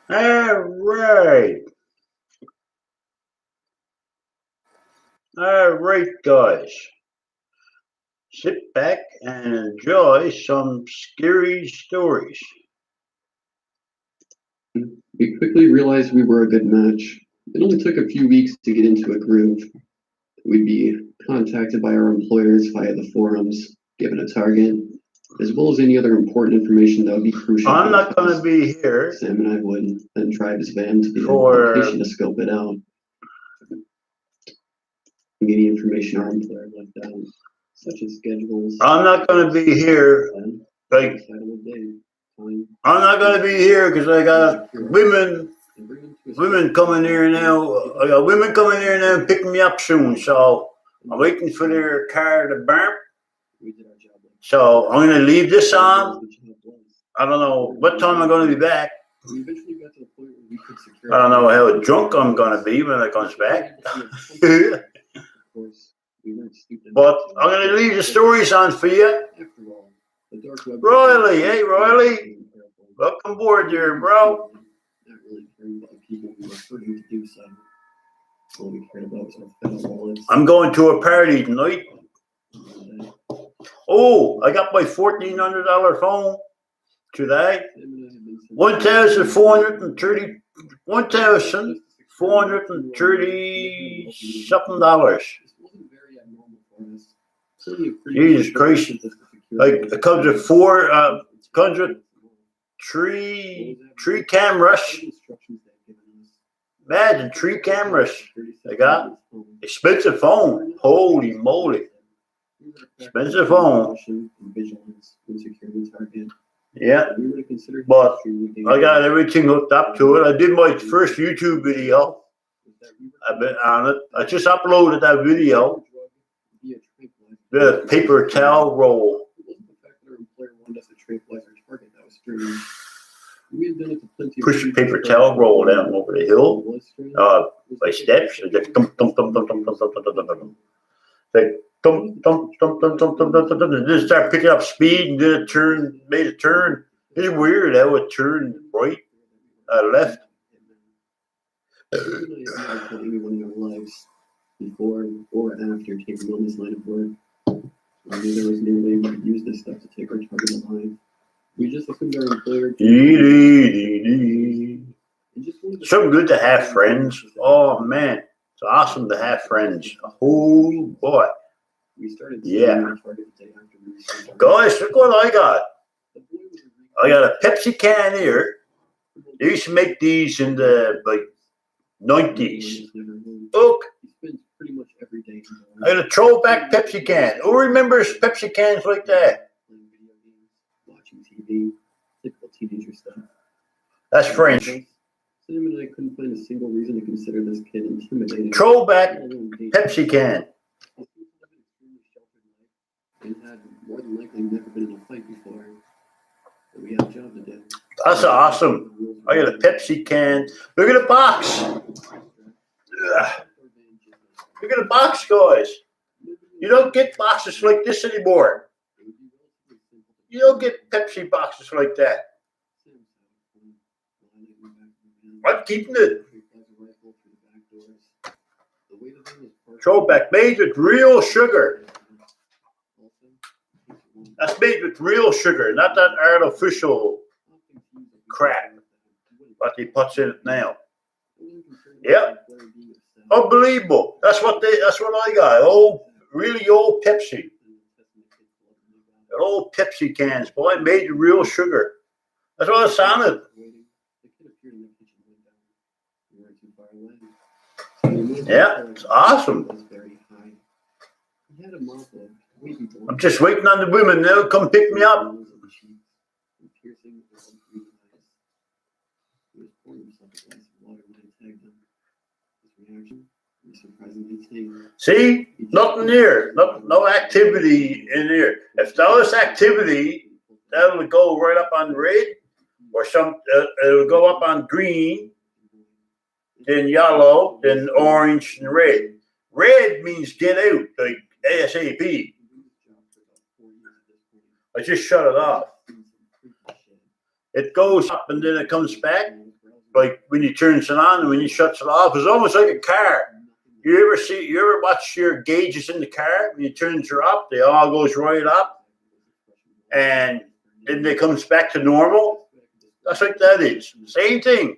All right. All right, guys. Sit back and enjoy some scary stories. We quickly realized we were a good match. It only took a few weeks to get into a groove. We'd be contacted by our employers via the forums, given a target, as well as any other important information that would be crucial. I'm not going to be here. Sam and I would then drive his van to the For- location to scope it out. Any information our employer left out, such as schedules. I'm not going to be here. Like, I'm not going to be here because I got women coming here now. I got women coming here now picking me up soon. So I'm waiting for their car to burn. So I'm going to leave this on. I don't know what time I'm going to be back. I don't know how drunk I'm going to be when I comes back. But I'm going to leave the stories on for you. Riley, hey Riley. Welcome aboard there, bro. I'm going to a party tonight. Oh, I got my $1,400 phone today. $1,430 something dollars. Jesus Christ! Like it comes with three cameras. Imagine 3 cameras. I got expensive phone. Holy moly! Expensive phone. Yeah, but I got everything hooked up to it. I did my first YouTube video. I've been on it. I just uploaded that video. The paper towel roll. Push the paper towel roll down over the hill by steps. And just just start picking up speed and then made a turn. It's weird how it turned right, left. Anyone in our lives before or after taking on this line of work. I knew there was no way we could use this stuff to take our target alive. We just assumed our employer. So good to have friends. Oh man, it's awesome to have friends. Oh boy. Yeah. Guys, look what I got. I got a Pepsi can here. They used to make these in the 90s. Look. I got a throwback Pepsi can. Who remembers Pepsi cans like that? Watching TV, typical teenager stuff. That's French. Sam and I couldn't find a single reason to consider this kid intimidating. Throwback Pepsi can. And had more than likely never been in a fight before. But we had a job to do. That's awesome. I got a Pepsi can. Look at the box. Look at the box, guys. You don't get boxes like this anymore. You don't get Pepsi boxes like that. I'm keeping it. Throwback, made with real sugar. That's made with real sugar, not that artificial crap what he puts in it now. Yeah. Unbelievable. That's what I got. Really old Pepsi. Old Pepsi cans, boy, made with real sugar. That's what it sounded. Yeah, it's awesome. I'm just waiting on the women now to come pick me up. See, nothing here, no activity in here. If there was activity, that would go right up on red, or it would go up on green, then yellow, then orange, and red. Red means get out, like ASAP. I just shut it off. It goes up and then it comes back. like when you turns it on and when you shuts it off, it's almost like a car. You ever watch your gauges in the car? When you turns her up, they all goes right up, and then it comes back to normal. That's like that is. Same thing.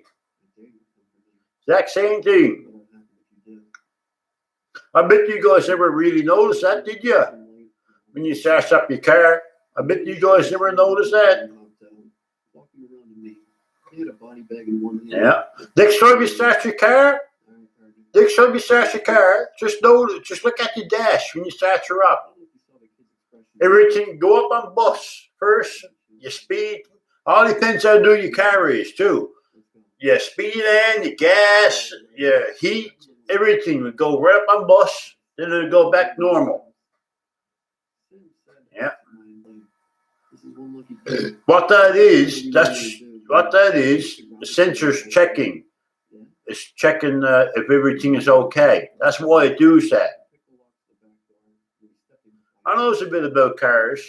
Exact same thing. I bet you guys never really noticed that, did you? When you start up your car, I bet you guys never noticed that. Yeah. Next time you start your car, just look at your dash when you start her up. Everything go up on bus first. Your speed. All depends how do your car is too. Your speed and your gas, your heat, everything would go right up on bus. Then it'll go back normal. Yeah. What that is, the sensor's checking. It's checking if everything is okay. That's why it does that. I know it's a bit about cars.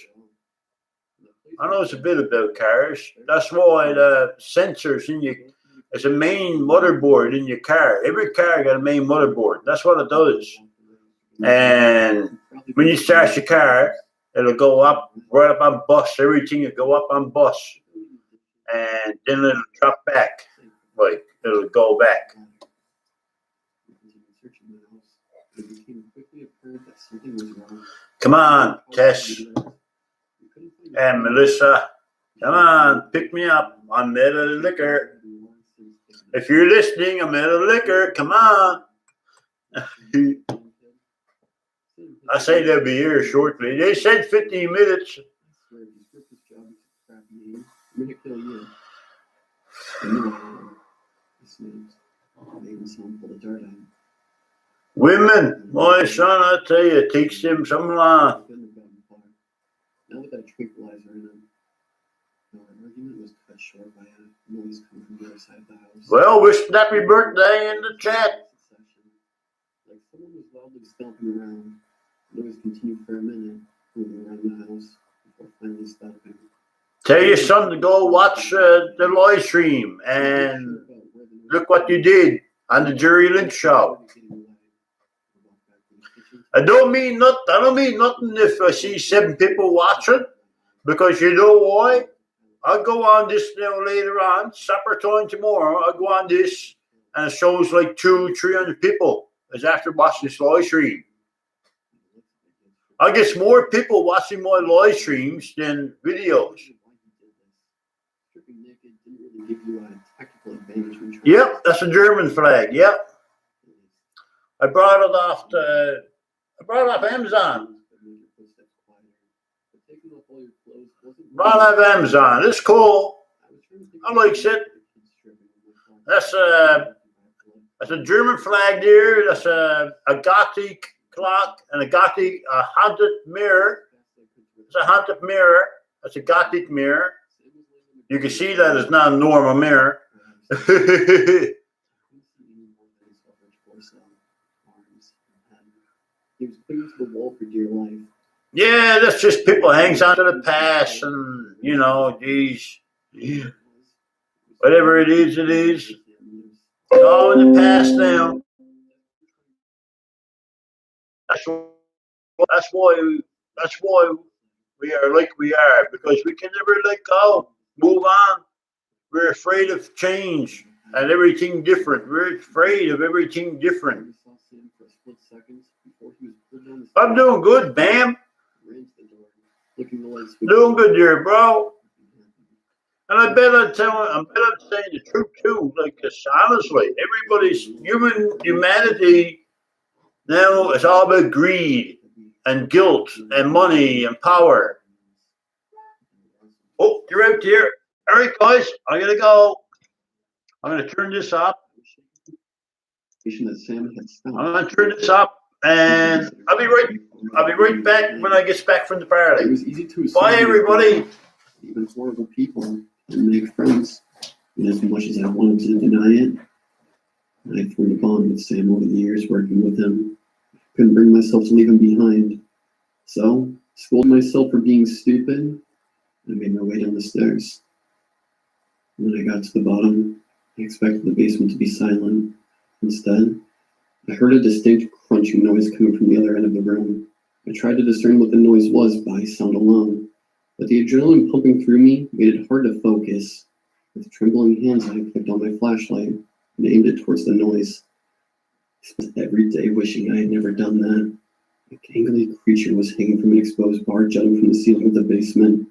That's why the sensors in your, it's a main motherboard in your car. Every car got a main motherboard. That's what it does. And when you start your car, it'll go up, right up on bus. Everything will go up on bus. And then it'll drop back. Like, it'll go back. Come on, Tess and Melissa. Come on, pick me up. I'm out of the liquor. If you're listening, I'm out of the liquor. Come on. I say they'll be here shortly. They said 15 minutes. Women, my son, I tell you, it takes them some Now with that tranquilizer in him, our argument was cut short by a noise coming from the other side of the house. Well, wish happy birthday in the chat. Like someone was loudly stomping around. The noise continued for a minute, moving around the house before finally stopping. Tell your son to go watch the live stream and look what you did on the Jerry Lynch show. I don't mean nothing if I see 7 people watching, because you know why? I'll go on this now later on, supper time tomorrow. I'll go on this, and it shows like 200-300 people as after watching this live stream. I get more people watching my live streams than videos. Yep, that's a German flag. Yep, I brought it off Amazon. Brought off Amazon. It's cool. I like it. That's a German flag there. That's a Gothic clock and a haunted mirror. It's a haunted mirror. That's a Gothic mirror. You can see that it's not a normal mirror. Yeah, that's just people hangs on to the past, and you know, geez, whatever it is, it is. It's all in the past now. That's why we are like we are, because we can never let go, move on. We're afraid of change and everything different. We're afraid of everything different. I'm doing good, Bam. Doing good there, bro. And I bet I'm saying the truth too. Like this, honestly, everybody's humanity now is all about greed and guilt and money and power. Oh, you're out there. All right, guys, I gotta go. I'm gonna turn this up. I'm gonna turn this up, and I'll be right back when I get back from the party. It was easy to Bye, everybody. Even horrible people and make friends. And as much as I wanted to deny it, I formed a bond with Sam over the years working with him. Couldn't bring myself to leave him behind. So, scolded myself for being stupid, and made my way down the stairs. When I got to the bottom, I expected the basement to be silent. Instead, I heard a distinct crunching noise coming from the other end of the room. I tried to discern what the noise was by sound alone, but the adrenaline pumping through me made it hard to focus. With trembling hands, I clicked on my flashlight and aimed it towards the noise. I spent every day wishing I had never done that. A gangly creature was hanging from an exposed bar jutting from the ceiling of the basement.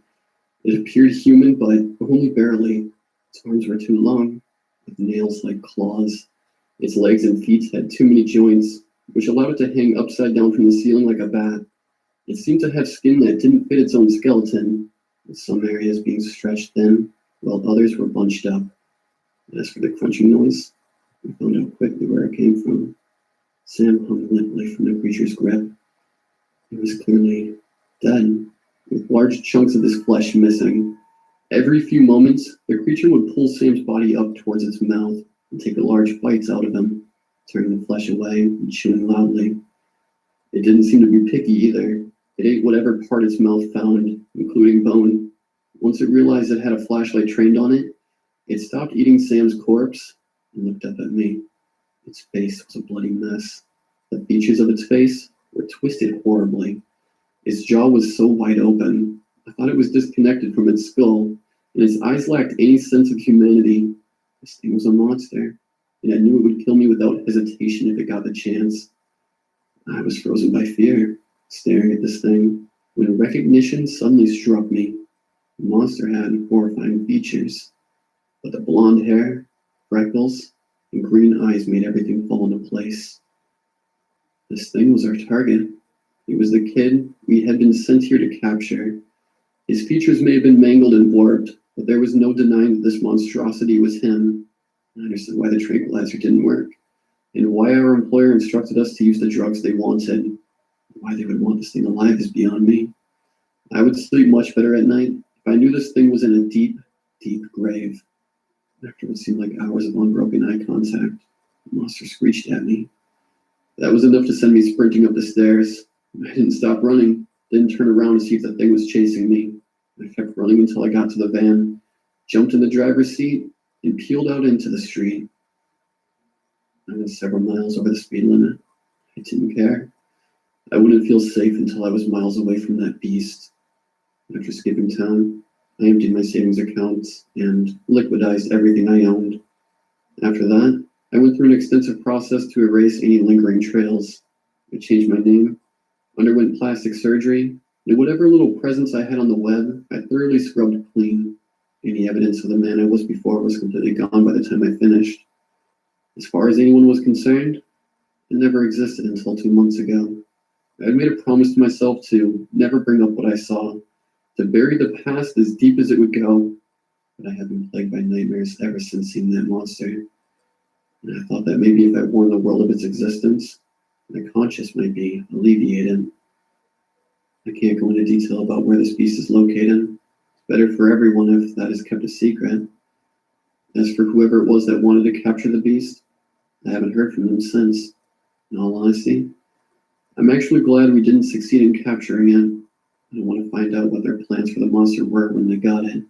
It appeared human, but only barely. Its arms were too long, with nails like claws. Its legs and feet had too many joints, which allowed it to hang upside down from the ceiling like a bat. It seemed to have skin that didn't fit its own skeleton, with some areas being stretched thin, while others were bunched up. As for the crunching noise, I found out quickly where it came from. Sam hung limply from the creature's grip. He was clearly dead, with large chunks of his flesh missing. Every few moments, the creature would pull Sam's body up towards its mouth and take large bites out of him, turning the flesh away and chewing loudly. It didn't seem to be picky either. It ate whatever part its mouth found, including bone. Once it realized it had a flashlight trained on it, it stopped eating Sam's corpse and looked up at me. Its face was a bloody mess. The features of its face were twisted horribly. Its jaw was so wide open, I thought it was disconnected from its skull, and its eyes lacked any sense of humanity. This thing was a monster, and I knew it would kill me without hesitation if it got the chance. I was frozen by fear, staring at this thing, when recognition suddenly struck me. The monster had horrifying features, but the blonde hair, freckles, and green eyes made everything fall into place. This thing was our target. He was the kid we had been sent here to capture. His features may have been mangled and warped, but there was no denying that this monstrosity was him. I understood why the tranquilizer didn't work, and why our employer instructed us to use the drugs they wanted. Why they would want this thing alive is beyond me. I would sleep much better at night if I knew this thing was in a deep, deep grave. After what seemed like hours of unbroken eye contact, the monster screeched at me. That was enough to send me sprinting up the stairs. I didn't stop running, didn't turn around to see if the thing was chasing me. I kept running until I got to the van, jumped in the driver's seat, and peeled out into the street. I went several miles over the speed limit. I didn't care. I wouldn't feel safe until I was miles away from that beast. After skipping town, I emptied my savings accounts and liquidized everything I owned. After that, I went through an extensive process to erase any lingering trails. I changed my name, underwent plastic surgery, and whatever little presence I had on the web, I thoroughly scrubbed clean. Any evidence of the man I was before was completely gone by the time I finished. As far as anyone was concerned, it never existed until 2 months ago. I had made a promise to myself to never bring up what I saw, to bury the past as deep as it would go, but I have been plagued by nightmares ever since seeing that monster. And I thought that maybe if I warned the world of its existence, my conscience might be alleviated. I can't go into detail about where this beast is located. It's better for everyone if that is kept a secret. As for whoever it was that wanted to capture the beast, I haven't heard from them since. In all honesty, I'm actually glad we didn't succeed in capturing it. I want to find out what their plans for the monster were when they got it.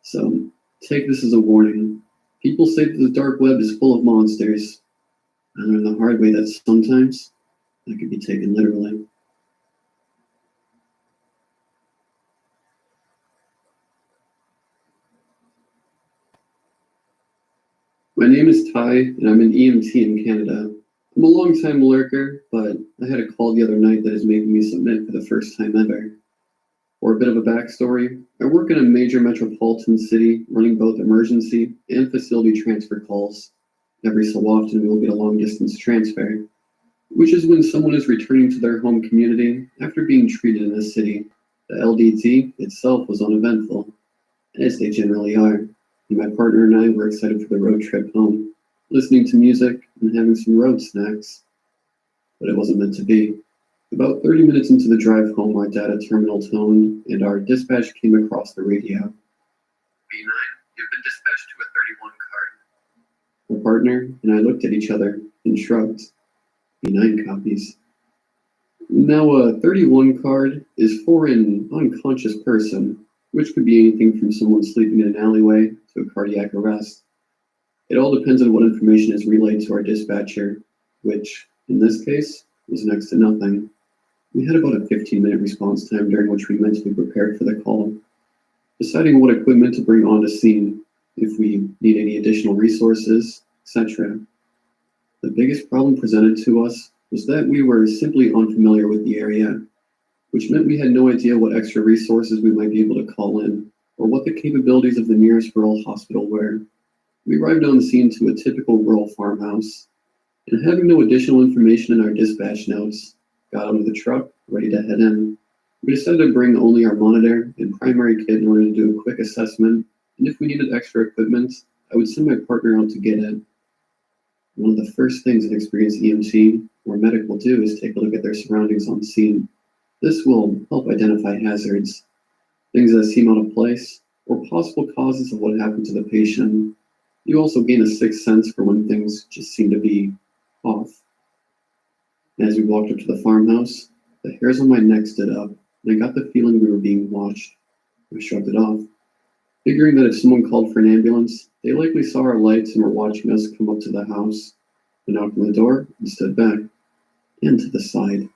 So, take this as a warning. People say that the dark web is full of monsters. I learned the hard way that sometimes that can be taken literally. My name is Ty, and I'm an EMT in Canada. I'm a long-time lurker, but I had a call the other night that is making me submit for the first time ever. For a bit of a backstory, I work in a major metropolitan city running both emergency and facility transfer calls. Every so often we will get a long-distance transfer, which is when someone is returning to their home community after being treated in a city. The LDT itself was uneventful, as they generally are, and my partner and I were excited for the road trip home, listening to music and having some road snacks. But it wasn't meant to be. About 30 minutes into the drive home, our data terminal toned, and our dispatch came across the radio. B9, you've been dispatched to a 31 card. My partner and I looked at each other and shrugged. B9 copies. Now, a 31 card is for an unconscious person, which could be anything from someone sleeping in an alleyway to a cardiac arrest. It all depends on what information is relayed to our dispatcher, which, in this case, was next to nothing. We had about a 15-minute response time during which we mentally prepared for the call, deciding what equipment to bring onto scene, if we need any additional resources, etc. The biggest problem presented to us was that we were simply unfamiliar with the area, which meant we had no idea what extra resources we might be able to call in, or what the capabilities of the nearest rural hospital were. We arrived on scene to a typical rural farmhouse, and having no additional information in our dispatch notes, got out of the truck, ready to head in. We decided to bring only our monitor and primary kit in order to do a quick assessment, and if we needed extra equipment, I would send my partner out to get it. One of the first things an experienced EMT or medic will do is take a look at their surroundings on scene. This will help identify hazards, things that seem out of place, or possible causes of what happened to the patient. You also gain a sixth sense for when things just seem to be off. As we walked up to the farmhouse, the hairs on my neck stood up, and I got the feeling we were being watched. I shrugged it off, figuring that if someone called for an ambulance, they likely saw our lights and were watching us come up to the house. I knocked on the door and stood back, and to the side.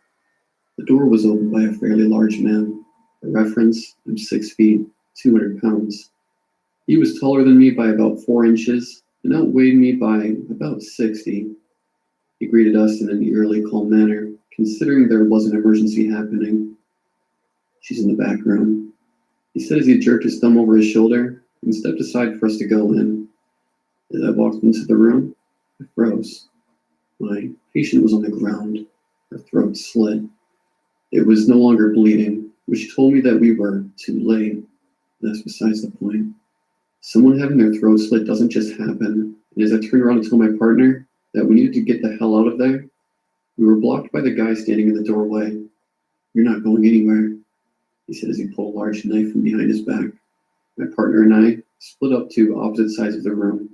The door was opened by a fairly large man. For reference, I'm 6 feet, 200 pounds. He was taller than me by about 4 inches and outweighed me by about 60. He greeted us in an eerily calm manner, considering there was an emergency happening. "She's in the back room," he said as he jerked his thumb over his shoulder and stepped aside for us to go in. As I walked into the room, I froze. My patient was on the ground, her throat slit. It was no longer bleeding, which told me that we were too late. That's besides the point. Someone having their throat slit doesn't just happen, and as I turned around to tell my partner that we needed to get the hell out of there, we were blocked by the guy standing in the doorway. "You're not going anywhere," he said as he pulled a large knife from behind his back. My partner and I split up to opposite sides of the room,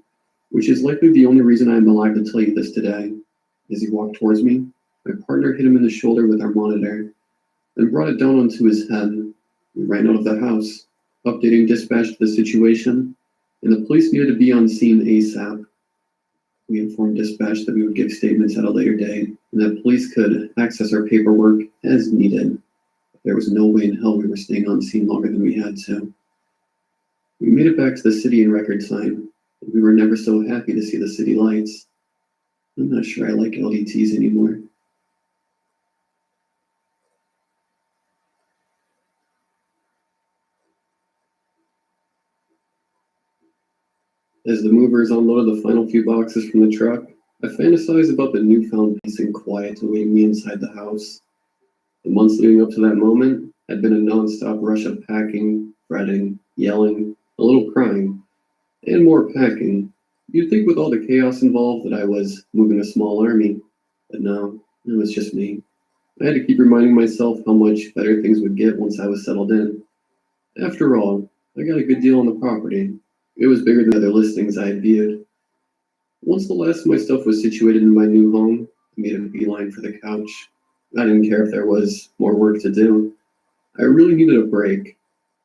which is likely the only reason I am alive to tell you this today. As he walked towards me, my partner hit him in the shoulder with our monitor, then brought it down onto his head. We ran out of the house, updating dispatch to the situation, and the police needed to be on scene ASAP. We informed dispatch that we would give statements at a later date, and that police could access our paperwork as needed. But there was no way in hell we were staying on scene longer than we had to. We made it back to the city in record time, and we were never so happy to see the city lights. I'm not sure I like LDTs anymore. As the movers unloaded the final few boxes from the truck, I fantasized about the newfound peace and quiet awaiting me inside the house. The months leading up to that moment had been a non-stop rush of packing, fretting, yelling, a little crying, and more packing. You'd think with all the chaos involved that I was moving a small army, but no, it was just me. I had to keep reminding myself how much better things would get once I was settled in. After all, I got a good deal on the property. It was bigger than other listings I had viewed. Once the last of my stuff was situated in my new home, I made a beeline for the couch. I didn't care if there was more work to do. I really needed a break.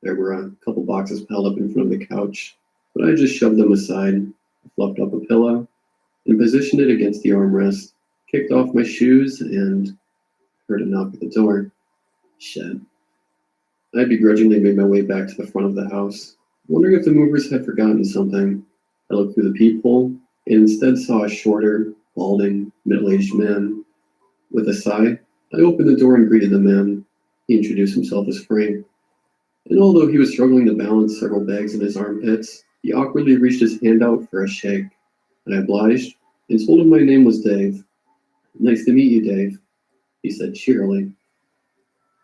There were a couple boxes piled up in front of the couch, but I just shoved them aside, fluffed up a pillow, and positioned it against the armrest, kicked off my shoes, and heard a knock at the door. Shit. I begrudgingly made my way back to the front of the house, wondering if the movers had forgotten something. I looked through the peephole and instead saw a shorter, balding, middle-aged man. With a sigh, I opened the door and greeted the man. He introduced himself as Frank, and although he was struggling to balance several bags in his armpits, he awkwardly reached his hand out for a shake. I obliged and told him my name was Dave. "Nice to meet you, Dave," he said cheerily.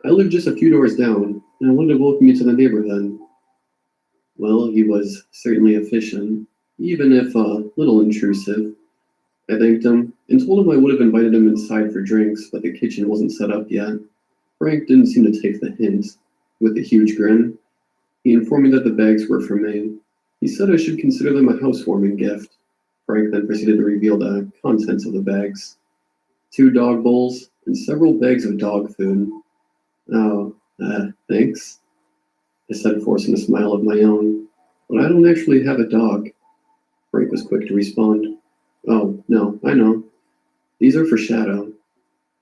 "I live just a few doors down, and I wanted to welcome you to the neighborhood." Well, he was certainly efficient, even if a little intrusive. I thanked him and told him I would have invited him inside for drinks, but the kitchen wasn't set up yet. Frank didn't seem to take the hint. With a huge grin, he informed me that the bags were for me. He said I should consider them a housewarming gift. Frank then proceeded to reveal the contents of the bags: 2 dog bowls and several bags of dog food. "Oh, thanks," I said, forcing a smile of my own. "But I don't actually have a dog." Frank was quick to respond. Oh, no, I know. These are for Shadow.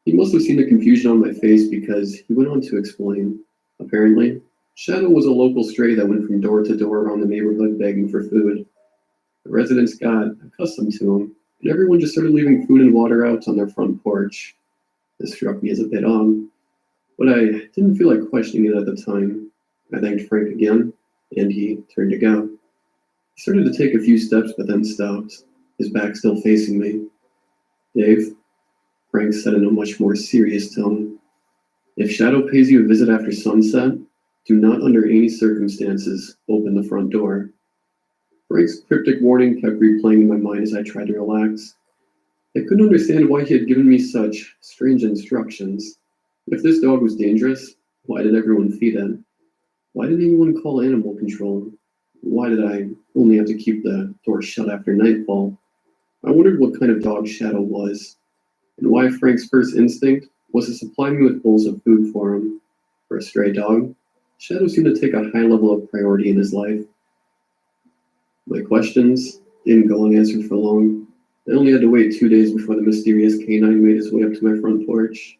He must have seen the confusion on my face because he went on to explain. Apparently, Shadow was a local stray that went from door to door around the neighborhood begging for food. The residents got accustomed to him, and everyone just started leaving food and water out on their front porch. This struck me as a bit odd, but I didn't feel like questioning it at the time. I thanked Frank again, and he turned to go. He started to take a few steps but then stopped, his back still facing me. Dave, Frank said in a much more serious tone, if Shadow pays you a visit after sunset, do not under any circumstances open the front door. Frank's cryptic warning kept replaying in my mind as I tried to relax. I couldn't understand why he had given me such strange instructions. If this dog was dangerous, why did everyone feed it? Why didn't anyone call animal control? Why did I only have to keep the door shut after nightfall? I wondered what kind of dog Shadow was, and why Frank's first instinct was to supply me with bowls of food for him. For a stray dog, Shadow seemed to take a high level of priority in his life. My questions didn't go unanswered for long. I only had to wait 2 days before the mysterious canine made his way up to my front porch.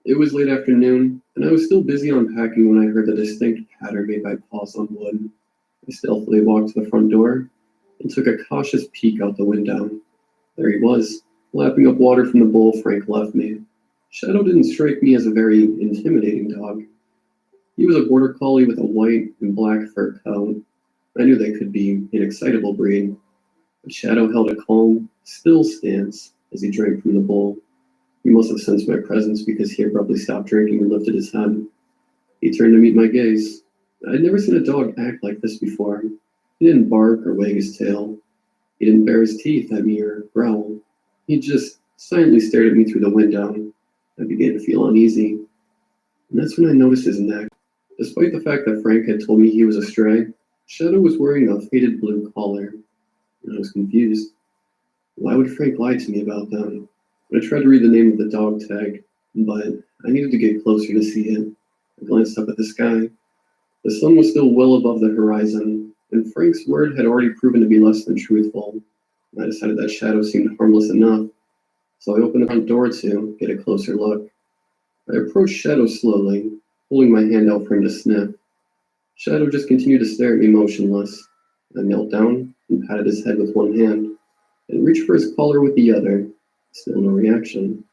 It was late afternoon, and I was still busy unpacking when I heard the distinct patter made by paws on wood. I stealthily walked to the front door and took a cautious peek out the window. There he was, lapping up water from the bowl Frank left me. Shadow didn't strike me as a very intimidating dog. He was a border collie with a white and black fur coat. I knew they could be an excitable breed, but Shadow held a calm, still stance as he drank from the bowl. He must have sensed my presence because he abruptly stopped drinking and lifted his head. He turned to meet my gaze. I'd never seen a dog act like this before. He didn't bark or wag his tail. He didn't bare his teeth at me or growl. He just silently stared at me through the window. I began to feel uneasy. And that's when I noticed his neck. Despite the fact that Frank had told me he was a stray, Shadow was wearing a faded blue collar. And I was confused. Why would Frank lie to me about that? I tried to read the name of the dog tag, but I needed to get closer to see it. I glanced up at the sky. The sun was still well above the horizon, and Frank's word had already proven to be less than truthful. I decided that Shadow seemed harmless enough, so I opened the front door to get a closer look. I approached Shadow slowly, holding my hand out for him to sniff. Shadow just continued to stare at me motionless. I knelt down and patted his head with one hand, and reached for his collar with the other. Still no reaction.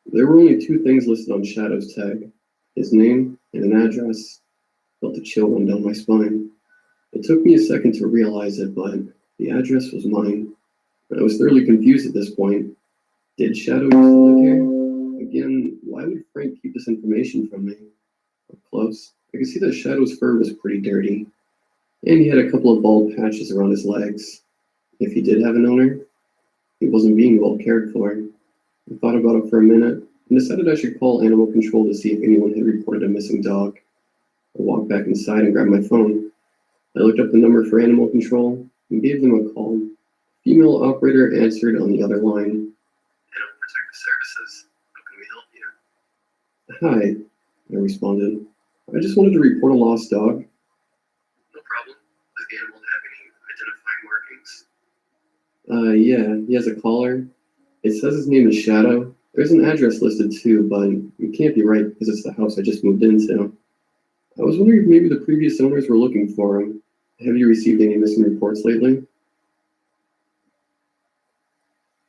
There were only two things listed on Shadow's tag, his name and an address. I felt a chill run down my spine. It took me a second to realize it, but the address was mine. I was thoroughly confused at this point. Did Shadow used to live here? Again, why would Frank keep this information from me? Up close, I could see that Shadow's fur was pretty dirty, and he had a couple of bald patches around his legs. If he did have an owner, he wasn't being well cared for. I thought about it for a minute and decided I should call animal control to see if anyone had reported a missing dog. I walked back inside and grabbed my phone. I looked up the number for animal control and gave them a call. A female operator answered on the other line. Animal Protective Services, how can we help you? Hi, I responded. I just wanted to report a lost dog. No problem. Does the animal have any identifying markings? Yeah, he has a collar. It says his name is Shadow. There's an address listed too, but it can't be right because it's the house I just moved into. I was wondering if maybe the previous owners were looking for him. Have you received any missing reports lately?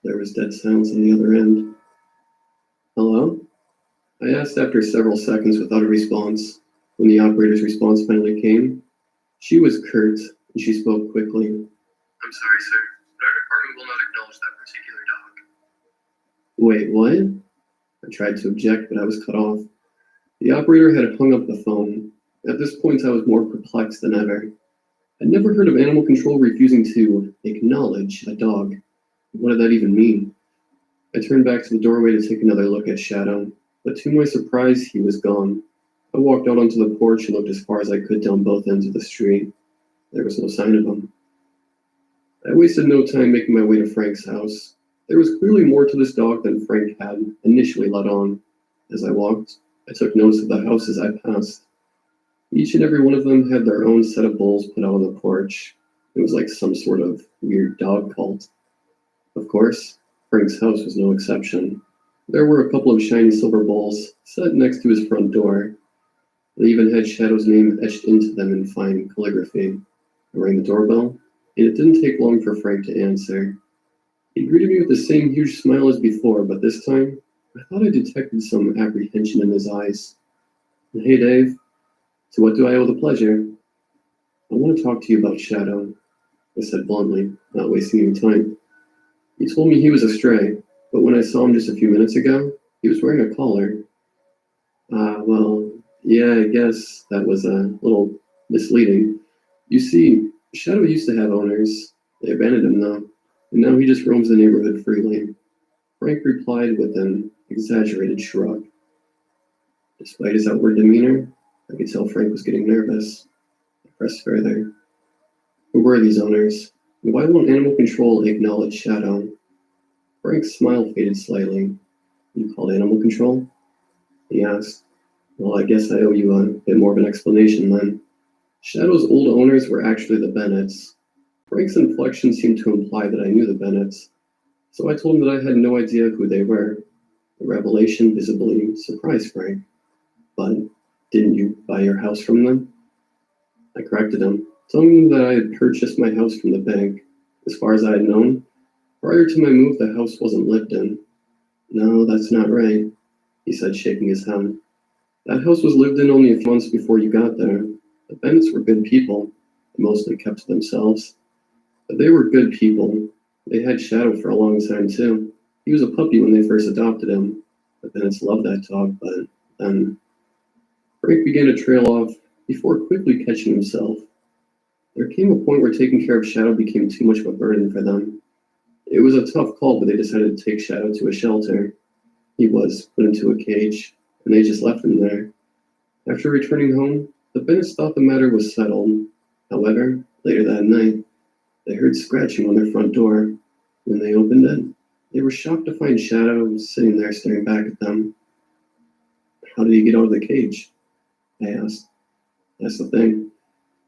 There was dead silence on the other end. Hello? I asked after several seconds without a response. When the operator's response finally came, she was curt, and she spoke quickly. I'm sorry, sir. Our department will not acknowledge that particular dog. Wait, what? I tried to object, but I was cut off. The operator had hung up the phone. At this point, I was more perplexed than ever. I'd never heard of animal control refusing to acknowledge a dog. What did that even mean? I turned back to the doorway to take another look at Shadow, but to my surprise, he was gone. I walked out onto the porch and looked as far as I could down both ends of the street. There was no sign of him. I wasted no time making my way to Frank's house. There was clearly more to this dog than Frank had initially let on. As I walked, I took notice of the houses I passed. Each and every one of them had their own set of bowls put out on the porch. It was like some sort of weird dog cult. Of course, Frank's house was no exception. There were a couple of shiny silver bowls set next to his front door. They even had Shadow's name etched into them in fine calligraphy. I rang the doorbell, and it didn't take long for Frank to answer. He greeted me with the same huge smile as before, but this time, I thought I detected some apprehension in his eyes. Hey, Dave. To what do I owe the pleasure? I want to talk to you about Shadow, I said bluntly, not wasting any time. He told me he was a stray, but when I saw him just a few minutes ago, he was wearing a collar. Well, yeah, I guess that was a little misleading. You see, Shadow used to have owners. They abandoned him, though, and now he just roams the neighborhood freely. Frank replied with an exaggerated shrug. Despite his outward demeanor, I could tell Frank was getting nervous. I pressed further. Who were these owners? And why won't animal control acknowledge Shadow? Frank's smile faded slightly. You called animal control? He asked. Well, I guess I owe you a bit more of an explanation then. Shadow's old owners were actually the Bennetts. Frank's inflection seemed to imply that I knew the Bennetts, so I told him that I had no idea who they were. The revelation visibly surprised Frank. But didn't you buy your house from them? I corrected him, telling him that I had purchased my house from the bank. As far as I had known, prior to my move, the house wasn't lived in. No, that's not right, he said, shaking his head. That house was lived in only a few months before you got there. The Bennetts were good people. They mostly kept to themselves. But they were good people. They had Shadow for a long time, too. He was a puppy when they first adopted him. The Bennetts loved that dog, but then Frank began to trail off before quickly catching himself. There came a point where taking care of Shadow became too much of a burden for them. It was a tough call, but they decided to take Shadow to a shelter. He was put into a cage, and they just left him there. After returning home, the Bennetts thought the matter was settled. However, later that night, they heard scratching on their front door. When they opened it, they were shocked to find Shadow sitting there staring back at them. How did he get out of the cage? I asked. That's the thing.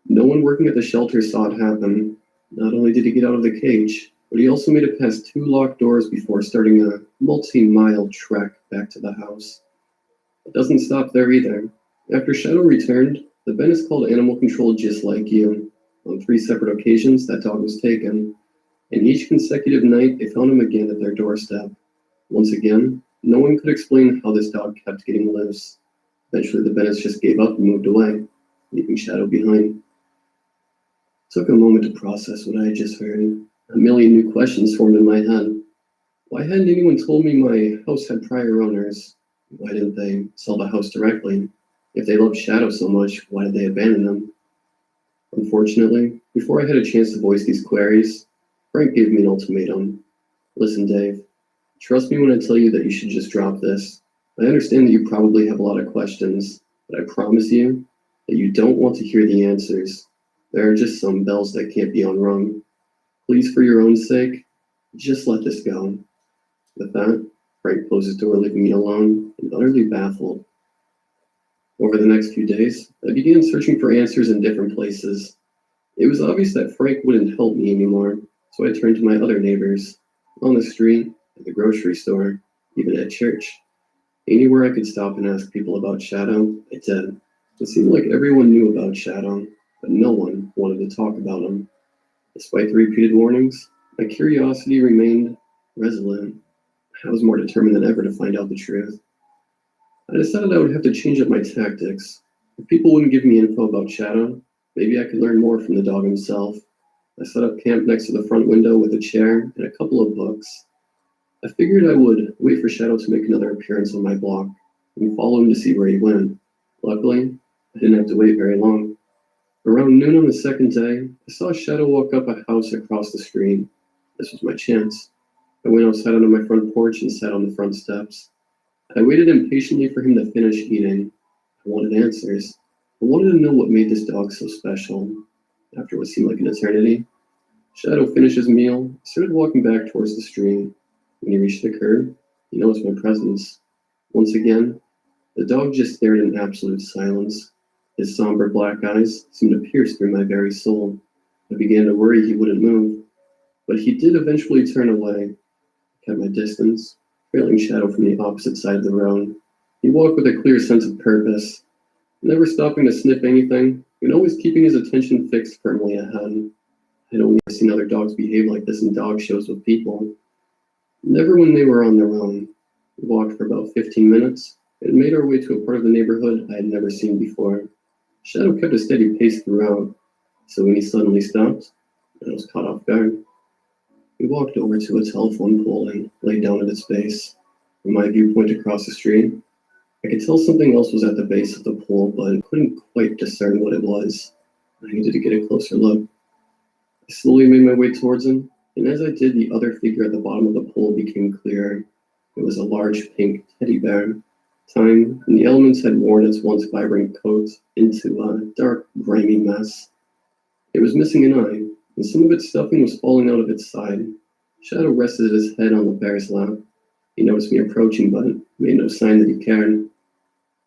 No one working at the shelter saw it happen. Not only did he get out of the cage, but he also made it past 2 locked doors before starting a multi-mile trek back to the house. It doesn't stop there either. After Shadow returned, the Bennetts called animal control just like you. On 3 separate occasions, that dog was taken, and each consecutive night they found him again at their doorstep. Once again, no one could explain how this dog kept getting loose. Eventually, the Bennetts just gave up and moved away, leaving Shadow behind. It took a moment to process what I had just heard. A million new questions formed in my head. Why hadn't anyone told me my house had prior owners? Why didn't they sell the house directly? If they loved Shadow so much, why did they abandon him? Unfortunately, before I had a chance to voice these queries, Frank gave me an ultimatum. Listen, Dave, trust me when I tell you that you should just drop this. I understand that you probably have a lot of questions, but I promise you that you don't want to hear the answers. There are just some bells that can't be unrung. Please, for your own sake, just let this go. With that, Frank closed his door, leaving me alone and utterly baffled. Over the next few days, I began searching for answers in different places. It was obvious that Frank wouldn't help me anymore, so I turned to my other neighbors, on the street, at the grocery store, even at church. Anywhere I could stop and ask people about Shadow, I did. It seemed like everyone knew about Shadow, but no one wanted to talk about him. Despite the repeated warnings, my curiosity remained resolute. I was more determined than ever to find out the truth. I decided I would have to change up my tactics. If people wouldn't give me info about Shadow, maybe I could learn more from the dog himself. I set up camp next to the front window with a chair and a couple of books. I figured I would wait for Shadow to make another appearance on my block and follow him to see where he went. Luckily, I didn't have to wait very long. Around noon on the second day, I saw Shadow walk up a house across the street. This was my chance. I went outside onto my front porch and sat on the front steps. I waited impatiently for him to finish eating. I wanted answers. I wanted to know what made this dog so special. After what seemed like an eternity, Shadow finished his meal and started walking back towards the street. When he reached the curb, he noticed my presence. Once again, the dog just stared in absolute silence. His somber black eyes seemed to pierce through my very soul. I began to worry he wouldn't move, but he did eventually turn away. I kept my distance, trailing Shadow from the opposite side of the road. He walked with a clear sense of purpose, never stopping to sniff anything, and always keeping his attention fixed firmly ahead. I'd only seen other dogs behave like this in dog shows with people. Never when they were on their own. We walked for about 15 minutes and made our way to a part of the neighborhood I had never seen before. Shadow kept a steady pace throughout, so when he suddenly stopped, I was caught off guard. We walked over to a telephone pole and laid down at its base. From my viewpoint across the street, I could tell something else was at the base of the pole, but couldn't quite discern what it was. I needed to get a closer look. I slowly made my way towards him, and as I did, the other figure at the bottom of the pole became clearer. It was a large pink teddy bear. Time and the elements had worn its once vibrant coat into a dark, grimy mess. It was missing an eye, and some of its stuffing was falling out of its side. Shadow rested his head on the bear's lap. He noticed me approaching, but made no sign that he cared.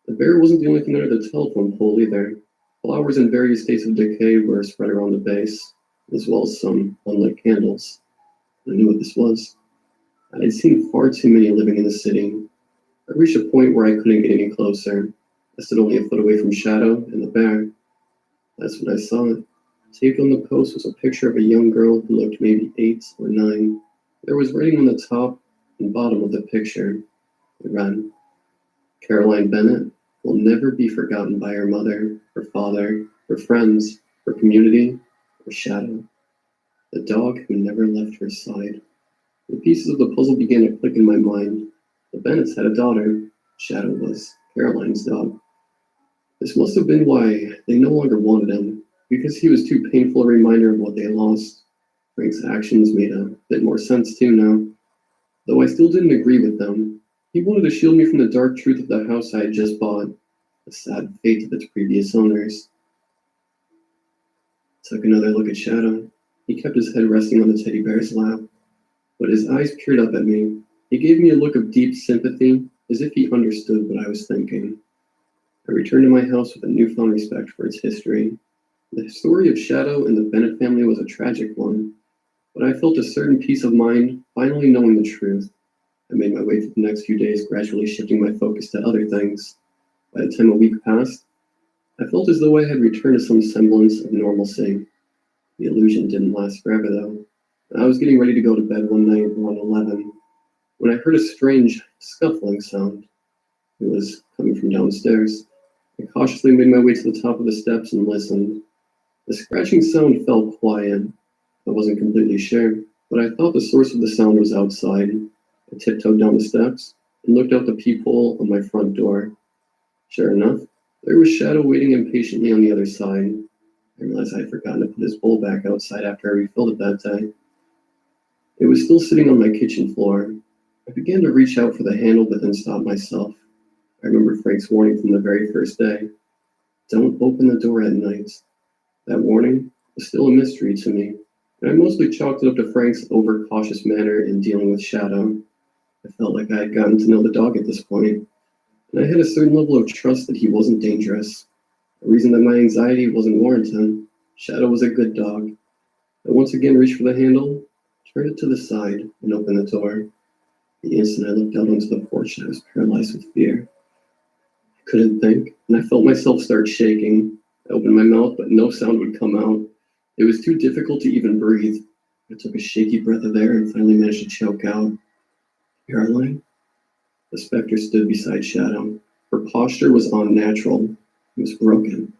The bear wasn't the only thing under the telephone pole either. Flowers in various states of decay were spread around the base, as well as some unlit candles. I knew what this was. I had seen far too many living in the city. I reached a point where I couldn't get any closer. I stood only a foot away from Shadow and the bear. That's when I saw it. Taped on the post was a picture of a young girl who looked maybe 8 or 9. There was writing on the top and bottom of the picture. It read, "Caroline Bennett will never be forgotten by her mother, her father, her friends, her community, or Shadow, the dog who never left her side." The pieces of the puzzle began to click in my mind. The Bennetts had a daughter. Shadow was Caroline's dog. This must have been why they no longer wanted him, because he was too painful a reminder of what they lost. Frank's actions made a bit more sense too now, though I still didn't agree with them. He wanted to shield me from the dark truth of the house I had just bought, the sad fate of its previous owners. I took another look at Shadow. He kept his head resting on the teddy bear's lap, but his eyes peered up at me. He gave me a look of deep sympathy, as if he understood what I was thinking. I returned to my house with a newfound respect for its history. The story of Shadow and the Bennett family was a tragic one, but I felt a certain peace of mind finally knowing the truth. I made my way through the next few days, gradually shifting my focus to other things. By the time a week passed, I felt as though I had returned to some semblance of normalcy. The illusion didn't last forever, though. I was getting ready to go to bed one night around 11 when I heard a strange scuffling sound. It was coming from downstairs. I cautiously made my way to the top of the steps and listened. The scratching sound felt quiet. I wasn't completely sure, but I thought the source of the sound was outside. I tiptoed down the steps and looked out the peephole on my front door. Sure enough, there was Shadow waiting impatiently on the other side. I realized I had forgotten to put his bowl back outside after I refilled it that day. It was still sitting on my kitchen floor. I began to reach out for the handle, but then stopped myself. I remember Frank's warning from the very first day. Don't open the door at night. That warning was still a mystery to me, and I mostly chalked it up to Frank's overcautious manner in dealing with Shadow. I felt like I had gotten to know the dog at this point, and I had a certain level of trust that he wasn't dangerous. A reason that my anxiety wasn't warranted. Shadow was a good dog. I once again reached for the handle, turned it to the side, and opened the door. The instant I looked out onto the porch, I was paralyzed with fear. I couldn't think, and I felt myself start shaking. I opened my mouth, but no sound would come out. It was too difficult to even breathe. I took a shaky breath of air and finally managed to choke out. Caroline? The specter stood beside Shadow. Her posture was unnatural. It was broken.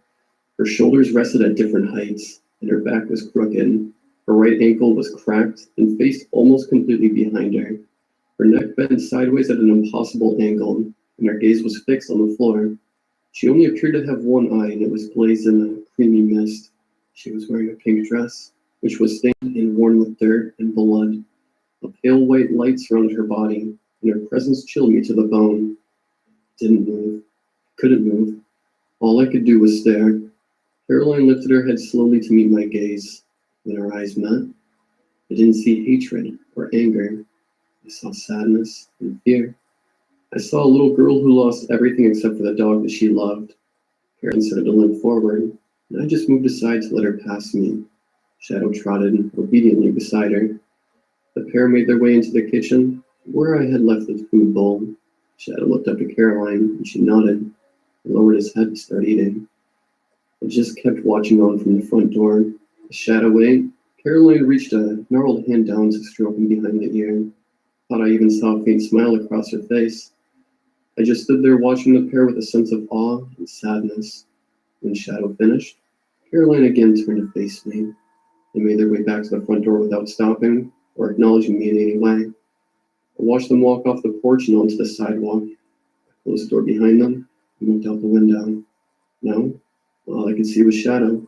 Her shoulders rested at different heights, and her back was crooked. Her right ankle was cracked and faced almost completely behind her. Her neck bent sideways at an impossible angle, and her gaze was fixed on the floor. She only appeared to have one eye, and it was glazed in a creamy mist. She was wearing a pink dress, which was stained and worn with dirt and blood. A pale white light surrounded her body, and her presence chilled me to the bone. Didn't move. Couldn't move. All I could do was stare. Caroline lifted her head slowly to meet my gaze. When our eyes met, I didn't see hatred or anger. I saw sadness and fear. I saw a little girl who lost everything except for the dog that she loved. Caroline started to limp forward, and I just moved aside to let her pass me. Shadow trotted obediently beside her. The pair made their way into the kitchen, where I had left the food bowl. Shadow looked up to Caroline, and she nodded, and lowered his head to start eating. I just kept watching on from the front door. As Shadow ate, Caroline reached a gnarled hand down to stroke him behind the ear. Thought I even saw a faint smile across her face. I just stood there watching the pair with a sense of awe and sadness. When Shadow finished, Caroline again turned to face me. They made their way back to the front door without stopping or acknowledging me in any way. I watched them walk off the porch and onto the sidewalk. I closed the door behind them and looked out the window. Now, all I could see was Shadow,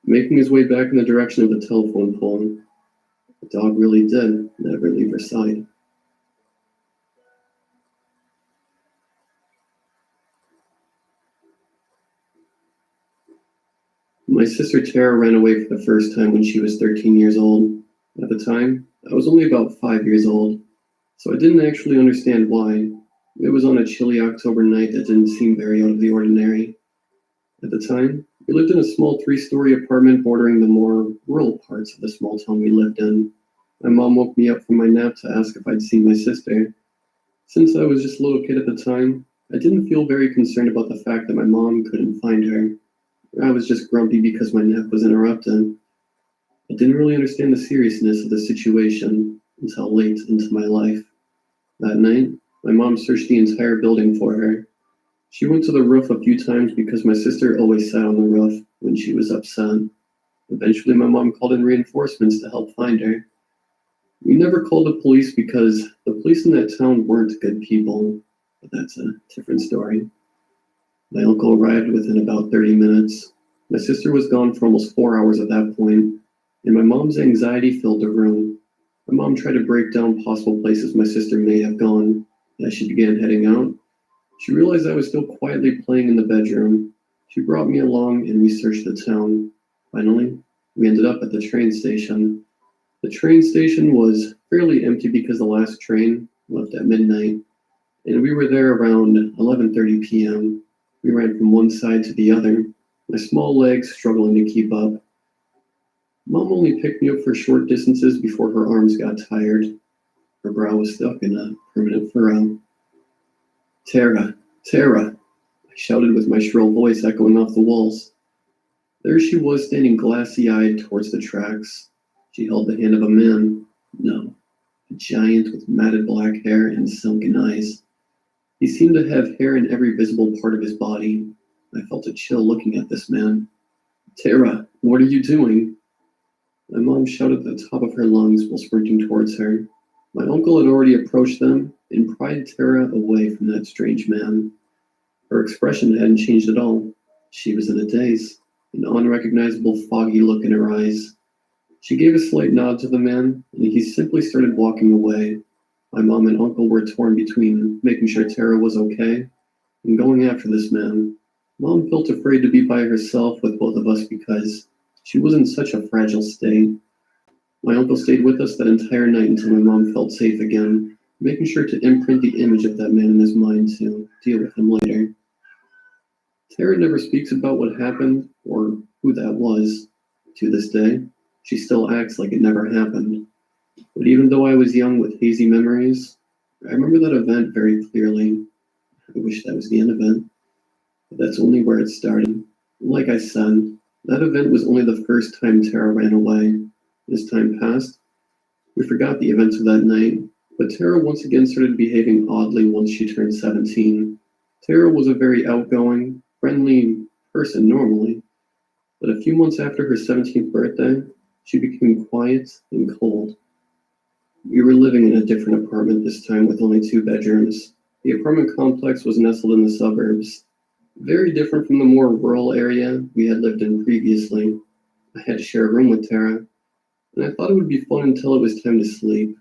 making his way back in the direction of the telephone pole. The dog really did never leave her side. My sister Tara ran away for the first time when she was 13 years old. At the time, I was only about 5 years old, so I didn't actually understand why. It was on a chilly October night that didn't seem very out of the ordinary. At the time, we lived in a small 3-story apartment bordering the more rural parts of the small town we lived in. My mom woke me up from my nap to ask if I'd seen my sister. Since I was just a little kid at the time, I didn't feel very concerned about the fact that my mom couldn't find her. I was just grumpy because my nap was interrupted. I didn't really understand the seriousness of the situation until late into my life. That night, my mom searched the entire building for her. She went to the roof a few times because my sister always sat on the roof when she was upset. Eventually, my mom called in reinforcements to help find her. We never called the police because the police in that town weren't good people, but that's a different story. My uncle arrived within about 30 minutes. My sister was gone for almost 4 hours at that point, and my mom's anxiety filled the room. My mom tried to break down possible places my sister may have gone. As she began heading out, she realized I was still quietly playing in the bedroom. She brought me along and we searched the town. Finally, we ended up at the train station. The train station was fairly empty because the last train left at midnight, and we were there around 11:30 p.m. We ran from one side to the other, my small legs struggling to keep up. Mom only picked me up for short distances before her arms got tired. Her brow was stuck in a permanent furrow. Tara, Tara, I shouted with my shrill voice echoing off the walls. There she was standing glassy-eyed towards the tracks. She held the hand of a man. No, a giant with matted black hair and sunken eyes. He seemed to have hair in every visible part of his body. I felt a chill looking at this man. Tara, what are you doing? My mom shouted at the top of her lungs while sprinting towards her. My uncle had already approached them and pried Tara away from that strange man. Her expression hadn't changed at all. She was in a daze, an unrecognizable foggy look in her eyes. She gave a slight nod to the man, and he simply started walking away. My mom and uncle were torn between making sure Tara was okay and going after this man. Mom felt afraid to be by herself with both of us because she was in such a fragile state. My uncle stayed with us that entire night until my mom felt safe again, making sure to imprint the image of that man in his mind to deal with him later. Tara never speaks about what happened or who that was. To this day, she still acts like it never happened. But even though I was young with hazy memories, I remember that event very clearly. I wish that was the end of it, but that's only where it started. Like I said, that event was only the first time Tara ran away. As time passed, we forgot the events of that night, but Tara once again started behaving oddly once she turned 17. Tara was a very outgoing, friendly person normally, but a few months after her 17th birthday, she became quiet and cold. We were living in a different apartment this time with only 2 bedrooms. The apartment complex was nestled in the suburbs, very different from the more rural area we had lived in previously. I had to share a room with Tara, and I thought it would be fun until it was time to sleep.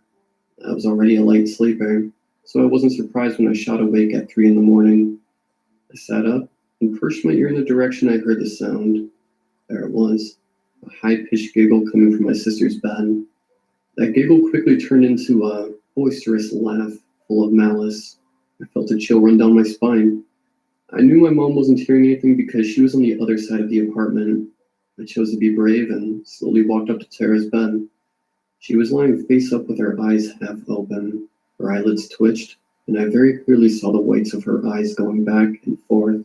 I was already a light sleeper, so I wasn't surprised when I shot awake at 3 in the morning. I sat up and perched my ear in the direction I heard the sound. There it was, a high-pitched giggle coming from my sister's bed. That giggle quickly turned into a boisterous laugh full of malice. I felt a chill run down my spine. I knew my mom wasn't hearing anything because she was on the other side of the apartment. I chose to be brave and slowly walked up to Tara's bed. She was lying face up with her eyes half open. Her eyelids twitched, and I very clearly saw the whites of her eyes going back and forth.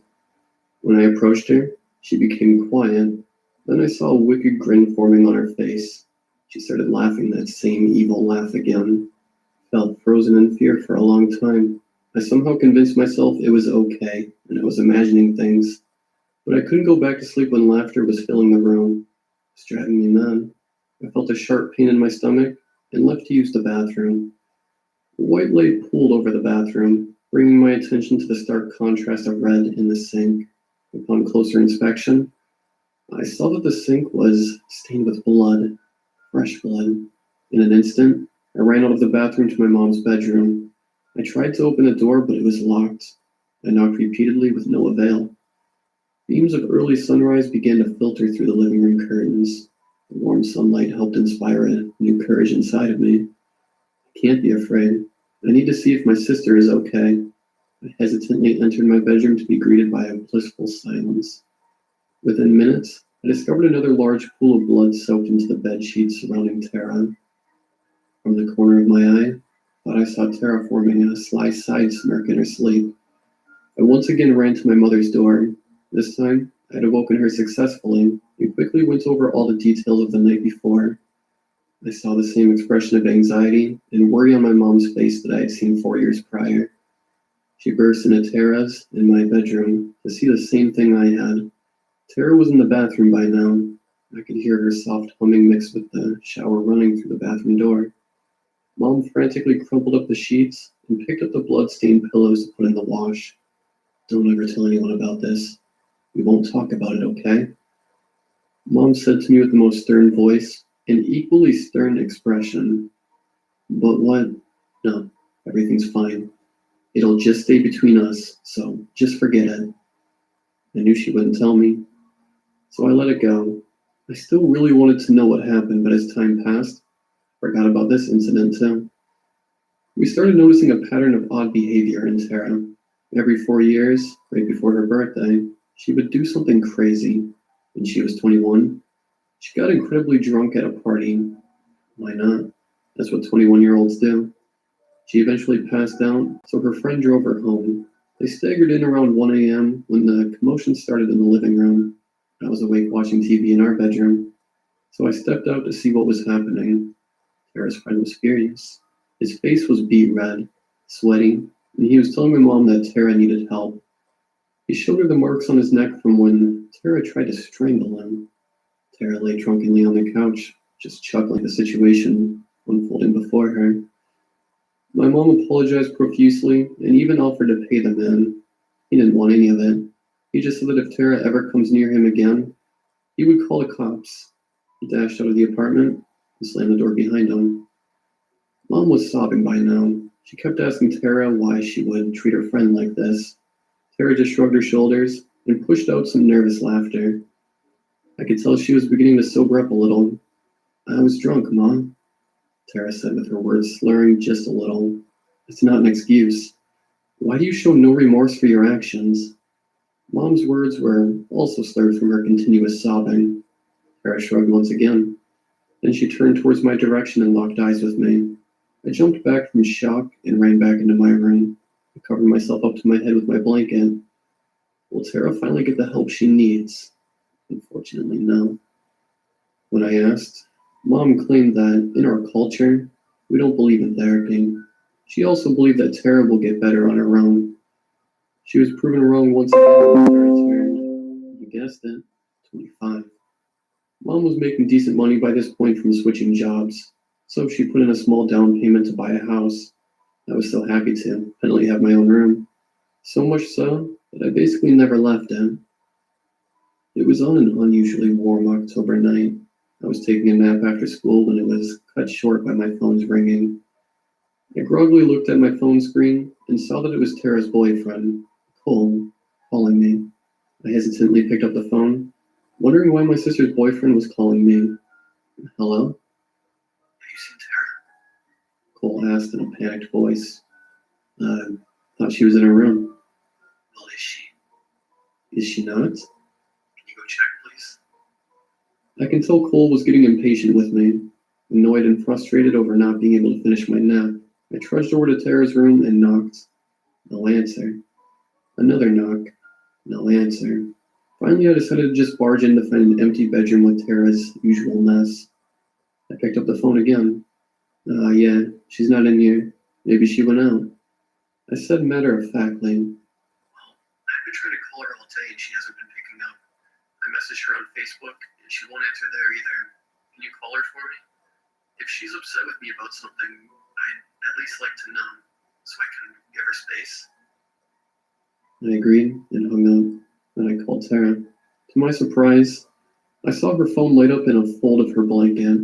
When I approached her, she became quiet. Then I saw a wicked grin forming on her face. She started laughing that same evil laugh again. Felt frozen in fear for a long time. I somehow convinced myself it was okay, and I was imagining things. But I couldn't go back to sleep when laughter was filling the room. It was driving me mad. I felt a sharp pain in my stomach and left to use the bathroom. A white light pooled over the bathroom, bringing my attention to the stark contrast of red in the sink. Upon closer inspection, I saw that the sink was stained with blood, fresh blood. In an instant, I ran out of the bathroom to my mom's bedroom. I tried to open the door, but it was locked. I knocked repeatedly with no avail. Beams of early sunrise began to filter through the living room curtains. The warm sunlight helped inspire a new courage inside of me. I can't be afraid. I need to see if my sister is okay. I hesitantly entered my bedroom to be greeted by a blissful silence. Within minutes, I discovered another large pool of blood soaked into the bed sheets surrounding Tara. From the corner of my eye, I thought I saw Tara forming a sly side smirk in her sleep. I once again ran to my mother's door. This time, I had awoken her successfully and quickly went over all the details of the night before. I saw the same expression of anxiety and worry on my mom's face that I had seen 4 years prior. She burst into Tara's in my bedroom to see the same thing I had. Tara was in the bathroom by now. I could hear her soft humming mixed with the shower running through the bathroom door. Mom frantically crumpled up the sheets and picked up the blood-stained pillows to put in the wash. Don't ever tell anyone about this. We won't talk about it, okay? Mom said to me with the most stern voice and equally stern expression. But what? No, everything's fine. It'll just stay between us, so just forget it. I knew she wouldn't tell me, so I let it go. I still really wanted to know what happened, but as time passed, I forgot about this incident too. We started noticing a pattern of odd behavior in Tara. Every 4 years, right before her birthday, she would do something crazy. When she was 21, she got incredibly drunk at a party. Why not? That's what 21-year-olds do. She eventually passed out, so her friend drove her home. They staggered in around 1 a.m. when the commotion started in the living room. I was awake watching TV in our bedroom, so I stepped out to see what was happening. Tara's friend was furious. His face was beet red, sweaty, and he was telling my mom that Tara needed help. He showed her the marks on his neck from when Tara tried to strangle him. Tara lay drunkenly on the couch, just chuckling at the situation unfolding before her. My mom apologized profusely and even offered to pay the man. He didn't want any of it. He just said that if Tara ever comes near him again, he would call the cops. He dashed out of the apartment and slammed the door behind him. Mom was sobbing by now. She kept asking Tara why she would treat her friend like this. Tara just shrugged her shoulders and pushed out some nervous laughter. I could tell she was beginning to sober up a little. I was drunk, Mom, Tara said with her words slurring just a little. It's not an excuse. Why do you show no remorse for your actions? Mom's words were also slurred from her continuous sobbing. Tara shrugged once again. Then she turned towards my direction and locked eyes with me. I jumped back from shock and ran back into my room. I covered myself up to my head with my blanket. Will Tara finally get the help she needs? Unfortunately, no. When I asked, Mom claimed that in our culture, we don't believe in therapy. She also believed that Tara will get better on her own. She was proven wrong once again when Tara turned, you guessed it, 25. Mom was making decent money by this point from switching jobs, so she put in a small down payment to buy a house. I was so happy to finally have my own room. So much so that I basically never left it. It was on an unusually warm October night. I was taking a nap after school when it was cut short by my phone's ringing. I groggily looked at my phone screen and saw that it was Tara's boyfriend, Cole, calling me. I hesitantly picked up the phone, wondering why my sister's boyfriend was calling me. Hello? Have you seen Tara? Cole asked in a panicked voice. Thought she was in her room. Well, is she? Is she not? Can you go check, please? I can tell Cole was getting impatient with me, annoyed and frustrated over not being able to finish my nap. I trudged over to Tara's room and knocked. No answer. Another knock. No answer. Finally, I decided to just barge in to find an empty bedroom with Tara's usual mess. I picked up the phone again. Yeah, she's not in here. Maybe she went out. I said matter-of-factly. I've been trying to call her all day and she hasn't been picking up. I messaged her on Facebook and she won't answer there either. Can you call her for me? If she's upset with me about something, I'd at least like to know so I can give her space. I agreed and hung up. Then I called Tara. To my surprise, I saw her phone light up in a fold of her blanket.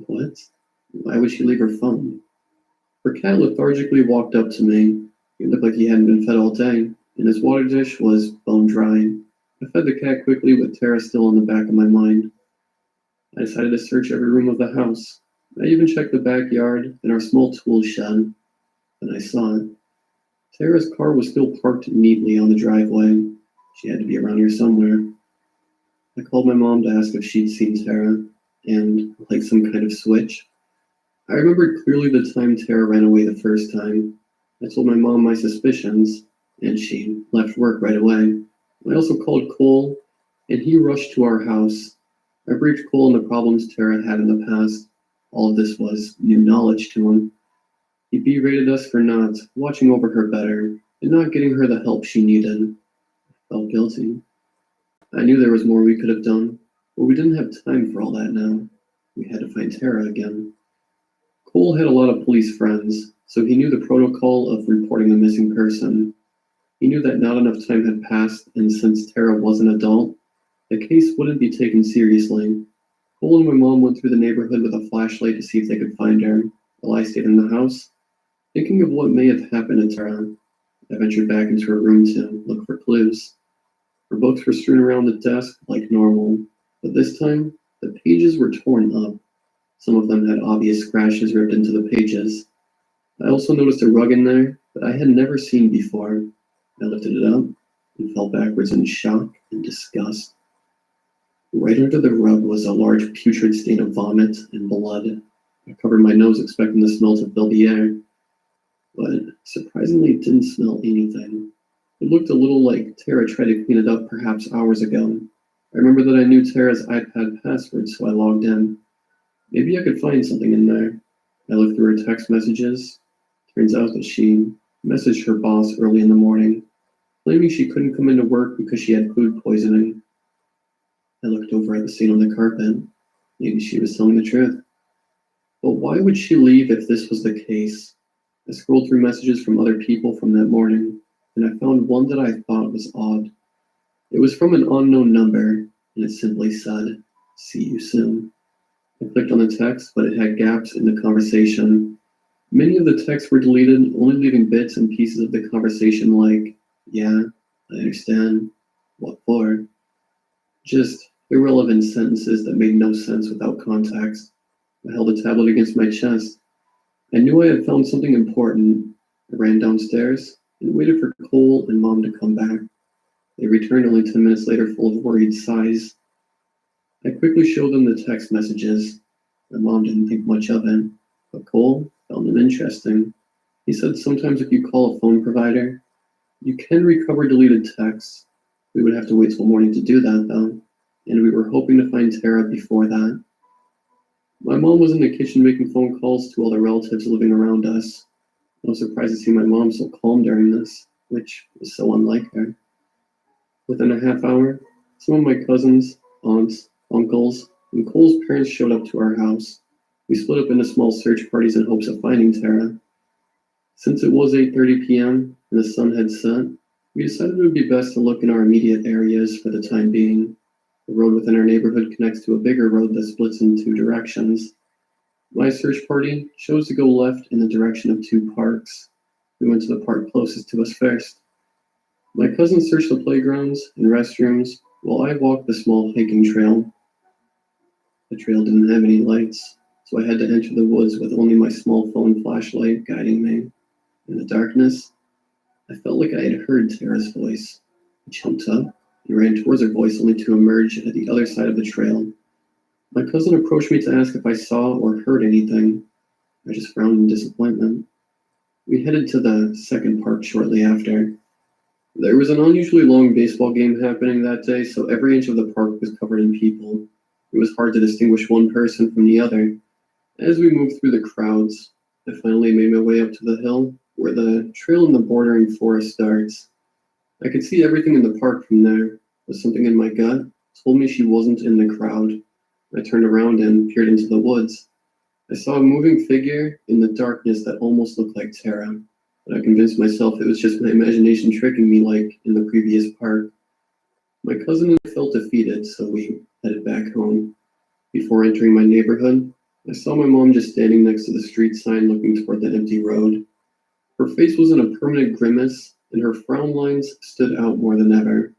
What? Why would she leave her phone? Her cat lethargically walked up to me. He looked like he hadn't been fed all day, and his water dish was bone dry. I fed the cat quickly with Tara still in the back of my mind. I decided to search every room of the house. I even checked the backyard and our small tool shed. Then I saw it. Tara's car was still parked neatly on the driveway. She had to be around here somewhere. I called my mom to ask if she'd seen Tara, and, like some kind of switch, I remembered clearly the time Tara ran away the first time. I told my mom my suspicions, and she left work right away. I also called Cole, and he rushed to our house. I briefed Cole on the problems Tara had in the past. All of this was new knowledge to him. He berated us for not watching over her better and not getting her the help she needed. I felt guilty. I knew there was more we could have done, but we didn't have time for all that now. We had to find Tara again. Cole had a lot of police friends, so he knew the protocol of reporting a missing person. He knew that not enough time had passed, and since Tara was an adult, the case wouldn't be taken seriously. Cole and my mom went through the neighborhood with a flashlight to see if they could find her, while I stayed in the house, thinking of what may have happened to Tara. I ventured back into her room to look for clues. Her books were strewn around the desk like normal, but this time, the pages were torn up. Some of them had obvious scratches ripped into the pages. I also noticed a rug in there that I had never seen before. I lifted it up and fell backwards in shock and disgust. Right under the rug was a large putrid stain of vomit and blood. I covered my nose expecting the smell to fill the air, but surprisingly it didn't smell anything. It looked a little like Tara tried to clean it up perhaps hours ago. I remember that I knew Tara's iPad password, so I logged in. Maybe I could find something in there. I looked through her text messages. Turns out that she messaged her boss early in the morning, claiming she couldn't come into work because she had food poisoning. I looked over at the stain on the carpet. Maybe she was telling the truth. But why would she leave if this was the case? I scrolled through messages from other people from that morning, and I found one that I thought was odd. It was from an unknown number, and it simply said, "See you soon." I clicked on the text, but it had gaps in the conversation. Many of the texts were deleted, only leaving bits and pieces of the conversation like, "Yeah, I understand. What for?" Just irrelevant sentences that made no sense without context. I held the tablet against my chest. I knew I had found something important. I ran downstairs and waited for Cole and Mom to come back. They returned only 10 minutes later, full of worried sighs. I quickly showed them the text messages. My mom didn't think much of it, but Cole found them interesting. He said sometimes if you call a phone provider, you can recover deleted texts. We would have to wait till morning to do that, though, and we were hoping to find Tara before that. My mom was in the kitchen making phone calls to all the relatives living around us. I was surprised to see my mom so calm during this, which was so unlike her. Within a half hour, some of my cousins, aunts, uncles, and Cole's parents showed up to our house. We split up into small search parties in hopes of finding Tara. Since it was 8:30 p.m. and the sun had set, we decided it would be best to look in our immediate areas for the time being. The road within our neighborhood connects to a bigger road that splits in two directions. My search party chose to go left in the direction of two parks. We went to the park closest to us first. My cousins searched the playgrounds and restrooms, while I walked the small hiking trail. The trail didn't have any lights, so I had to enter the woods with only my small phone flashlight guiding me. In the darkness, I felt like I had heard Tara's voice. I jumped up and ran towards her voice only to emerge at the other side of the trail. My cousin approached me to ask if I saw or heard anything. I just frowned in disappointment. We headed to the second park shortly after. There was an unusually long baseball game happening that day, so every inch of the park was covered in people. It was hard to distinguish one person from the other. As we moved through the crowds, I finally made my way up to the hill, where the trail in the bordering forest starts. I could see everything in the park from there, but something in my gut told me she wasn't in the crowd. I turned around and peered into the woods. I saw a moving figure in the darkness that almost looked like Tara, but I convinced myself it was just my imagination tricking me like in the previous park. My cousin and I felt defeated, so we headed back home. Before entering my neighborhood, I saw my mom just standing next to the street sign looking toward the empty road. Her face was in a permanent grimace, and her frown lines stood out more than ever.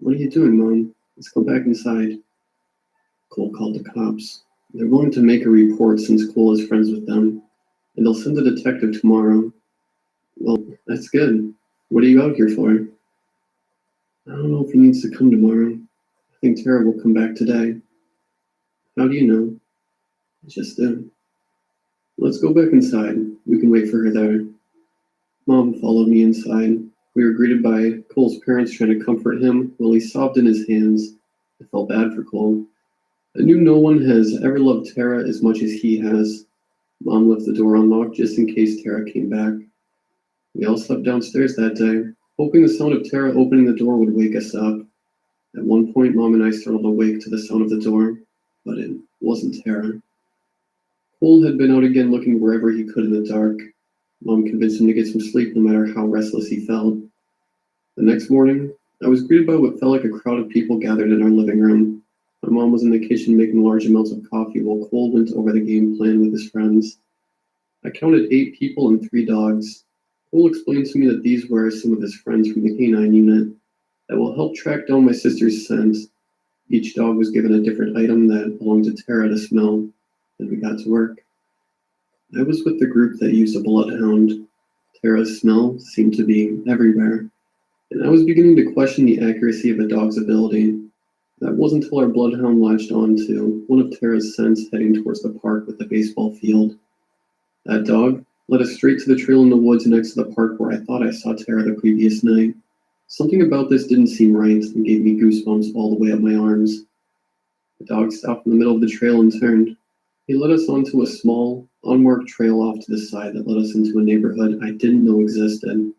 "What are you doing, Mom? Let's go back inside." Cole called the cops. They're willing to make a report since Cole is friends with them, and they'll send a detective tomorrow. Well, that's good. What are you out here for? I don't know if he needs to come tomorrow. I think Tara will come back today. How do you know? I just do. Let's go back inside. We can wait for her there. Mom followed me inside. We were greeted by Cole's parents trying to comfort him while he sobbed in his hands. I felt bad for Cole. I knew no one has ever loved Tara as much as he has. Mom left the door unlocked just in case Tara came back. We all slept downstairs that day, hoping the sound of Tara opening the door would wake us up. At one point, Mom and I startled awake to the sound of the door, but it wasn't Tara. Cole had been out again looking wherever he could in the dark. Mom convinced him to get some sleep no matter how restless he felt. The next morning, I was greeted by what felt like a crowd of people gathered in our living room. My mom was in the kitchen making large amounts of coffee while Cole went over the game plan with his friends. I counted 8 people and 3 dogs. Cole explained to me that these were some of his friends from the canine unit that will help track down my sister's scent. Each dog was given a different item that belonged to Tara to smell, and we got to work. I was with the group that used a bloodhound. Tara's smell seemed to be everywhere, and I was beginning to question the accuracy of a dog's ability. That wasn't until our bloodhound latched on to one of Tara's scents heading towards the park with the baseball field. That dog led us straight to the trail in the woods next to the park where I thought I saw Tara the previous night. Something about this didn't seem right and gave me goosebumps all the way up my arms. The dog stopped in the middle of the trail and turned. He led us onto a small, unmarked trail off to the side that led us into a neighborhood I didn't know existed.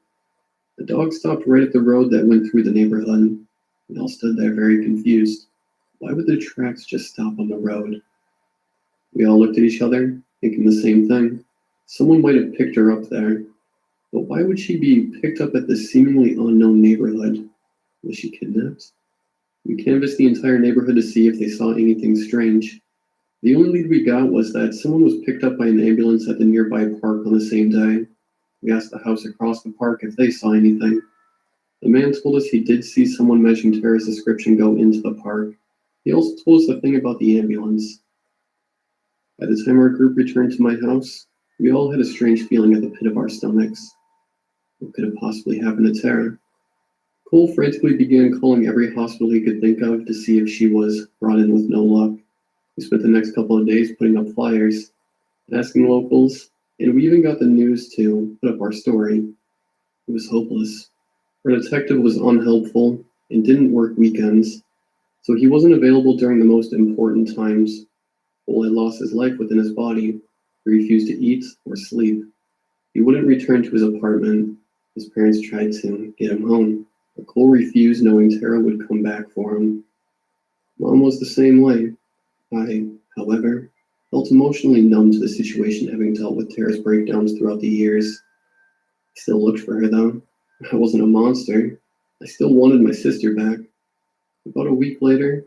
The dog stopped right at the road that went through the neighborhood. We all stood there very confused. Why would the tracks just stop on the road? We all looked at each other, thinking the same thing. Someone might have picked her up there. But why would she be picked up at this seemingly unknown neighborhood? Was she kidnapped? We canvassed the entire neighborhood to see if they saw anything strange. The only lead we got was that someone was picked up by an ambulance at the nearby park on the same day. We asked the house across the park if they saw anything. The man told us he did see someone matching Tara's description go into the park. He also told us the thing about the ambulance. By the time our group returned to my house, we all had a strange feeling at the pit of our stomachs. What could have possibly happened to Tara? Cole frantically began calling every hospital he could think of to see if she was brought in with no luck. We spent the next couple of days putting up flyers, asking locals, and we even got the news to put up our story. It was hopeless. Our detective was unhelpful and didn't work weekends, so he wasn't available during the most important times. Cole had lost his life within his body. He refused to eat or sleep. He wouldn't return to his apartment. His parents tried to get him home, but Cole refused, knowing Tara would come back for him. Mom was the same way. I, however, felt emotionally numb to the situation, having dealt with Tara's breakdowns throughout the years. I still looked for her, though. I wasn't a monster. I still wanted my sister back. About a week later,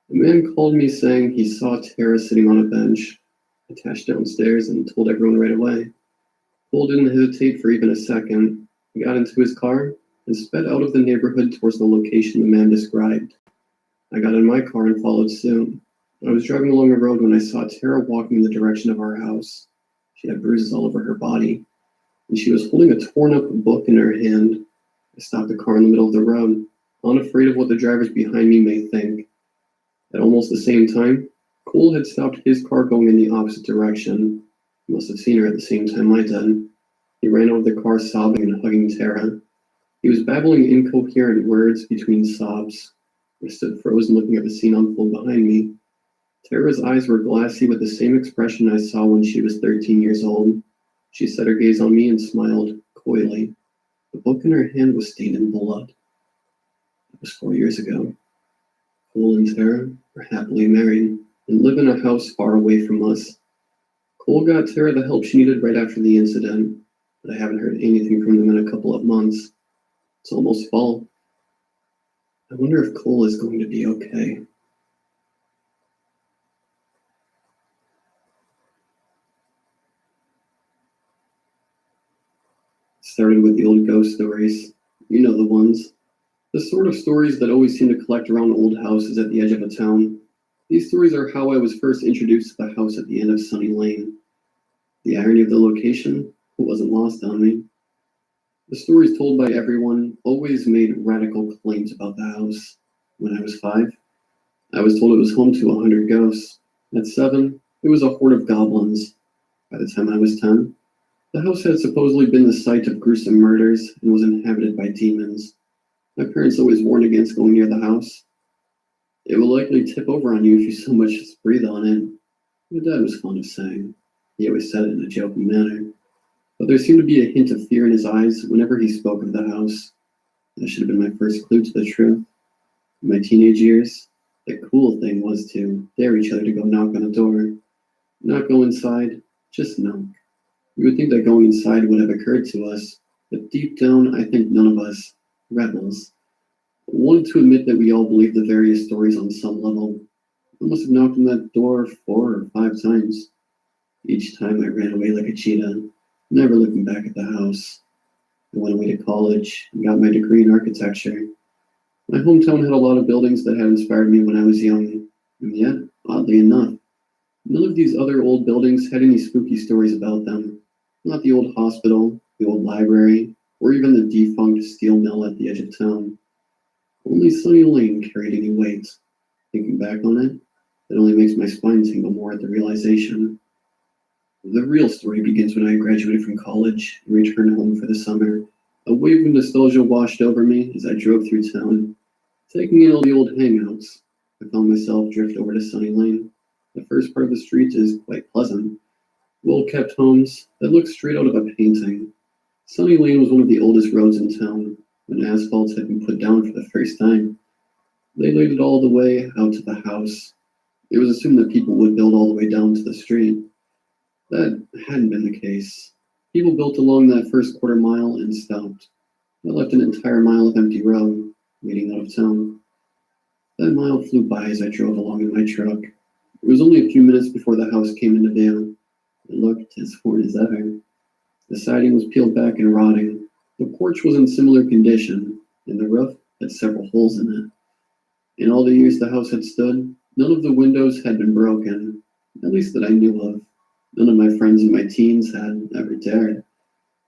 a man called me saying he saw Tara sitting on a bench. I dashed downstairs and told everyone right away. Cole didn't hesitate for even a second. He got into his car and sped out of the neighborhood towards the location the man described. I got in my car and followed suit. I was driving along the road when I saw Tara walking in the direction of our house. She had bruises all over her body, and she was holding a torn-up book in her hand. I stopped the car in the middle of the road, unafraid of what the drivers behind me may think. At almost the same time, Cole had stopped his car going in the opposite direction. He must have seen her at the same time I did. He ran out of the car sobbing and hugging Tara. He was babbling incoherent words between sobs. I stood frozen looking at the scene unfold behind me. Tara's eyes were glassy with the same expression I saw when she was 13 years old. She set her gaze on me and smiled coyly. The book in her hand was stained in blood. It was 4 years ago. Cole and Tara were happily married and live in a house far away from us. Cole got Tara the help she needed right after the incident, but I haven't heard anything from them in a couple of months. It's almost fall. I wonder if Cole is going to be okay. It started with the old ghost stories. You know the ones. The sort of stories that always seem to collect around old houses at the edge of a town. These stories are how I was first introduced to the house at the end of Sunny Lane. The irony of the location wasn't lost on me. The stories told by everyone always made radical claims about the house. When I was 5, I was told it was home to 100 ghosts. At 7, it was a horde of goblins. By the time I was 10, the house had supposedly been the site of gruesome murders and was inhabited by demons. My parents always warned against going near the house. It will likely tip over on you if you so much as breathe on it. My dad was fond of saying. He always said it in a joking manner. But there seemed to be a hint of fear in his eyes whenever he spoke of the house. That should have been my first clue to the truth. In my teenage years, the cool thing was to dare each other to go knock on the door. Not go inside, just knock. You would think that going inside would have occurred to us, but deep down, I think none of us, rebels, wanted to admit that we all believed the various stories on some level. I must have knocked on that door 4 or 5 times. Each time I ran away like a cheetah, never looking back at the house. I went away to college and got my degree in architecture. My hometown had a lot of buildings that had inspired me when I was young, and yet, oddly enough, none of these other old buildings had any spooky stories about them. Not the old hospital, the old library, or even the defunct steel mill at the edge of town. Only Sunny Lane carried any weight. Thinking back on it, it only makes my spine tingle more at the realization. The real story begins when I graduated from college and returned home for the summer. A wave of nostalgia washed over me as I drove through town. Taking in all the old hangouts, I found myself drift over to Sunny Lane. The first part of the street is quite pleasant. Well-kept homes that look straight out of a painting. Sunny Lane was one of the oldest roads in town, when asphalt had been put down for the first time. They laid it all the way out to the house. It was assumed that people would build all the way down to the street. That hadn't been the case. People built along that first quarter mile and stopped. That left an entire mile of empty road, leading out of town. That mile flew by as I drove along in my truck. It was only a few minutes before the house came into view. It looked as worn as ever. The siding was peeled back and rotting. The porch was in similar condition, and the roof had several holes in it. In all the years the house had stood, none of the windows had been broken, at least that I knew of. None of my friends in my teens had ever dared.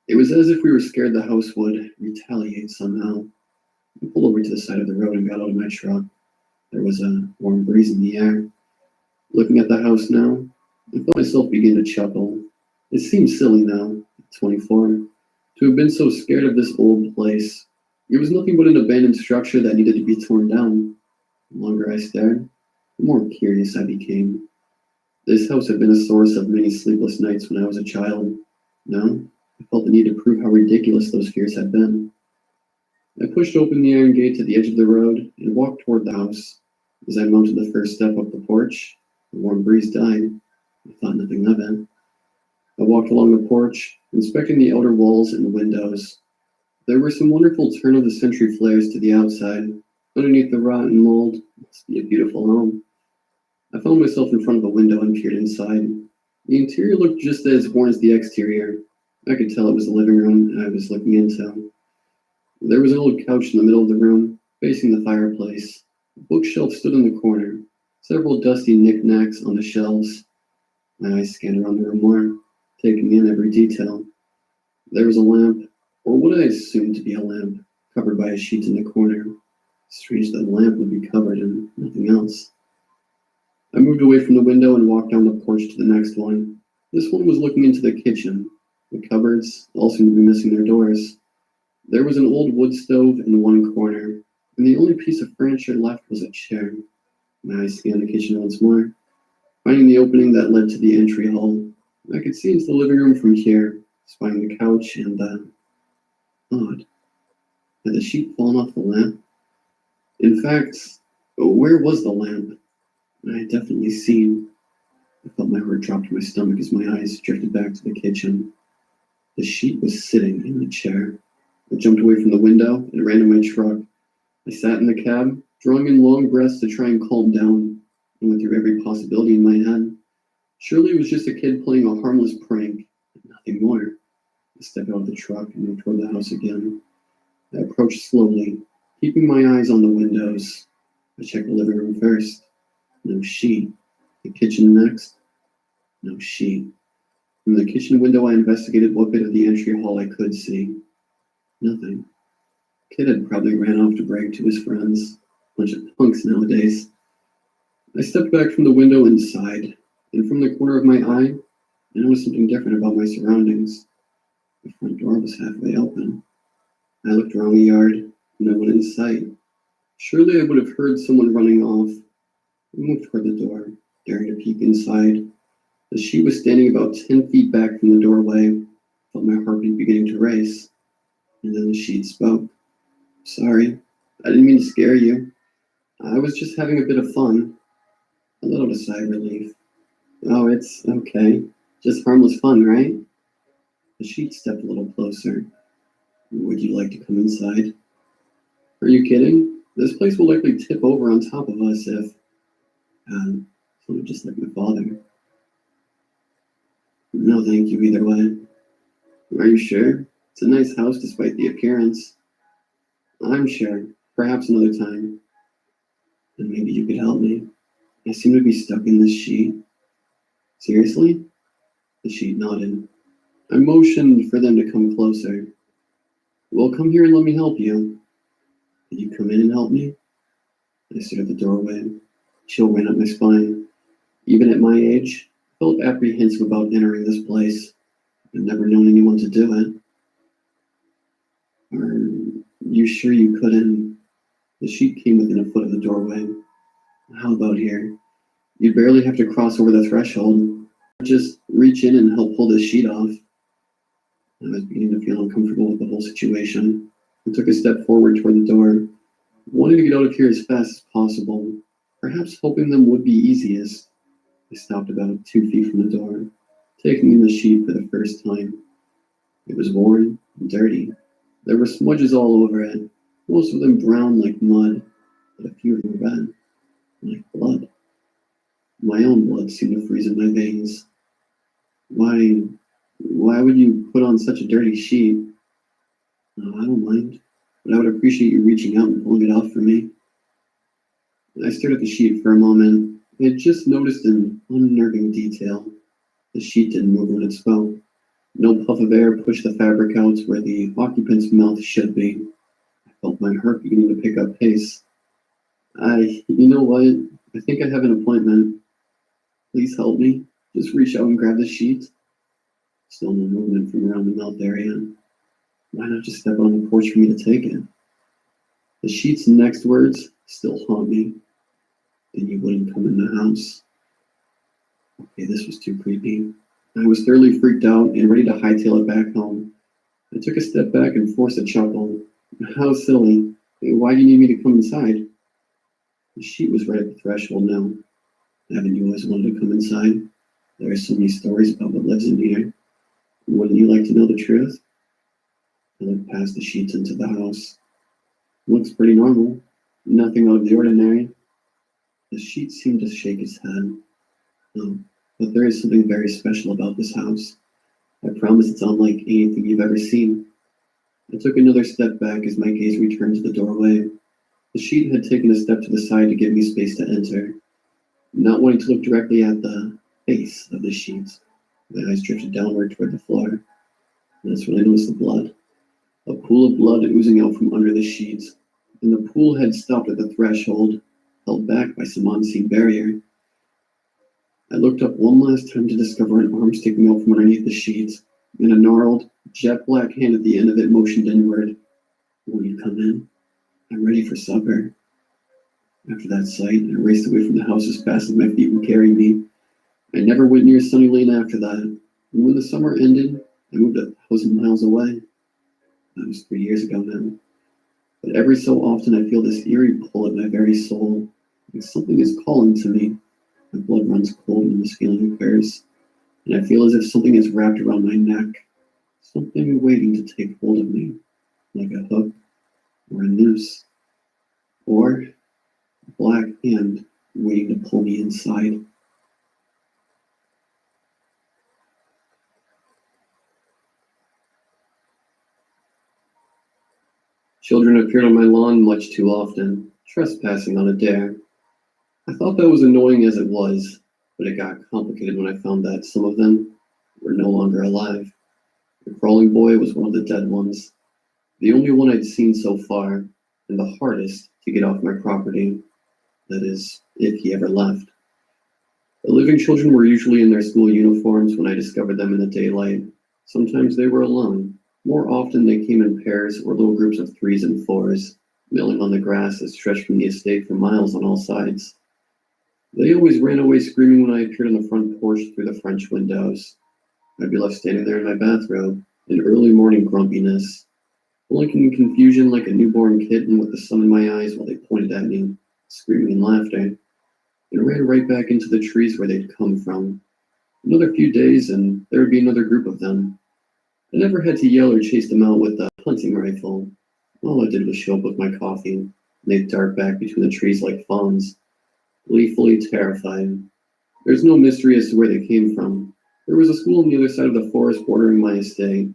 It was as if we were scared the house would retaliate somehow. I pulled over to the side of the road and got out of my truck. There was a warm breeze in the air. Looking at the house now, I felt myself begin to chuckle. It seemed silly now, at 24, to have been so scared of this old place. It was nothing but an abandoned structure that needed to be torn down. The longer I stared, the more curious I became. This house had been a source of many sleepless nights when I was a child. Now, I felt the need to prove how ridiculous those fears had been. I pushed open the iron gate to the edge of the road and walked toward the house. As I mounted the first step up the porch, the warm breeze died. I thought nothing of it. I walked along the porch, inspecting the outer walls and windows. There were some wonderful turn-of-the-century flares to the outside. Underneath the rotten mold, it must be a beautiful home. I found myself in front of a window and peered inside. The interior looked just as worn as the exterior. I could tell it was the living room I was looking into. There was an old couch in the middle of the room, facing the fireplace. A bookshelf stood in the corner, several dusty knickknacks on the shelves. My eyes scanned around the room more, taking in every detail. There was a lamp, or what I assumed to be a lamp, covered by a sheet in the corner. Strange that the lamp would be covered and nothing else. I moved away from the window and walked down the porch to the next one. This one was looking into the kitchen. The cupboards all seemed to be missing their doors. There was an old wood stove in one corner, and the only piece of furniture left was a chair. My eyes scanned the kitchen once more, finding the opening that led to the entry hall. I could see into the living room from here, spying the couch and the... Odd. Had the sheet fallen off the lamp? In fact, where was the lamp? I had definitely seen. I felt my heart drop to my stomach as my eyes drifted back to the kitchen. The sheet was sitting in the chair. I jumped away from the window and ran to my truck. I sat in the cab, drawing in long breaths to try and calm down. I went through every possibility in my head. Surely it was just a kid playing a harmless prank, nothing more. I stepped out of the truck and moved toward the house again. I approached slowly, keeping my eyes on the windows. I checked the living room first. No sheet. The kitchen next. No sheet. From the kitchen window, I investigated what bit of the entry hall I could see. Nothing. Kid had probably ran off to brag to his friends. Bunch of punks nowadays. I stepped back from the window and sighed, and from the corner of my eye, I noticed something different about my surroundings. The front door was halfway open. I looked around the yard, no one in sight. Surely I would have heard someone running off. I moved toward the door, daring to peek inside. The sheet was standing about 10 feet back from the doorway. I felt my heartbeat beginning to race. And then the sheet spoke. Sorry, I didn't mean to scare you. I was just having a bit of fun. I let out a sigh of relief. Oh, it's okay. Just harmless fun, right? The sheet stepped a little closer. Would you like to come inside? Are you kidding? This place will likely tip over on top of us if... someone just like my father. No, thank you either way. Are you sure? It's a nice house despite the appearance. I'm sure. Perhaps another time. And maybe you could help me. I seem to be stuck in this sheet. Seriously? The sheet nodded. I motioned for them to come closer. Well, come here and let me help you. Can you come in and help me? I stood at the doorway. Chill ran up my spine. Even at my age, I felt apprehensive about entering this place. I've never known anyone to do it. Are you sure you couldn't? The sheet came within a foot of the doorway. How about here? You'd barely have to cross over the threshold. Just reach in and help pull this sheet off. I was beginning to feel uncomfortable with the whole situation. I took a step forward toward the door, wanting to get out of here as fast as possible, perhaps hoping them would be easiest. I stopped about 2 feet from the door, taking in the sheet for the first time. It was worn and dirty. There were smudges all over it, most of them brown like mud, but a few of them were red, like blood. My own blood seemed to freeze in my veins. Why would you put on such a dirty sheet? Oh, I don't mind, but I would appreciate you reaching out and pulling it off for me. I stared at the sheet for a moment. I had just noticed an unnerving detail. The sheet didn't move when it spoke. No puff of air pushed the fabric out where the occupant's mouth should be. I felt my heart beginning to pick up pace. You know what? I think I have an appointment. Please help me. Just reach out and grab the sheet. Still no movement from around the mouth area. Why not just step on the porch for me to take it? The sheet's next words still haunt me. Then you wouldn't come in the house. Okay, this was too creepy. I was thoroughly freaked out and ready to hightail it back home. I took a step back and forced a chuckle. How silly. Why do you need me to come inside? The sheet was right at the threshold now. Haven't you always wanted to come inside? There are so many stories about what lives in here. Wouldn't you like to know the truth? I looked past the sheets into the house. Looks pretty normal. Nothing out of the ordinary. The sheet seemed to shake his head. No, but there is something very special about this house. I promise it's unlike anything you've ever seen. I took another step back as my gaze returned to the doorway. The sheet had taken a step to the side to give me space to enter. Not wanting to look directly at the face of the sheet, my eyes drifted downward toward the floor. And that's when I noticed the blood. A pool of blood oozing out from under the sheets. And the pool had stopped at the threshold, held back by some unseen barrier. I looked up one last time to discover an arm sticking out from underneath the sheets, and a gnarled, jet black hand at the end of it motioned inward. "Will you come in? I'm ready for supper." After that sight, I raced away from the house as fast as my feet would carry me. I never went near Sunny Lane after that, and when the summer ended, I moved 1,000 miles away. That was 3 years ago now. But every so often I feel this eerie pull at my very soul, like something is calling to me. My blood runs cold when this feeling occurs, and I feel as if something is wrapped around my neck, something waiting to take hold of me, like a hook or a noose, or a black hand waiting to pull me inside. Children appeared on my lawn much too often, trespassing on a dare. I thought that was annoying as it was, but it got complicated when I found that some of them were no longer alive. The crawling boy was one of the dead ones, the only one I'd seen so far, and the hardest to get off my property. That is, if he ever left. The living children were usually in their school uniforms when I discovered them in the daylight. Sometimes they were alone. More often they came in pairs or little groups of 3s and 4s, milling on the grass that stretched from the estate for miles on all sides. They always ran away screaming when I appeared on the front porch through the French windows. I'd be left standing there in my bathrobe, in early morning grumpiness, blinking in confusion like a newborn kitten with the sun in my eyes while they pointed at me, screaming in laughter, and ran right back into the trees where they'd come from. Another few days and there would be another group of them. I never had to yell or chase them out with a hunting rifle. All I did was show up with my coffee, and they'd dart back between the trees like fawns, gleefully terrified. There's no mystery as to where they came from. There was a school on the other side of the forest bordering my estate,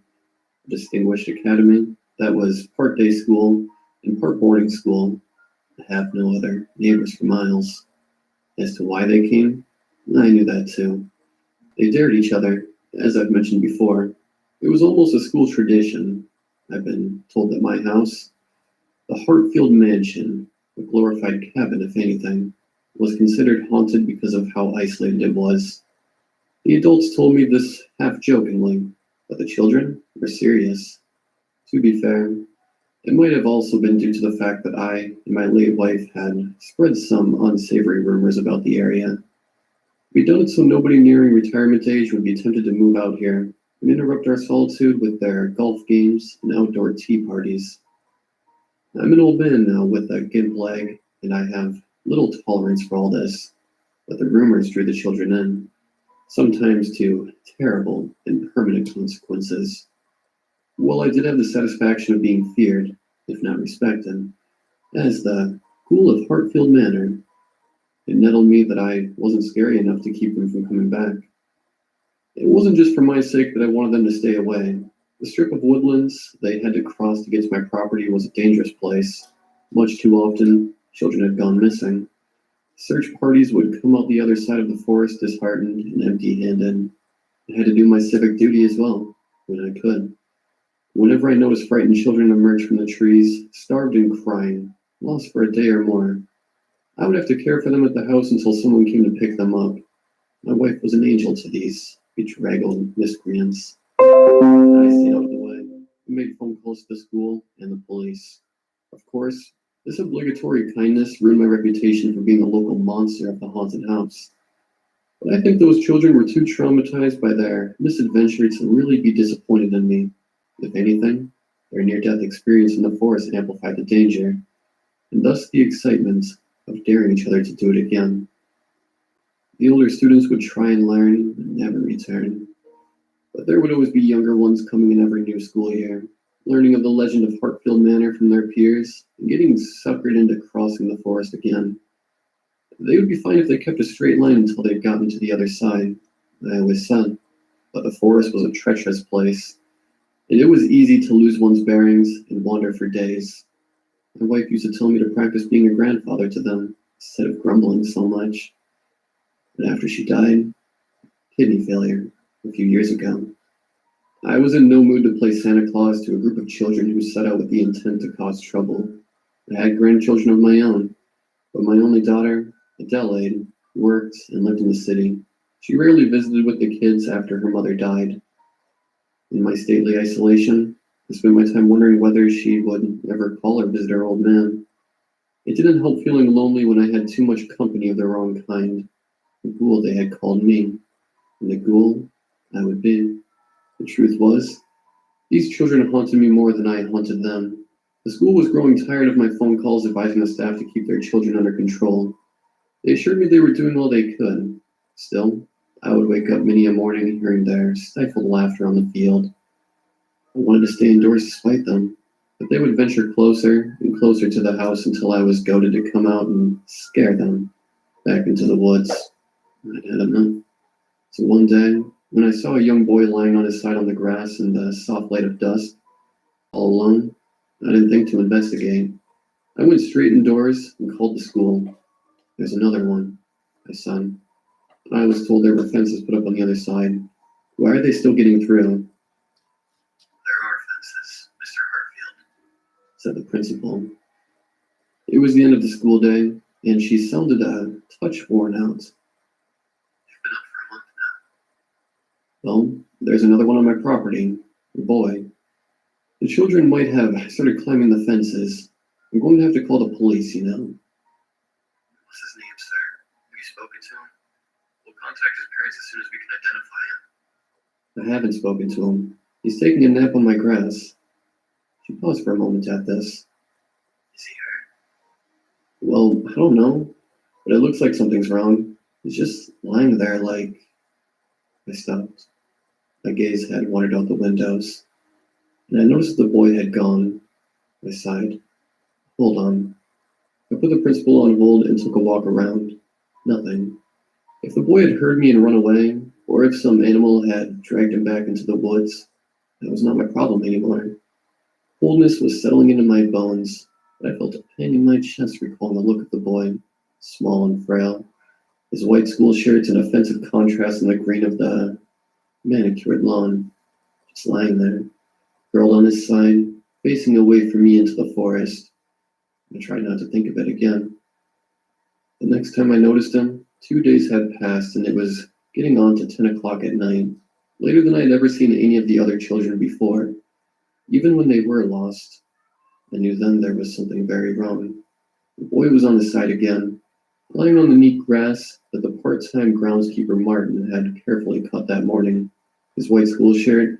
a distinguished academy that was part day school and part boarding school. I have no other neighbors for miles. As to why they came, I knew that too. They dared each other, as I've mentioned before. It was almost a school tradition. I've been told that my house, the Hartfield Mansion, a glorified cabin if anything, was considered haunted because of how isolated it was. The adults told me this half-jokingly, but the children were serious. To be fair, it might have also been due to the fact that I and my late wife had spread some unsavory rumors about the area. We'd done it so nobody nearing retirement age would be tempted to move out here and interrupt our solitude with their golf games and outdoor tea parties. I'm an old man now with a gimp leg, and I have little tolerance for all this, but the rumors drew the children in, sometimes to terrible and permanent consequences. While I did have the satisfaction of being feared, if not respected, as the ghoul of Hartfield Manor, it nettled me that I wasn't scary enough to keep them from coming back. It wasn't just for my sake that I wanted them to stay away. The strip of woodlands they had to cross to get to my property was a dangerous place. Much too often, children had gone missing. Search parties would come out the other side of the forest disheartened and empty-handed. I had to do my civic duty as well, when I could. Whenever I noticed frightened children emerge from the trees, starved and crying, lost for a day or more, I would have to care for them at the house until someone came to pick them up. My wife was an angel to these bedraggled miscreants. I stayed out of the way and made phone calls to the school and the police. Of course, this obligatory kindness ruined my reputation for being a local monster of the haunted house. But I think those children were too traumatized by their misadventure to really be disappointed in me. If anything, their near-death experience in the forest amplified the danger, and thus the excitement of daring each other to do it again. The older students would try and learn and never return, but there would always be younger ones coming in every new school year, learning of the legend of Hartfield Manor from their peers, and getting suckered into crossing the forest again. They would be fine if they kept a straight line until they'd gotten to the other side, I always said, but the forest was a treacherous place, and it was easy to lose one's bearings and wander for days. My wife used to tell me to practice being a grandfather to them, instead of grumbling so much. But after she died, kidney failure, a few years ago, I was in no mood to play Santa Claus to a group of children who set out with the intent to cause trouble. I had grandchildren of my own, but my only daughter, Adelaide, worked and lived in the city. She rarely visited with the kids after her mother died. In my stately isolation, I spent my time wondering whether she would ever call or visit her old man. It didn't help feeling lonely when I had too much company of the wrong kind. The ghoul they had called me, and the ghoul I would be. The truth was, these children haunted me more than I haunted them. The school was growing tired of my phone calls advising the staff to keep their children under control. They assured me they were doing all they could. Still, I would wake up many a morning hearing their stifled laughter on the field. I wanted to stay indoors despite them, but they would venture closer and closer to the house until I was goaded to come out and scare them back into the woods. I'd had enough. So one day, when I saw a young boy lying on his side on the grass in the soft light of dusk, all alone, I didn't think to investigate. I went straight indoors and called the school. There's another one, I said. I was told there were fences put up on the other side. Why are they still getting through? There are fences, Mr. Hartfield, said the principal. It was the end of the school day, and she sounded a touch worn out. They've been up for a month now. Well, there's another one on my property, a boy. The children might have started climbing the fences. I'm going to have to call the police, you know. What's his name, sir? Have you spoken to him? We'll contact his parents as soon as we can identify him. I haven't spoken to him. He's taking a nap on my grass. She paused for a moment at this. Is he hurt? Well, I don't know, but it looks like something's wrong. He's just lying there like... I stopped. My gaze had wandered out the windows, and I noticed the boy had gone. I sighed. Hold on. I put the principal on hold and took a walk around. Nothing. If the boy had heard me and run away, or if some animal had dragged him back into the woods, that was not my problem anymore. Coldness was settling into my bones, but I felt a pain in my chest recalling the look of the boy, small and frail. His white school shirts an offensive contrast in the green of the manicured lawn, just lying there, curled on his side, facing away from me into the forest. I tried not to think of it again. The next time I noticed him, 2 days had passed and it was getting on to 10 o'clock at night, later than I had ever seen any of the other children before. Even when they were lost, I knew then there was something very wrong. The boy was on his side again, lying on the neat grass that the part-time groundskeeper Martin had carefully cut that morning. His white school shirt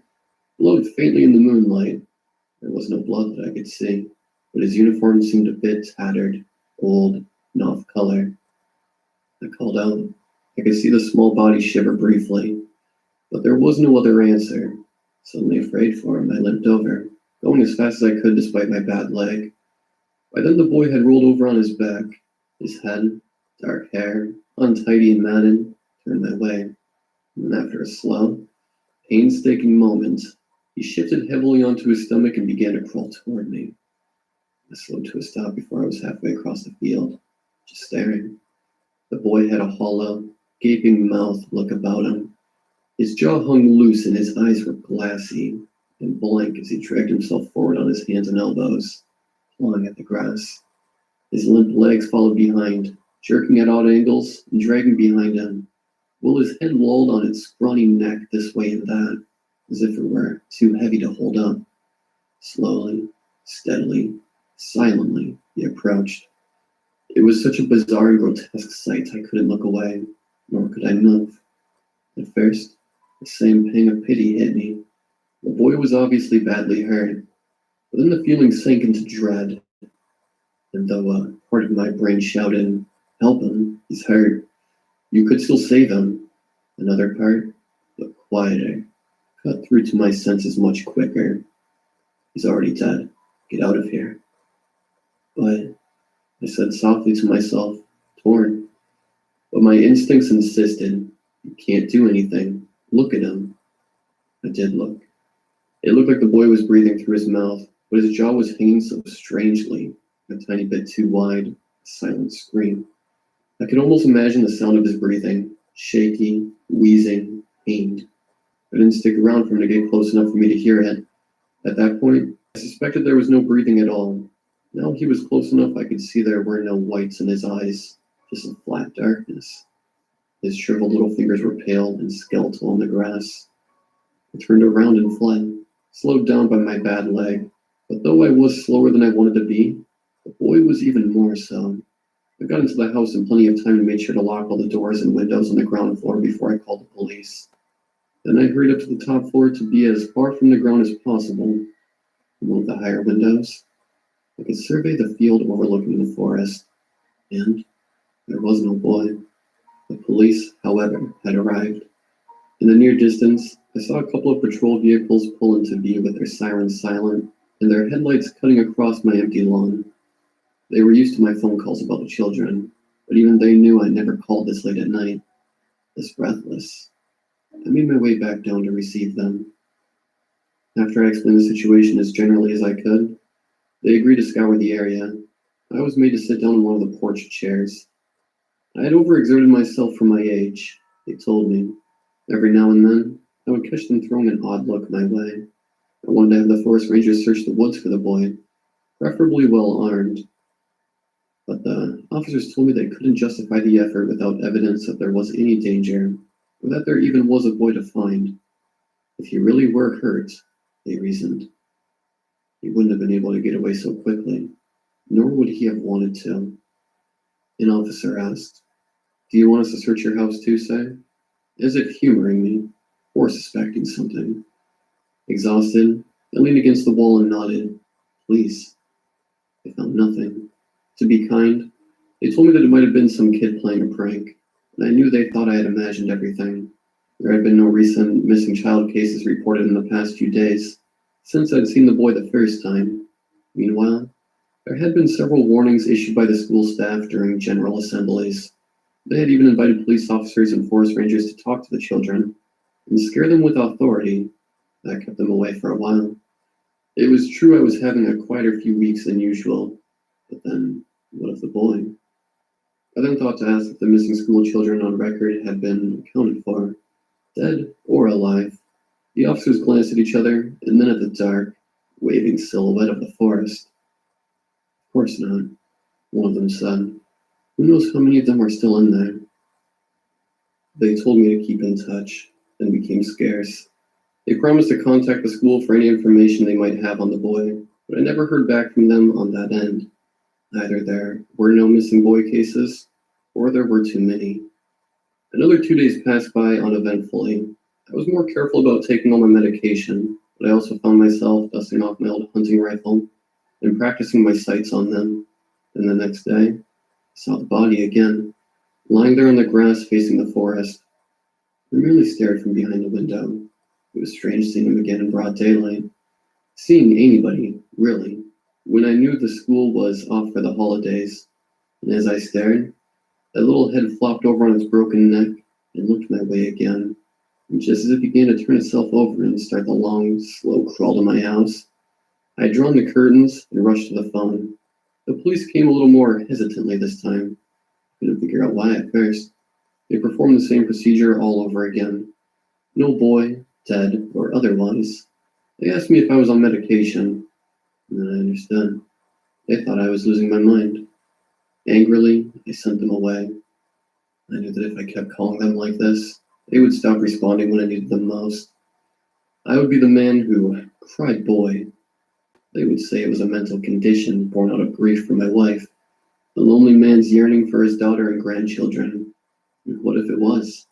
glowed faintly in the moonlight. There was no blood that I could see, but his uniform seemed a bit tattered, old, and off-color. I called out. I could see the small body shiver briefly, but there was no other answer. Suddenly afraid for him, I limped over, going as fast as I could despite my bad leg. By then the boy had rolled over on his back, his head, dark hair, untidy and matted, turned my way. And after a slow, painstaking moment, he shifted heavily onto his stomach and began to crawl toward me. I slowed to a stop before I was halfway across the field, just staring. The boy had a hollow, gaping mouth look about him. His jaw hung loose and his eyes were glassy and blank as he dragged himself forward on his hands and elbows, clawing at the grass. His limp legs followed behind, jerking at odd angles and dragging behind him, while his head lolled on its scrawny neck this way and that, as if it were too heavy to hold up. Slowly, steadily, silently, he approached. It was such a bizarre and grotesque sight I couldn't look away, nor could I move. At first, the same pang of pity hit me. The boy was obviously badly hurt, but then the feeling sank into dread. And though a part of my brain shouted, "Help him, he's hurt. You could still save him," another part, but quieter, cut through to my senses much quicker. "He's already dead. Get out of here." But, I said softly to myself, torn. But my instincts insisted, "You can't do anything. Look at him." I did look. It looked like the boy was breathing through his mouth, but his jaw was hanging so strangely, a tiny bit too wide, a silent scream. I could almost imagine the sound of his breathing, shaky, wheezing, pained. I didn't stick around for him to get close enough for me to hear it. At that point, I suspected there was no breathing at all. Now he was close enough I could see there were no whites in his eyes, just a flat darkness. His shriveled little fingers were pale and skeletal on the grass. I turned around and fled, slowed down by my bad leg. But though I was slower than I wanted to be, the boy was even more so. I got into the house in plenty of time and made sure to lock all the doors and windows on the ground floor before I called the police. Then I hurried up to the top floor to be as far from the ground as possible. In one of the higher windows, I could survey the field overlooking the forest, and there was no boy. The police, however, had arrived. In the near distance, I saw a couple of patrol vehicles pull into view with their sirens silent and their headlights cutting across my empty lawn. They were used to my phone calls about the children, but even they knew I never called this late at night, this breathless. I made my way back down to receive them. After I explained the situation as generally as I could, they agreed to scour the area. I was made to sit down in one of the porch chairs. I had overexerted myself for my age, they told me. Every now and then, I would catch them throwing an odd look my way. I wanted to have the forest rangers search the woods for the boy, preferably well armed. But the officers told me they couldn't justify the effort without evidence that there was any danger, or that there even was a boy to find. If he really were hurt, they reasoned, he wouldn't have been able to get away so quickly, nor would he have wanted to. An officer asked, "Do you want us to search your house too, sir?" As if humoring me, or suspecting something. Exhausted, I leaned against the wall and nodded. Please. I found nothing. To be kind, they told me that it might have been some kid playing a prank, and I knew they thought I had imagined everything. There had been no recent missing child cases reported in the past few days, since I'd seen the boy the first time. Meanwhile, there had been several warnings issued by the school staff during general assemblies. They had even invited police officers and forest rangers to talk to the children and scare them with authority. That kept them away for a while. It was true I was having a quieter few weeks than usual, but then, what of the boy? I then thought to ask if the missing school children on record had been accounted for, dead or alive. The officers glanced at each other and then at the dark, waving silhouette of the forest. Of course not, one of them said. Who knows how many of them are still in there? They told me to keep in touch, and became scarce. They promised to contact the school for any information they might have on the boy, but I never heard back from them on that end. Either there were no missing boy cases, or there were too many. Another 2 days passed by uneventfully. I was more careful about taking all my medication, but I also found myself dusting off my old hunting rifle and practicing my sights on them. And the next day, I saw the body again, lying there on the grass facing the forest. I merely stared from behind the window. It was strange seeing him again in broad daylight. Seeing anybody, really, when I knew the school was off for the holidays. And as I stared, that little head flopped over on its broken neck and looked my way again. And just as it began to turn itself over and start the long, slow crawl to my house, I had drawn the curtains and rushed to the phone. The police came a little more hesitantly this time. I couldn't figure out why at first. They performed the same procedure all over again. No boy, dead or otherwise. They asked me if I was on medication, and then I understood. They thought I was losing my mind. Angrily, I sent them away. I knew that if I kept calling them like this, they would stop responding when I needed them most. I would be the man who cried boy. They would say it was a mental condition born out of grief for my wife, the lonely man's yearning for his daughter and grandchildren. And what if it was?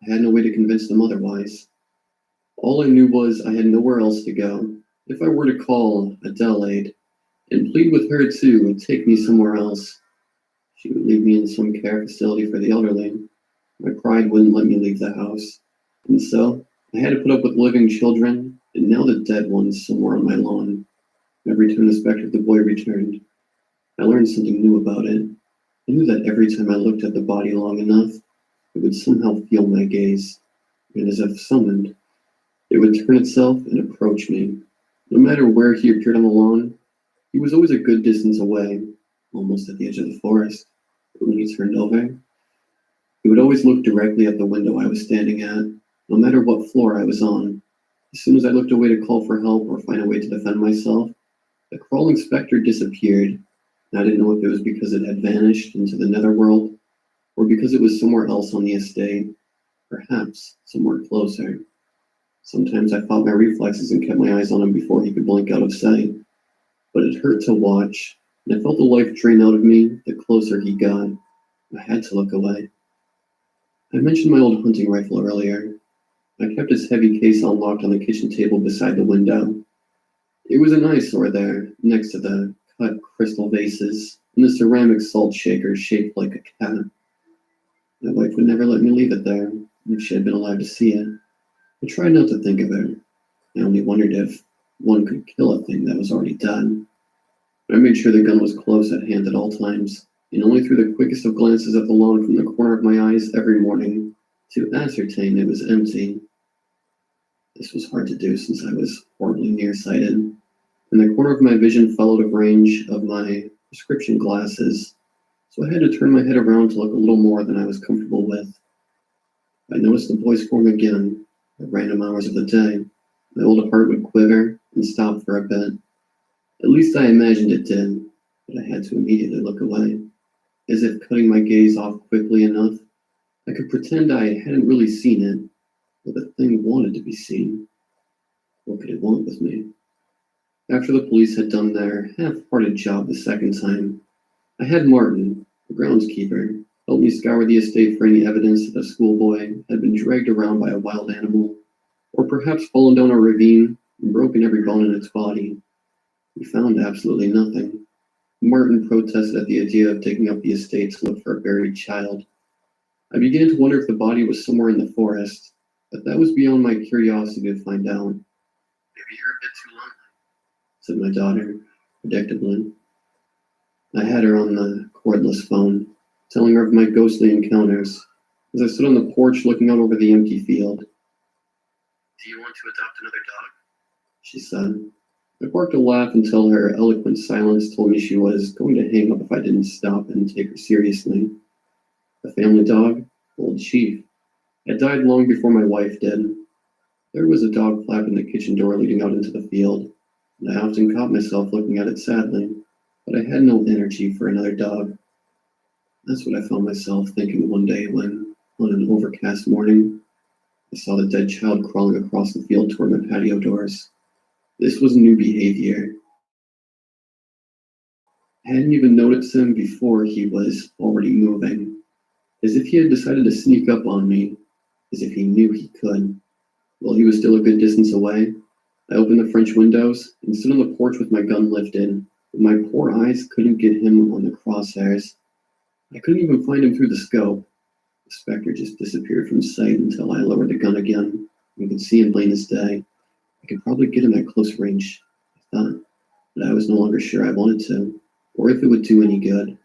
I had no way to convince them otherwise. All I knew was I had nowhere else to go. If I were to call Adelaide and plead with her to take me somewhere else, she would leave me in some care facility for the elderly. My pride wouldn't let me leave the house, and so I had to put up with living children, and now the dead ones somewhere on my lawn. Every time the specter of the boy returned, I learned something new about it. I knew that every time I looked at the body long enough, it would somehow feel my gaze, and as if summoned, it would turn itself and approach me. No matter where he appeared on the lawn, he was always a good distance away, almost at the edge of the forest. But when he turned over, he would always look directly at the window I was standing at, no matter what floor I was on. As soon as I looked away to call for help or find a way to defend myself, the crawling specter disappeared, and I didn't know if it was because it had vanished into the netherworld, or because it was somewhere else on the estate, perhaps somewhere closer. Sometimes I fought my reflexes and kept my eyes on him before he could blink out of sight, but it hurt to watch, and I felt the life drain out of me the closer he got. I had to look away. I mentioned my old hunting rifle earlier. I kept its heavy case unlocked on the kitchen table beside the window. It was an eyesore there, next to the cut crystal vases and the ceramic salt shaker shaped like a cat. My wife would never let me leave it there, if she had been allowed to see it. I tried not to think of it. I only wondered if one could kill a thing that was already dead. I made sure the gun was close at hand at all times, and only threw the quickest of glances at the lawn from the corner of my eyes every morning to ascertain it was empty. This was hard to do since I was horribly nearsighted, and the corner of my vision followed a range of my prescription glasses, so I had to turn my head around to look a little more than I was comfortable with. I noticed the boy's form again at random hours of the day. My old heart would quiver and stop for a bit. At least I imagined it did, but I had to immediately look away, as if cutting my gaze off quickly enough, I could pretend I hadn't really seen it, but the thing wanted to be seen. What could it want with me? After the police had done their half-hearted job the second time, I had Martin, the groundskeeper, help me scour the estate for any evidence that the schoolboy had been dragged around by a wild animal, or perhaps fallen down a ravine and broken every bone in its body. We found absolutely nothing. Martin protested at the idea of digging up the estate to look for a buried child. I began to wonder if the body was somewhere in the forest, but that was beyond my curiosity to find out. Maybe you're a bit too lonely, said my daughter, predictably. I had her on the cordless phone, telling her of my ghostly encounters, as I stood on the porch looking out over the empty field. Do you want to adopt another dog? She said. I barked a laugh until her eloquent silence told me she was going to hang up if I didn't stop and take her seriously. The family dog, Old Chief, had died long before my wife did. There was a dog flap in the kitchen door leading out into the field, and I often caught myself looking at it sadly, but I had no energy for another dog. That's what I found myself thinking one day when, on an overcast morning, I saw the dead child crawling across the field toward my patio doors. This was new behavior. I hadn't even noticed him before he was already moving, as if he had decided to sneak up on me, as if he knew he could. While he was still a good distance away, I opened the French windows and stood on the porch with my gun lifted, but my poor eyes couldn't get him on the crosshairs. I couldn't even find him through the scope. The specter just disappeared from sight until I lowered the gun again and could see him plain as day. I could probably get him at close range, I thought, but I was no longer sure I wanted to, or if it would do any good.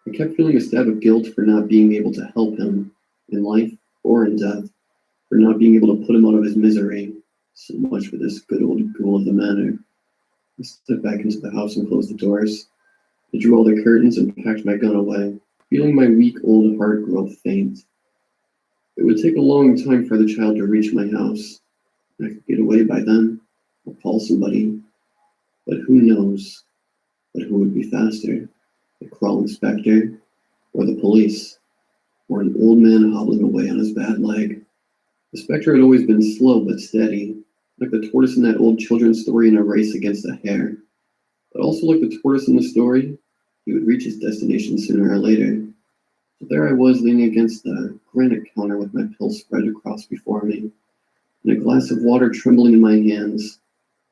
I kept feeling a stab of guilt for not being able to help him, in life or in death, for not being able to put him out of his misery. So much for this good old ghoul of the manor. I stepped back into the house and closed the doors. I drew all the curtains and packed my gun away, feeling my weak old heart grow faint. It would take a long time for the child to reach my house. I could get away by then, or call somebody. But who knows? But who would be faster? The crawling specter, or the police, or an old man hobbling away on his bad leg? The specter had always been slow but steady, like the tortoise in that old children's story in a race against a hare. But also like the tortoise in the story, he would reach his destination sooner or later. So there I was leaning against the granite counter with my pills spread across before me, and a glass of water trembling in my hands.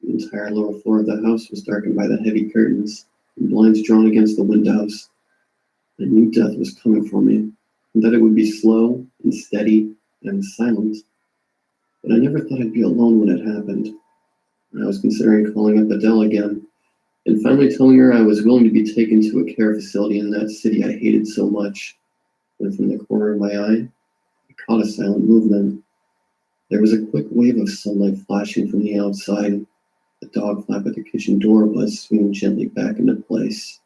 The entire lower floor of the house was darkened by the heavy curtains and blinds drawn against the windows. I knew death was coming for me, and that it would be slow and steady and silent. But I never thought I'd be alone when it happened. I was considering calling up Adele again, and finally telling her I was willing to be taken to a care facility in that city I hated so much, when from the corner of my eye, I caught a silent movement. There was a quick wave of sunlight flashing from the outside. The dog flap at the kitchen door was swinging gently back into place.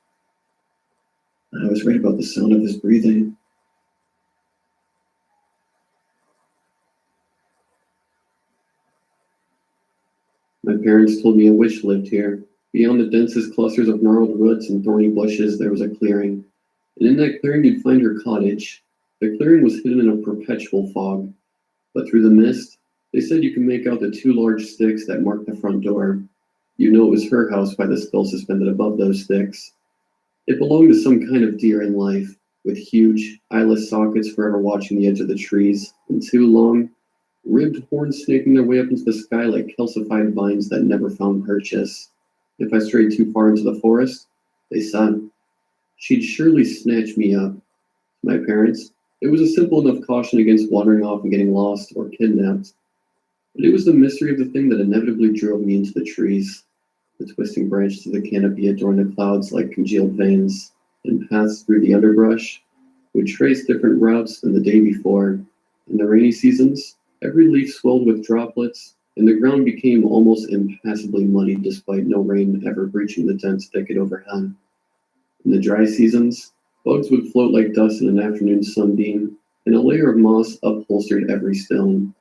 I was right about the sound of his breathing. My parents told me a witch lived here. Beyond the densest clusters of gnarled roots and thorny bushes, there was a clearing. And in that clearing, you'd find her cottage. The clearing was hidden in a perpetual fog, but through the mist, they said you could make out the two large sticks that marked the front door. You know it was her house by the skull suspended above those sticks. It belonged to some kind of deer in life, with huge, eyeless sockets forever watching the edge of the trees, and two long, ribbed horns snaking their way up into the sky like calcified vines that never found purchase. If I strayed too far into the forest, they said, she'd surely snatch me up. My parents, it was a simple enough caution against wandering off and getting lost or kidnapped. But it was the mystery of the thing that inevitably drove me into the trees. The twisting branches of the canopy adorned the clouds like congealed veins, and paths through the underbrush would trace different routes than the day before. In the rainy seasons, every leaf swelled with droplets, and the ground became almost impassably muddy despite no rain ever breaching the dense thicket overhead. In the dry seasons, bugs would float like dust in an afternoon sunbeam, and a layer of moss upholstered every stone.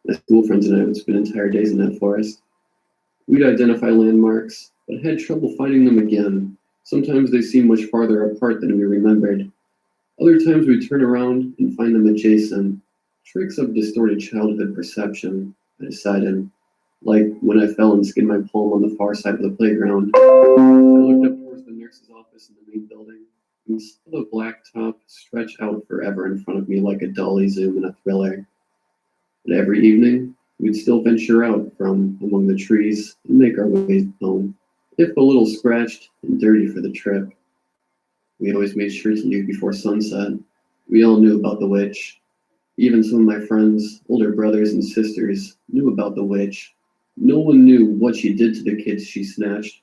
My school friends and I would spend entire days in that forest. We'd identify landmarks, but had trouble finding them again. Sometimes they seemed much farther apart than we remembered. Other times we'd turn around and find them adjacent. Tricks of distorted childhood perception, I decided. Like when I fell and skinned my palm on the far side of the playground. I looked up towards the nurse's office in the main building, and saw the black top stretch out forever in front of me like a dolly zoom in a thriller. But every evening, we'd still venture out from among the trees and make our way home, if a little scratched and dirty for the trip. We always made sure to leave before sunset. We all knew about the witch. Even some of my friends, older brothers and sisters, knew about the witch. No one knew what she did to the kids she snatched,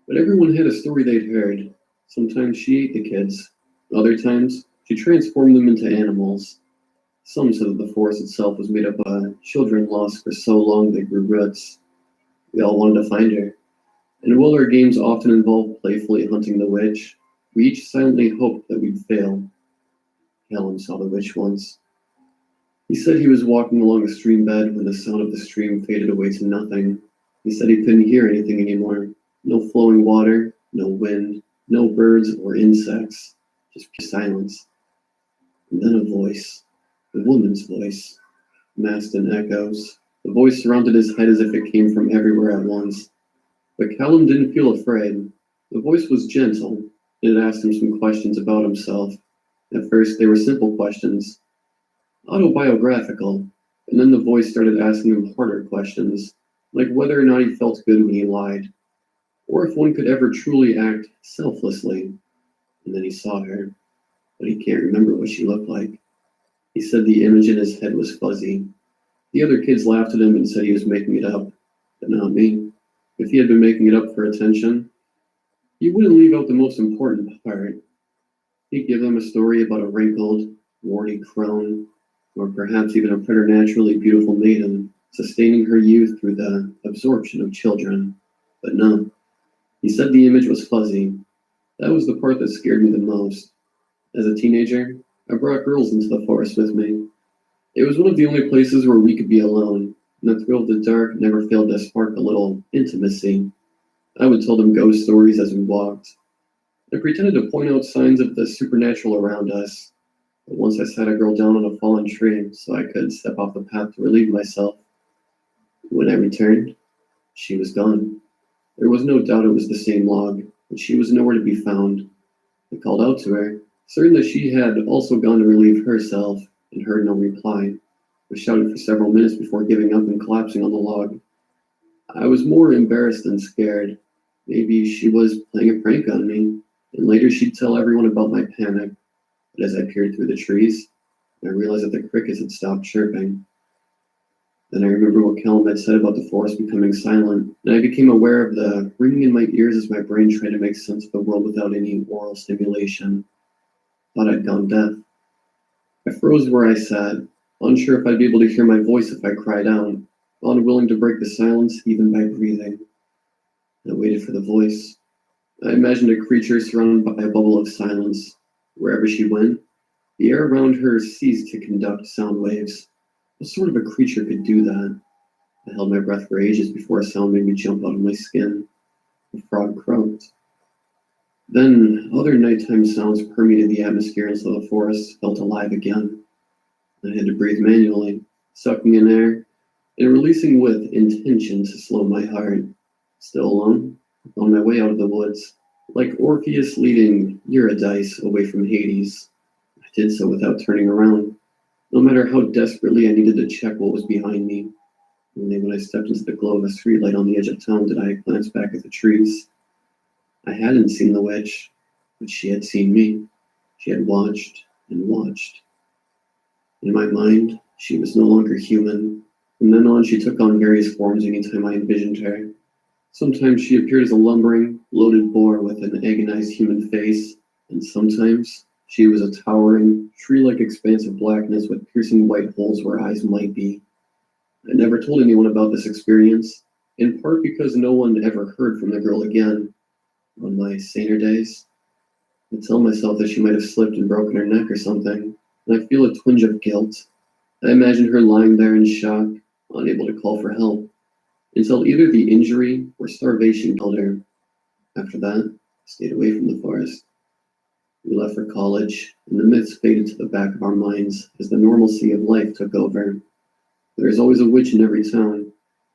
but everyone had a story they'd heard. Sometimes she ate the kids. Other times, she transformed them into animals. Some said that the forest itself was made up of children lost for so long they grew roots. We all wanted to find her. And while our games often involved playfully hunting the witch, we each silently hoped that we'd fail. Callum saw the witch once. He said he was walking along a stream bed when the sound of the stream faded away to nothing. He said he couldn't hear anything anymore. No flowing water, no wind, no birds or insects, just pure silence. And then a voice, a woman's voice, masked in echoes. The voice surrounded his head as if it came from everywhere at once. But Callum didn't feel afraid. The voice was gentle. It asked him some questions about himself. At first, they were simple questions, autobiographical, and then the voice started asking him harder questions, like whether or not he felt good when he lied, or if one could ever truly act selflessly. And then he saw her, but he can't remember what she looked like. He said the image in his head was fuzzy. The other kids laughed at him and said he was making it up, but not me. If he had been making it up for attention, he wouldn't leave out the most important part. He'd give them a story about a wrinkled, warty crone, or perhaps even a preternaturally beautiful maiden, sustaining her youth through the absorption of children. But no, he said the image was fuzzy. That was the part that scared me the most. As a teenager, I brought girls into the forest with me. It was one of the only places where we could be alone, and the thrill of the dark never failed to spark a little intimacy. I would tell them ghost stories as we walked. I pretended to point out signs of the supernatural around us. But once I sat a girl down on a fallen tree so I could step off the path to relieve myself. When I returned, she was gone. There was no doubt it was the same log, but she was nowhere to be found. I called out to her, certain that she had also gone to relieve herself, and heard no reply. I shouted for several minutes before giving up and collapsing on the log. I was more embarrassed than scared. Maybe she was playing a prank on me, and later she'd tell everyone about my panic. But as I peered through the trees, I realized that the crickets had stopped chirping. Then I remembered what Callum had said about the forest becoming silent, and I became aware of the ringing in my ears as my brain tried to make sense of the world without any oral stimulation. Thought I'd gone deaf. I froze where I sat, unsure if I'd be able to hear my voice if I cried out, unwilling to break the silence even by breathing. I waited for the voice. I imagined a creature surrounded by a bubble of silence. Wherever she went, the air around her ceased to conduct sound waves. What sort of a creature could do that? I held my breath for ages before a sound made me jump out of my skin. A frog croaked. Then other nighttime sounds permeated the atmosphere until the forest felt alive again. I had to breathe manually, sucking in air and releasing with intention to slow my heart. Still alone, on my way out of the woods, like Orpheus leading Eurydice away from Hades. I did so without turning around, no matter how desperately I needed to check what was behind me. Only when I stepped into the glow of a streetlight on the edge of town did I glance back at the trees. I hadn't seen the witch, but she had seen me. She had watched and watched. In my mind, she was no longer human. From then on, she took on various forms anytime I envisioned her. Sometimes she appeared as a lumbering, bloated boar with an agonized human face, and sometimes she was a towering, tree-like expanse of blackness with piercing white holes where eyes might be. I never told anyone about this experience, in part because no one ever heard from the girl again. On my saner days, I tell myself that she might have slipped and broken her neck or something, and I feel a twinge of guilt. I imagine her lying there in shock, unable to call for help, until either the injury or starvation killed her. After that, I stayed away from the forest. We left for college, and the myths faded to the back of our minds as the normalcy of life took over. There is always a witch in every town.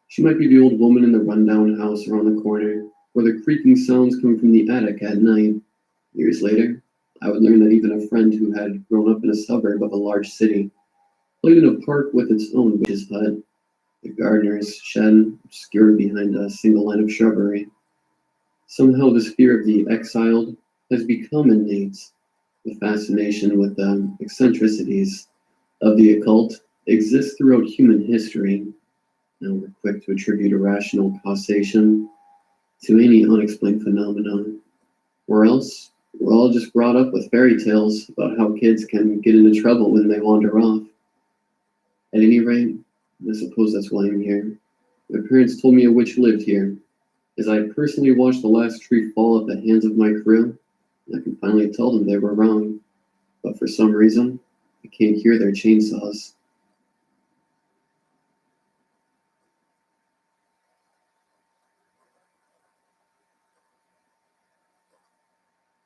She might be the old woman in the rundown house around the corner, or the creaking sounds coming from the attic at night. Years later, I would learn that even a friend who had grown up in a suburb of a large city played in a park with its own witch's hut, the gardener's shed obscured behind a single line of shrubbery. Somehow this fear of the exiled has become innate. The fascination with the eccentricities of the occult exists throughout human history. Now we're quick to attribute irrational causation to any unexplained phenomenon. Or else, we're all just brought up with fairy tales about how kids can get into trouble when they wander off. At any rate, I suppose that's why I'm here. My parents told me a witch lived here. As I personally watched the last tree fall at the hands of my crew, I can finally tell them they were wrong. But for some reason, I can't hear their chainsaws.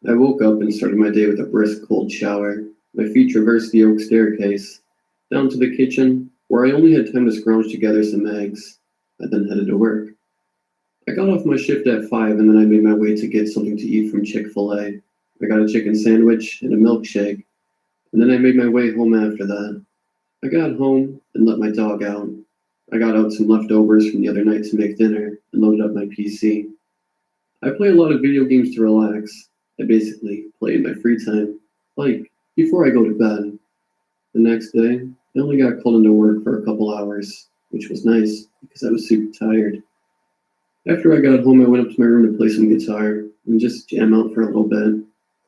I woke up and started my day with a brisk cold shower. My feet traversed the oak staircase, down to the kitchen, where I only had time to scrounge together some eggs. I then headed to work. I got off my shift at 5 and then I made my way to get something to eat from Chick-fil-A. I got a chicken sandwich and a milkshake, and then I made my way home after that. I got home and let my dog out. I got out some leftovers from the other night to make dinner and loaded up my PC. I play a lot of video games to relax. I basically play in my free time, like before I go to bed. The next day, I only got called into work for a couple hours, which was nice because I was super tired. After I got home, I went up to my room to play some guitar and just jam out for a little bit.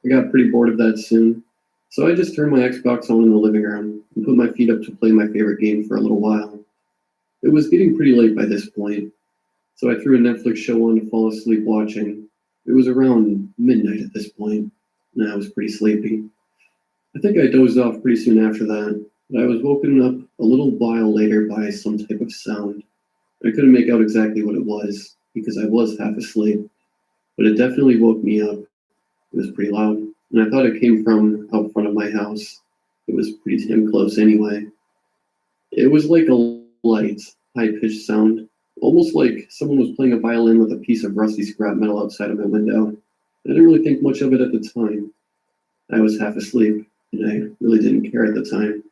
I got pretty bored of that soon, so I just turned my Xbox on in the living room and put my feet up to play my favorite game for a little while. It was getting pretty late by this point, so I threw a Netflix show on to fall asleep watching. It was around midnight at this point, and I was pretty sleepy. I think I dozed off pretty soon after that, but I was woken up a little while later by some type of sound. I couldn't make out exactly what it was, because I was half asleep, but it definitely woke me up. It was pretty loud, and I thought it came from out front of my house. It was pretty damn close anyway. It was like a light, high-pitched sound, almost like someone was playing a violin with a piece of rusty scrap metal outside of my window. I didn't really think much of it at the time. I was half asleep, and I really didn't care at the time,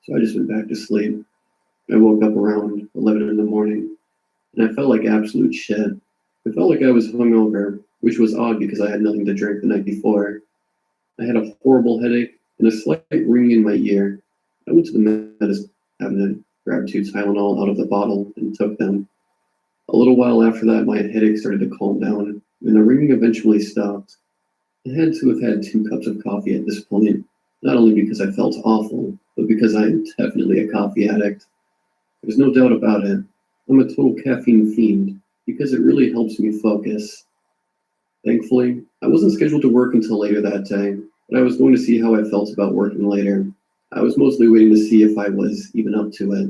so I just went back to sleep. I woke up around 11 in the morning, and I felt like absolute shit. It felt like I was hungover, which was odd because I had nothing to drink the night before. I had a horrible headache and a slight ringing in my ear. I went to the medicine cabinet, grabbed 2 Tylenol out of the bottle, and took them. A little while after that, my headache started to calm down, and the ringing eventually stopped. I had to have had 2 cups of coffee at this point, not only because I felt awful, but because I am definitely a coffee addict. There's no doubt about it. I'm a total caffeine fiend, because it really helps me focus. Thankfully, I wasn't scheduled to work until later that day, but I was going to see how I felt about working later. I was mostly waiting to see if I was even up to it.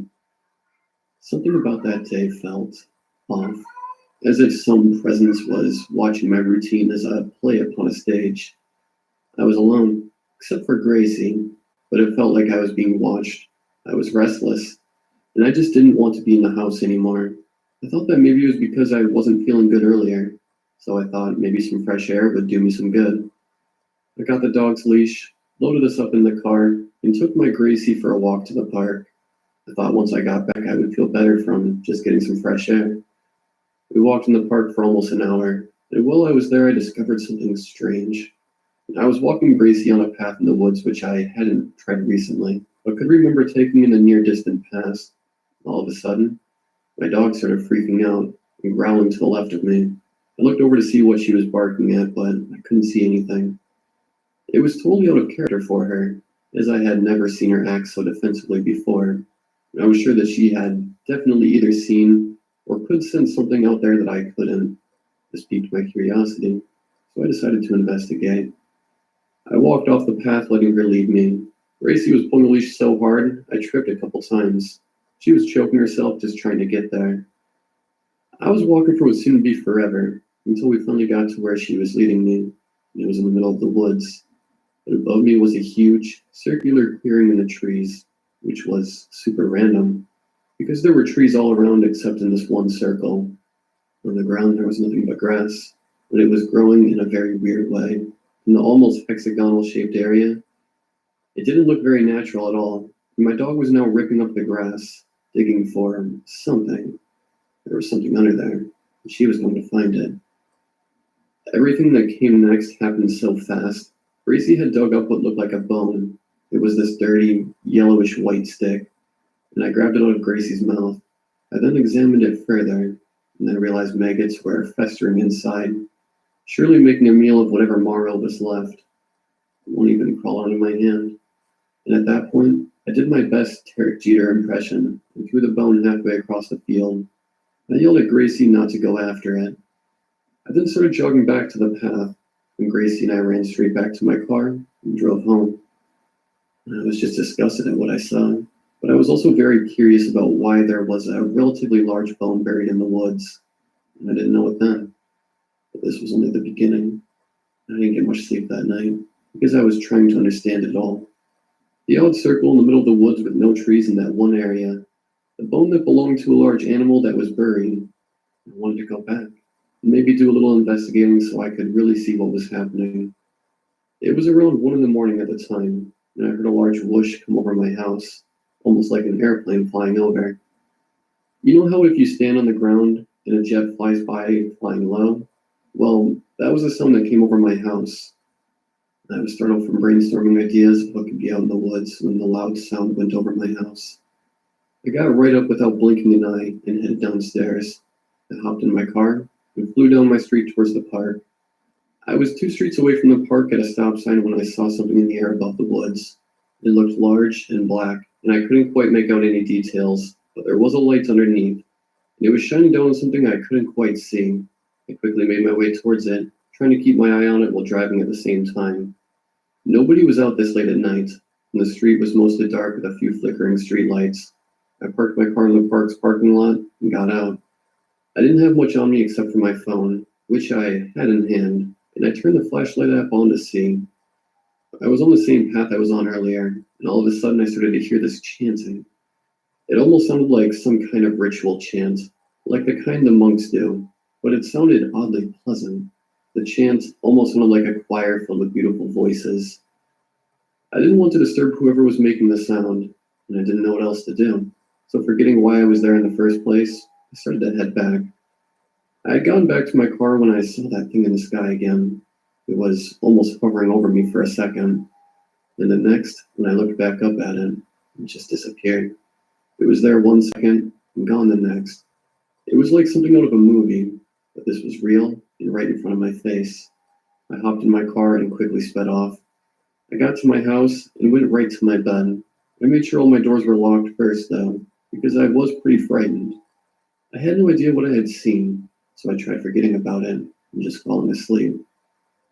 Something about that day felt off. as if some presence was watching my routine as a play upon a stage. I was alone, except for Gracie, but it felt like I was being watched. I was restless, and I just didn't want to be in the house anymore. I thought that maybe it was because I wasn't feeling good earlier, so I thought maybe some fresh air would do me some good. I got the dog's leash, loaded us up in the car, and took my Gracie for a walk to the park. I thought once I got back I would feel better from just getting some fresh air. We walked in the park for almost an hour, and while I was there I discovered something strange. I was walking Gracie on a path in the woods which I hadn't tried recently, but could remember taking in the near distant past. All of a sudden, my dog started freaking out and growling to the left of me. I looked over to see what she was barking at, but I couldn't see anything. It was totally out of character for her, as I had never seen her act so defensively before. I was sure that she had definitely either seen or could sense something out there that I couldn't. This piqued my curiosity, so I decided to investigate. I walked off the path, letting her lead me. Gracie was pulling the leash so hard, I tripped a couple times. She was choking herself just trying to get there. I was walking for what seemed to be forever, until we finally got to where she was leading me, and it was in the middle of the woods. But above me was a huge, circular clearing in the trees, which was super random, because there were trees all around except in this one circle. On the ground there was nothing but grass, but it was growing in a very weird way. In the almost hexagonal-shaped area, it didn't look very natural at all, and my dog was now ripping up the grass, digging for something. There was something under there, and she was going to find it. Everything that came next happened so fast. Gracie had dug up what looked like a bone. It was this dirty, yellowish white stick, and I grabbed it out of Gracie's mouth. I then examined it further, and I realized maggots were festering inside, surely making a meal of whatever marrow was left. It won't even crawl onto my hand. And at that point, I did my best Derek Jeter impression and threw the bone halfway across the field. I yelled at Gracie not to go after it. I then started jogging back to the path, and Gracie and I ran straight back to my car and drove home. I was just disgusted at what I saw, but I was also very curious about why there was a relatively large bone buried in the woods, and I didn't know it then. But this was only the beginning. I didn't get much sleep that night, because I was trying to understand it all. The odd circle in the middle of the woods with no trees in that one area, the bone that belonged to a large animal that was buried. I wanted to go back, and maybe do a little investigating so I could really see what was happening. It was around 1 in the morning at the time, and I heard a large whoosh come over my house, almost like an airplane flying over. You know how if you stand on the ground and a jet flies by flying low? Well, that was the sound that came over my house. I was startled from brainstorming ideas of what could be out in the woods when the loud sound went over my house. I got right up without blinking an eye and headed downstairs. I hopped in my car and flew down my street towards the park. I was 2 streets away from the park at a stop sign when I saw something in the air above the woods. It looked large and black, and I couldn't quite make out any details, but there was a light underneath, and it was shining down on something I couldn't quite see. I quickly made my way towards it, trying to keep my eye on it while driving at the same time. Nobody was out this late at night, and the street was mostly dark with a few flickering streetlights. I parked my car in the park's parking lot and got out. I didn't have much on me except for my phone, which I had in hand, and I turned the flashlight app on to see. I was on the same path I was on earlier, and all of a sudden I started to hear this chanting. It almost sounded like some kind of ritual chant, like the kind the monks do, but it sounded oddly pleasant. The chant almost sounded like a choir filled with beautiful voices. I didn't want to disturb whoever was making the sound, and I didn't know what else to do. So forgetting why I was there in the first place, I started to head back. I had gone back to my car when I saw that thing in the sky again. It was almost hovering over me for a second, and the next, when I looked back up at it, it just disappeared. It was there 1 second, and gone the next. It was like something out of a movie, but this was real and right in front of my face. I hopped in my car and quickly sped off. I got to my house and went right to my bed. I made sure all my doors were locked first, though, because I was pretty frightened. I had no idea what I had seen, so I tried forgetting about it and just falling asleep.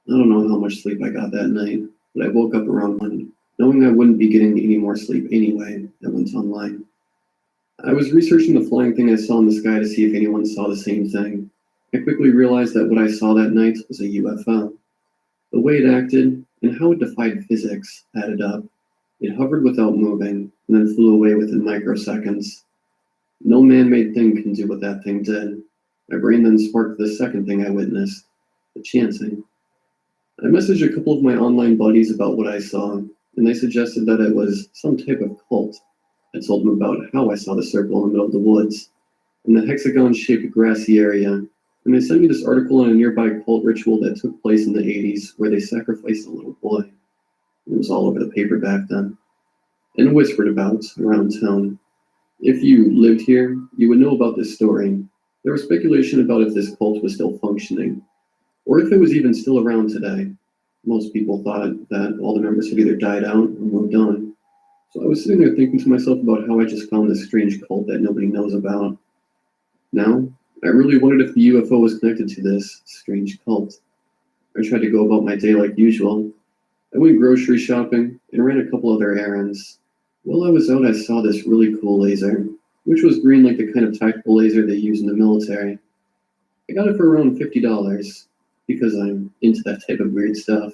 I don't know how much sleep I got that night, but I woke up around 1, knowing I wouldn't be getting any more sleep anyway. I went online. I was researching the flying thing I saw in the sky to see if anyone saw the same thing. I quickly realized that what I saw that night was a UFO. The way it acted and how it defied physics added up. It hovered without moving and then flew away within microseconds. No man-made thing can do what that thing did. My brain then sparked the second thing I witnessed, the chanting. I messaged a couple of my online buddies about what I saw, and they suggested that it was some type of cult. I told them about how I saw the circle in the middle of the woods, and the hexagon-shaped grassy area, and they sent me this article on a nearby cult ritual that took place in the 80s where they sacrificed a little boy. It was all over the paper back then, and whispered about around town. If you lived here, you would know about this story. There was speculation about if this cult was still functioning, or if it was even still around today. Most people thought that all the members had either died out or moved on. So I was sitting there thinking to myself about how I just found this strange cult that nobody knows about. Now, I really wondered if the UFO was connected to this strange cult. I tried to go about my day like usual. I went grocery shopping and ran a couple other errands. While I was out, I saw this really cool laser, which was green like the kind of tactical laser they use in the military. I got it for around $50 because I'm into that type of weird stuff.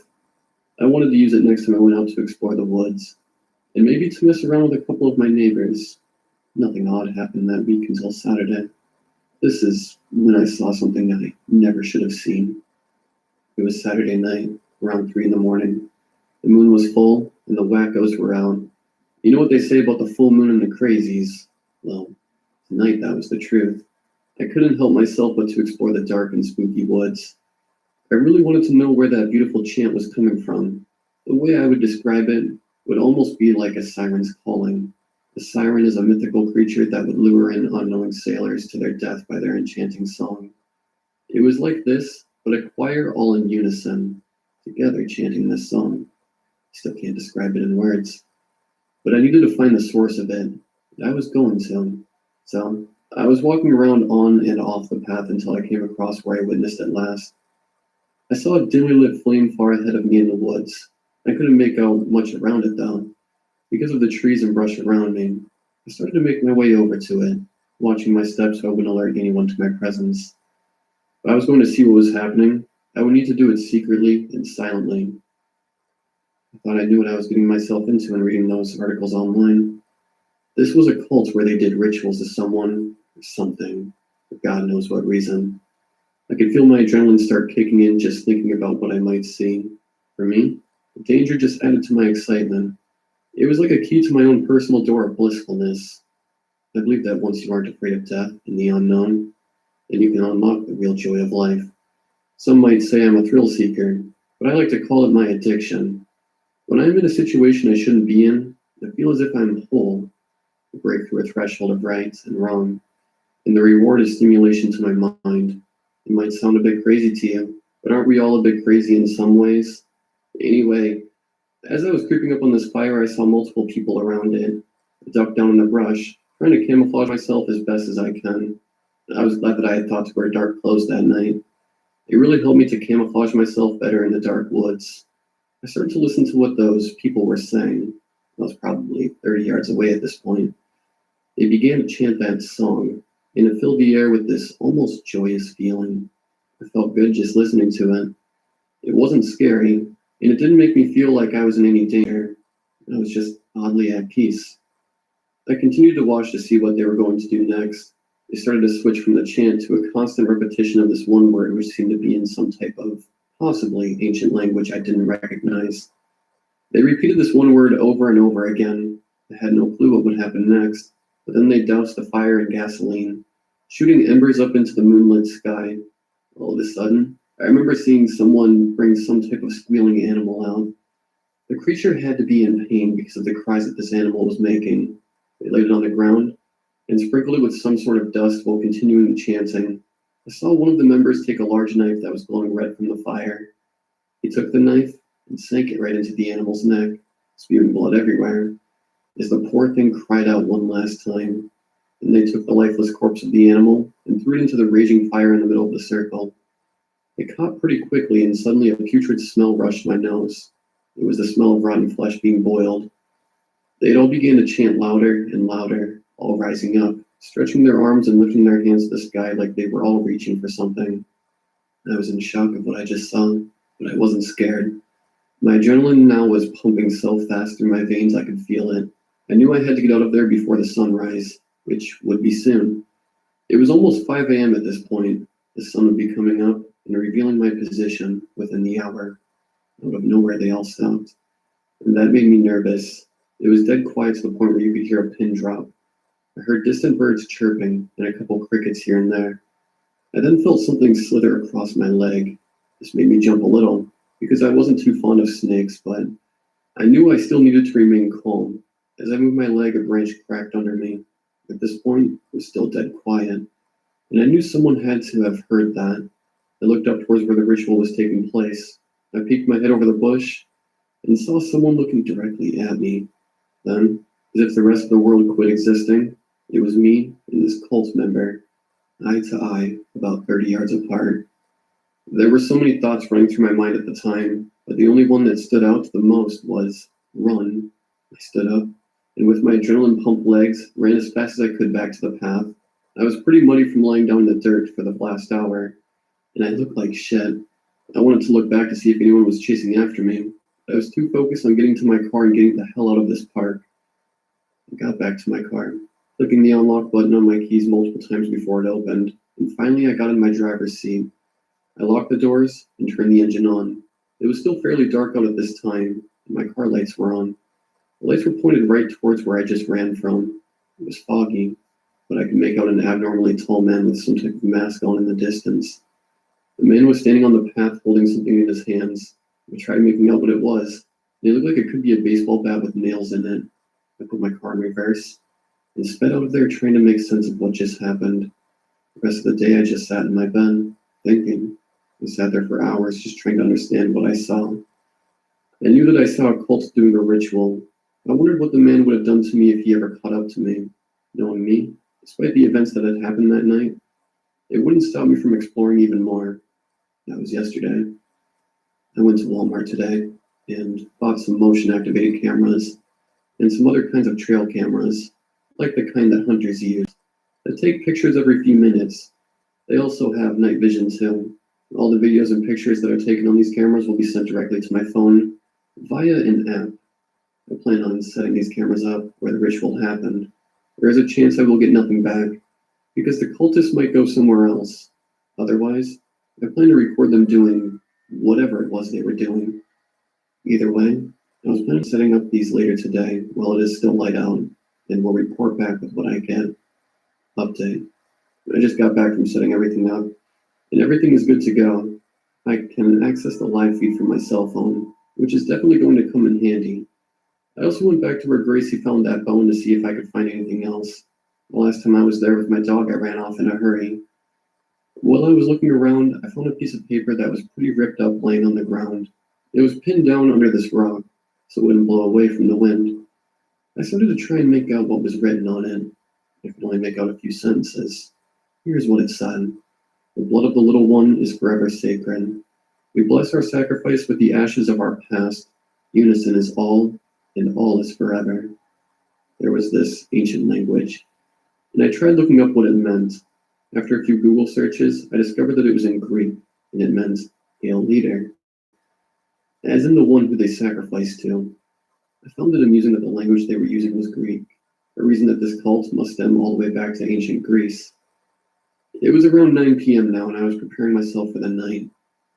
I wanted to use it next time I went out to explore the woods, and maybe to mess around with a couple of my neighbors. Nothing odd happened that week until Saturday. This is when I saw something I never should have seen. It was Saturday night, around 3 in the morning. The moon was full, and the wackos were out. You know what they say about the full moon and the crazies? Well, tonight that was the truth. I couldn't help myself but to explore the dark and spooky woods. I really wanted to know where that beautiful chant was coming from. The way I would describe it would almost be like a siren's calling. The siren is a mythical creature that would lure in unknowing sailors to their death by their enchanting song. It was like this, but a choir all in unison, together chanting this song. I still can't describe it in words. But I needed to find the source of it, and I was going to. So, I was walking around on and off the path until I came across where I witnessed it last. I saw a dimly lit flame far ahead of me in the woods. I couldn't make out much around it though. Because of the trees and brush around me, I started to make my way over to it, watching my steps so I wouldn't alert anyone to my presence. If I was going to see what was happening, I would need to do it secretly and silently. I thought I knew what I was getting myself into in reading those articles online. This was a cult where they did rituals to someone or something, for God knows what reason. I could feel my adrenaline start kicking in just thinking about what I might see. For me, the danger just added to my excitement. It was like a key to my own personal door of blissfulness. I believe that once you aren't afraid of death and the unknown, then you can unlock the real joy of life. Some might say I'm a thrill seeker, but I like to call it my addiction. When I'm in a situation I shouldn't be in, I feel as if I'm whole, to break through a threshold of right and wrong, and the reward is stimulation to my mind. It might sound a bit crazy to you, but aren't we all a bit crazy in some ways? Anyway, as I was creeping up on this fire, I saw multiple people around it. I ducked down in the brush, trying to camouflage myself as best as I can. I was glad that I had thought to wear dark clothes that night. It really helped me to camouflage myself better in the dark woods. I started to listen to what those people were saying. I was probably 30 yards away at this point. They began to chant that song, and it filled the air with this almost joyous feeling. I felt good just listening to it. It wasn't scary, and it didn't make me feel like I was in any danger. I was just oddly at peace. I continued to watch to see what they were going to do next. They started to switch from the chant to a constant repetition of this one word, which seemed to be in some type of possibly ancient language I didn't recognize. They repeated this one word over and over again. I had no clue what would happen next, but then they doused the fire in gasoline, shooting embers up into the moonlit sky. All of a sudden, I remember seeing someone bring some type of squealing animal out. The creature had to be in pain because of the cries that this animal was making. They laid it on the ground and sprinkled it with some sort of dust while continuing the chanting. I saw one of the members take a large knife that was glowing red from the fire. He took the knife and sank it right into the animal's neck, spewing blood everywhere. As the poor thing cried out one last time, then they took the lifeless corpse of the animal and threw it into the raging fire in the middle of the circle. It caught pretty quickly, and suddenly a putrid smell rushed my nose. It was the smell of rotten flesh being boiled. They all began to chant louder and louder, all rising up, stretching their arms and lifting their hands to the sky like they were all reaching for something. I was in shock of what I just saw, but I wasn't scared. My adrenaline now was pumping so fast through my veins I could feel it. I knew I had to get out of there before the sunrise, which would be soon. It was almost 5 a.m. at this point. The sun would be coming up and revealing my position within the hour. Out of nowhere, they all stopped. And that made me nervous. It was dead quiet to the point where you could hear a pin drop. I heard distant birds chirping and a couple crickets here and there. I then felt something slither across my leg. This made me jump a little, because I wasn't too fond of snakes, but I knew I still needed to remain calm. As I moved my leg, a branch cracked under me. At this point, it was still dead quiet, and I knew someone had to have heard that. I looked up towards where the ritual was taking place. I peeked my head over the bush and saw someone looking directly at me. Then, as if the rest of the world quit existing, it was me and this cult member, eye to eye, about 30 yards apart. There were so many thoughts running through my mind at the time, but the only one that stood out the most was run. I stood up, and with my adrenaline pumped legs, ran as fast as I could back to the path. I was pretty muddy from lying down in the dirt for the last hour, and I looked like shit. I wanted to look back to see if anyone was chasing after me. I was too focused on getting to my car and getting the hell out of this park. I got back to my car, clicking the unlock button on my keys multiple times before it opened, and finally I got in my driver's seat. I locked the doors and turned the engine on. It was still fairly dark out at this time, and my car lights were on. The lights were pointed right towards where I just ran from. It was foggy, but I could make out an abnormally tall man with some type of mask on in the distance. The man was standing on the path holding something in his hands. I tried making out what it was. It looked like it could be a baseball bat with nails in it. I put my car in reverse and sped out of there trying to make sense of what just happened. The rest of the day I just sat in my bed, thinking. I sat there for hours just trying to understand what I saw. I knew that I saw a cult doing a ritual. I wondered what the man would have done to me if he ever caught up to me. Knowing me, despite the events that had happened that night, it wouldn't stop me from exploring even more. That was yesterday. I went to Walmart today and bought some motion-activated cameras and some other kinds of trail cameras, like the kind that hunters use, that take pictures every few minutes. They also have night vision too. All the videos and pictures that are taken on these cameras will be sent directly to my phone via an app. I plan on setting these cameras up where the ritual happened. There is a chance I will get nothing back, because the cultists might go somewhere else. Otherwise, I plan to record them doing whatever it was they were doing. Either way, I was planning on setting up these later today while it is still light out, and will report back with what I get. Update. I just got back from setting everything up, and everything is good to go. I can access the live feed from my cell phone, which is definitely going to come in handy. I also went back to where Gracie found that bone to see if I could find anything else. The last time I was there with my dog, I ran off in a hurry. While I was looking around, I found a piece of paper that was pretty ripped up laying on the ground. It was pinned down under this rock, so it wouldn't blow away from the wind. I started to try and make out what was written on it. I could only make out a few sentences. Here's what it said. The blood of the little one is forever sacred. We bless our sacrifice with the ashes of our past. Unison is all, and all is forever. There was this ancient language, and I tried looking up what it meant. After a few Google searches, I discovered that it was in Greek, and it meant Hail Leader, as in the one who they sacrificed to. I found it amusing that the language they were using was Greek, a reason that this cult must stem all the way back to ancient Greece. It was around 9 p.m. now, and I was preparing myself for the night.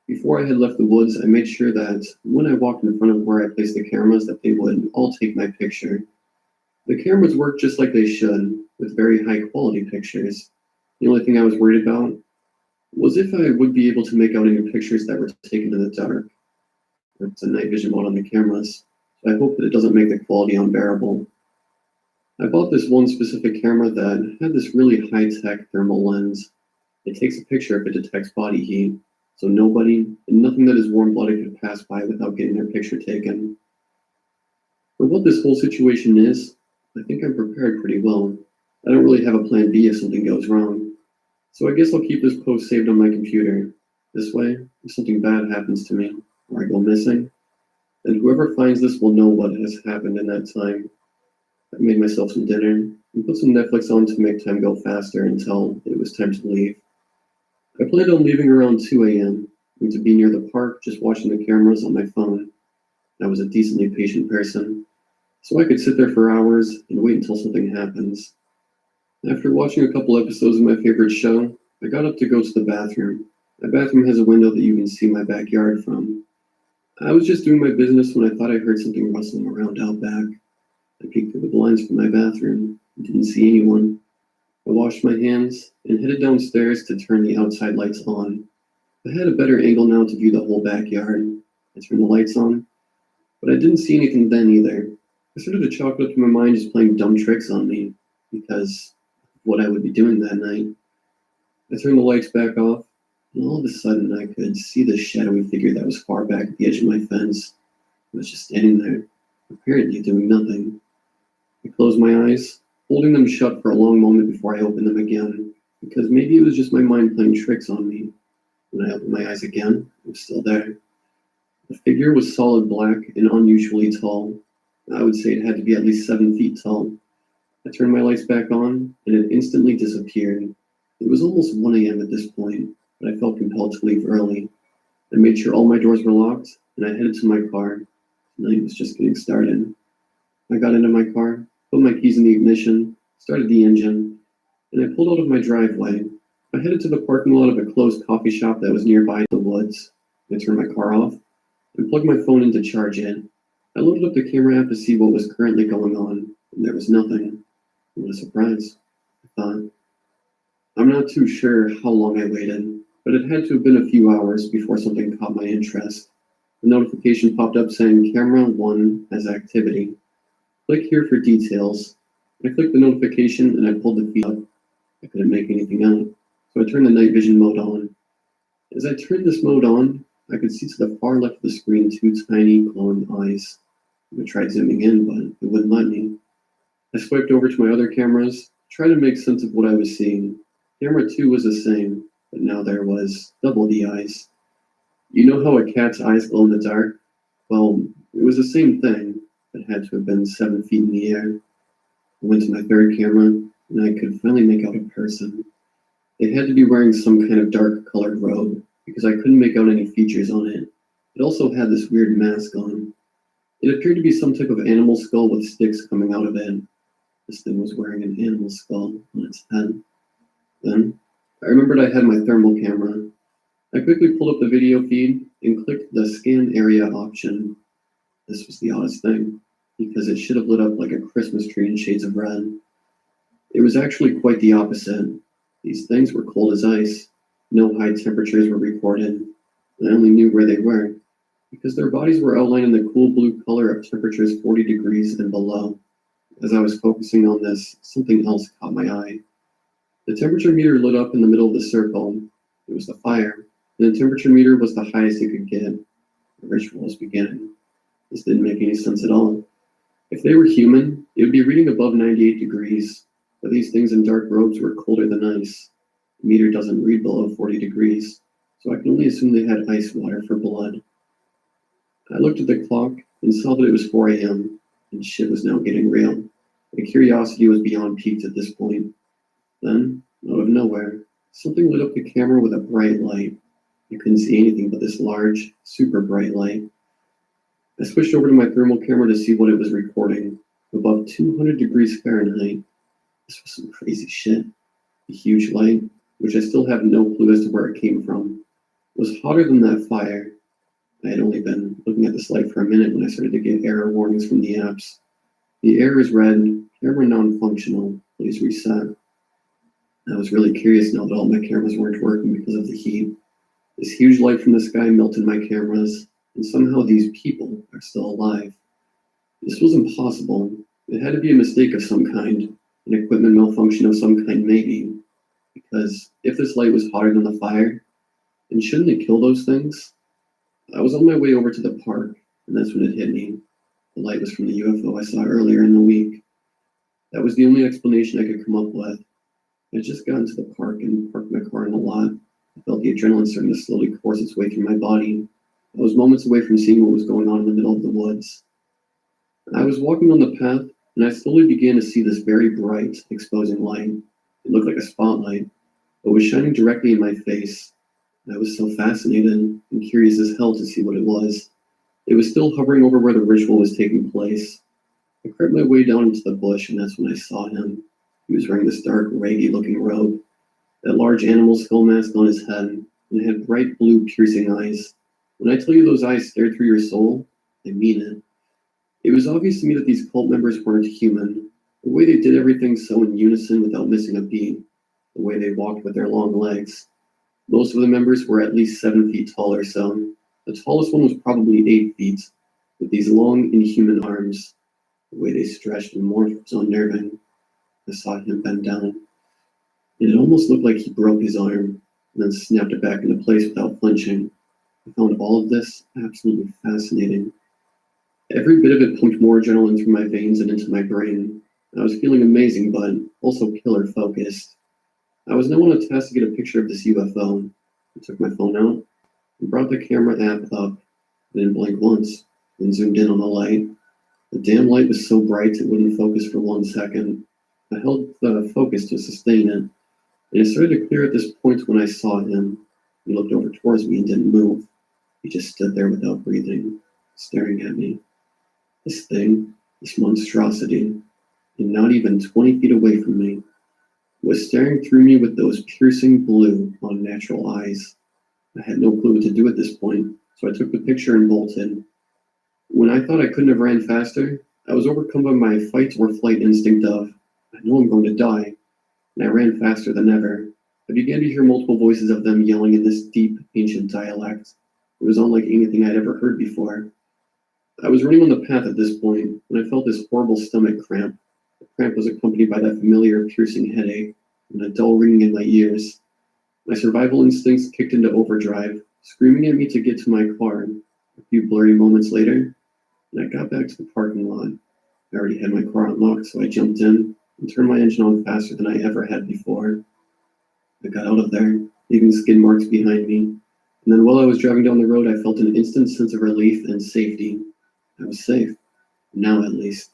Before I had left the woods, I made sure that when I walked in front of where I placed the cameras, that they would all take my picture. The cameras worked just like they should, with very high quality pictures. The only thing I was worried about was if I would be able to make out any pictures that were taken in the dark. It's a night vision mode on the cameras, so I hope that it doesn't make the quality unbearable. I bought this one specific camera that had this really high-tech thermal lens. It takes a picture if it detects body heat, so nobody and nothing that is warm-blooded could pass by without getting their picture taken. For what this whole situation is, I think I'm prepared pretty well. I don't really have a plan B if something goes wrong, so I guess I'll keep this post saved on my computer. This way, if something bad happens to me, or I go missing, then whoever finds this will know what has happened in that time. I made myself some dinner and put some Netflix on to make time go faster until it was time to leave. I planned on leaving around 2 a.m. and to be near the park just watching the cameras on my phone. I was a decently patient person, so I could sit there for hours and wait until something happens. After watching a couple episodes of my favorite show, I got up to go to the bathroom. My bathroom has a window that you can see my backyard from. I was just doing my business when I thought I heard something rustling around out back. I peeked through the blinds from my bathroom and didn't see anyone. I washed my hands and headed downstairs to turn the outside lights on. I had a better angle now to view the whole backyard. I turned the lights on, but I didn't see anything then either. I started to chalk it up to my mind just playing dumb tricks on me because of what I would be doing that night. I turned the lights back off, and all of a sudden I could see the shadowy figure that was far back at the edge of my fence. It was just standing there, apparently doing nothing. I closed my eyes, holding them shut for a long moment before I opened them again, because maybe it was just my mind playing tricks on me. When I opened my eyes again, it was still there. The figure was solid black and unusually tall. I would say it had to be at least 7 feet tall. I turned my lights back on, and it instantly disappeared. It was almost 1 a.m. at this point, but I felt compelled to leave early. I made sure all my doors were locked, and I headed to my car. The night was just getting started. I got into my car, put my keys in the ignition, started the engine, and I pulled out of my driveway. I headed to the parking lot of a closed coffee shop that was nearby in the woods. I turned my car off and plugged my phone in to charge it. I loaded up the camera app to see what was currently going on, and there was nothing. What a surprise, I thought. I'm not too sure how long I waited, but it had to have been a few hours before something caught my interest. The notification popped up saying Camera 1 has activity. Click here for details. I clicked the notification and I pulled the feed up. I couldn't make anything out, so I turned the night vision mode on. As I turned this mode on, I could see to the far left of the screen 2 tiny glowing eyes. I tried zooming in, but it wouldn't let me. I swiped over to my other cameras, trying to make sense of what I was seeing. Camera 2 was the same, but now there was double the eyes. You know how a cat's eyes glow in the dark? Well, it was the same thing, but had to have been 7 feet in the air. I went to my third camera, and I could finally make out a person. They had to be wearing some kind of dark colored robe, because I couldn't make out any features on it. It also had this weird mask on. It appeared to be some type of animal skull with sticks coming out of it. This thing was wearing an animal skull on its head. Then, I remembered I had my thermal camera. I quickly pulled up the video feed and clicked the scan area option. This was the oddest thing, because it should have lit up like a Christmas tree in shades of red. It was actually quite the opposite. These things were cold as ice. No high temperatures were recorded. I only knew where they were, because their bodies were outlined in the cool blue color of temperatures 40 degrees and below. As I was focusing on this, something else caught my eye. The temperature meter lit up in the middle of the circle. It was the fire, and the temperature meter was the highest it could get. The ritual was beginning. This didn't make any sense at all. If they were human, it would be reading above 98 degrees, but these things in dark robes were colder than ice. The meter doesn't read below 40 degrees, so I can only assume they had ice water for blood. I looked at the clock and saw that it was 4 a.m., and shit was now getting real. My curiosity was beyond peaked at this point. Then, out of nowhere, something lit up the camera with a bright light. I couldn't see anything but this large, super bright light. I switched over to my thermal camera to see what it was recording. Above 200 degrees Fahrenheit. This was some crazy shit. The huge light, which I still have no clue as to where it came from, was hotter than that fire. I had only been looking at this light for a minute when I started to get error warnings from the apps. The error is red, camera non-functional, please reset. I was really curious now that all my cameras weren't working because of the heat. This huge light from the sky melted my cameras, and somehow these people are still alive. This was impossible. It had to be a mistake of some kind, an equipment malfunction of some kind maybe, because if this light was hotter than the fire, then shouldn't it kill those things? I was on my way over to the park, and that's when it hit me. The light was from the UFO I saw earlier in the week. That was the only explanation I could come up with. I had just gotten to the park and parked my car in the lot. I felt the adrenaline starting to slowly course its way through my body. I was moments away from seeing what was going on in the middle of the woods. I was walking on the path, and I slowly began to see this very bright, exposing light. It looked like a spotlight. but was shining directly in my face. I was so fascinated and curious as hell to see what it was. It was still hovering over where the ritual was taking place. I crept my way down into the bush, and that's when I saw him. He was wearing this dark, raggy-looking robe, that large animal skull mask on his head, and had bright blue, piercing eyes. When I tell you those eyes stared through your soul, I mean it. It was obvious to me that these cult members weren't human. The way they did everything so in unison without missing a beat, the way they walked with their long legs. Most of the members were at least 7 feet tall or so. The tallest one was probably 8 feet, with these long, inhuman arms. The way they stretched and morphed was unnerving. I saw him bend down, and it almost looked like he broke his arm, and then snapped it back into place without flinching. I found all of this absolutely fascinating. Every bit of it pumped more adrenaline through my veins and into my brain. I was feeling amazing, but also killer focused. I was now on a task to get a picture of this UFO. I took my phone out and brought the camera app up. I didn't blink once, then zoomed in on the light. The damn light was so bright it wouldn't focus for 1 second. I held the focus to sustain it, and it started to clear at this point when I saw him. He looked over towards me and didn't move. He just stood there without breathing, staring at me. This thing, this monstrosity, and not even 20 feet away from me, was staring through me with those piercing blue, unnatural eyes. I had no clue what to do at this point, so I took the picture and bolted. When I thought I couldn't have ran faster, I was overcome by my fight or flight instinct of, I know I'm going to die, and I ran faster than ever. I began to hear multiple voices of them yelling in this deep, ancient dialect. It was unlike anything I'd ever heard before. I was running on the path at this point when I felt this horrible stomach cramp. The cramp was accompanied by that familiar piercing headache and a dull ringing in my ears. My survival instincts kicked into overdrive, screaming at me to get to my car. A few blurry moments later, and I got back to the parking lot. I already had my car unlocked, so I jumped in and turned my engine on faster than I ever had before. I got out of there, leaving skid marks behind me. And then while I was driving down the road, I felt an instant sense of relief and safety. I was safe, now at least.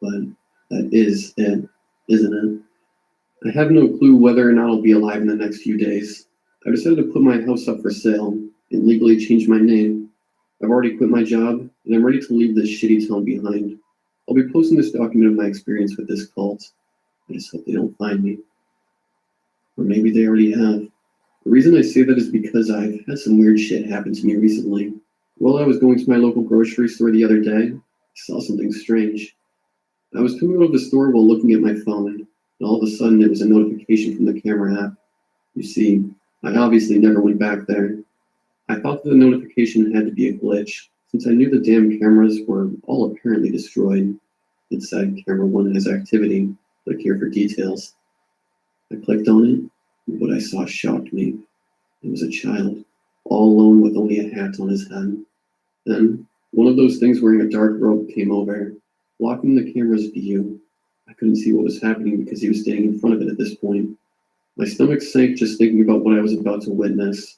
But that is it, isn't it? I have no clue whether or not I'll be alive in the next few days. I decided to put my house up for sale and legally change my name. I've already quit my job, and I'm ready to leave this shitty town behind. I'll be posting this document of my experience with this cult. I just hope they don't find me. Or maybe they already have. The reason I say that is because I've had some weird shit happen to me recently. While I was going to my local grocery store the other day, I saw something strange. I was coming out of the store while looking at my phone, and all of a sudden it was a notification from the camera app. You see, I obviously never went back there. I thought that the notification had to be a glitch, since I knew the damn cameras were all apparently destroyed. It said camera 1 has activity. Click here for details. I clicked on it, and what I saw shocked me. It was a child, all alone with only a hat on his head. Then, one of those things wearing a dark robe came over, blocking the camera's view. I couldn't see what was happening because he was standing in front of it at this point. My stomach sank just thinking about what I was about to witness.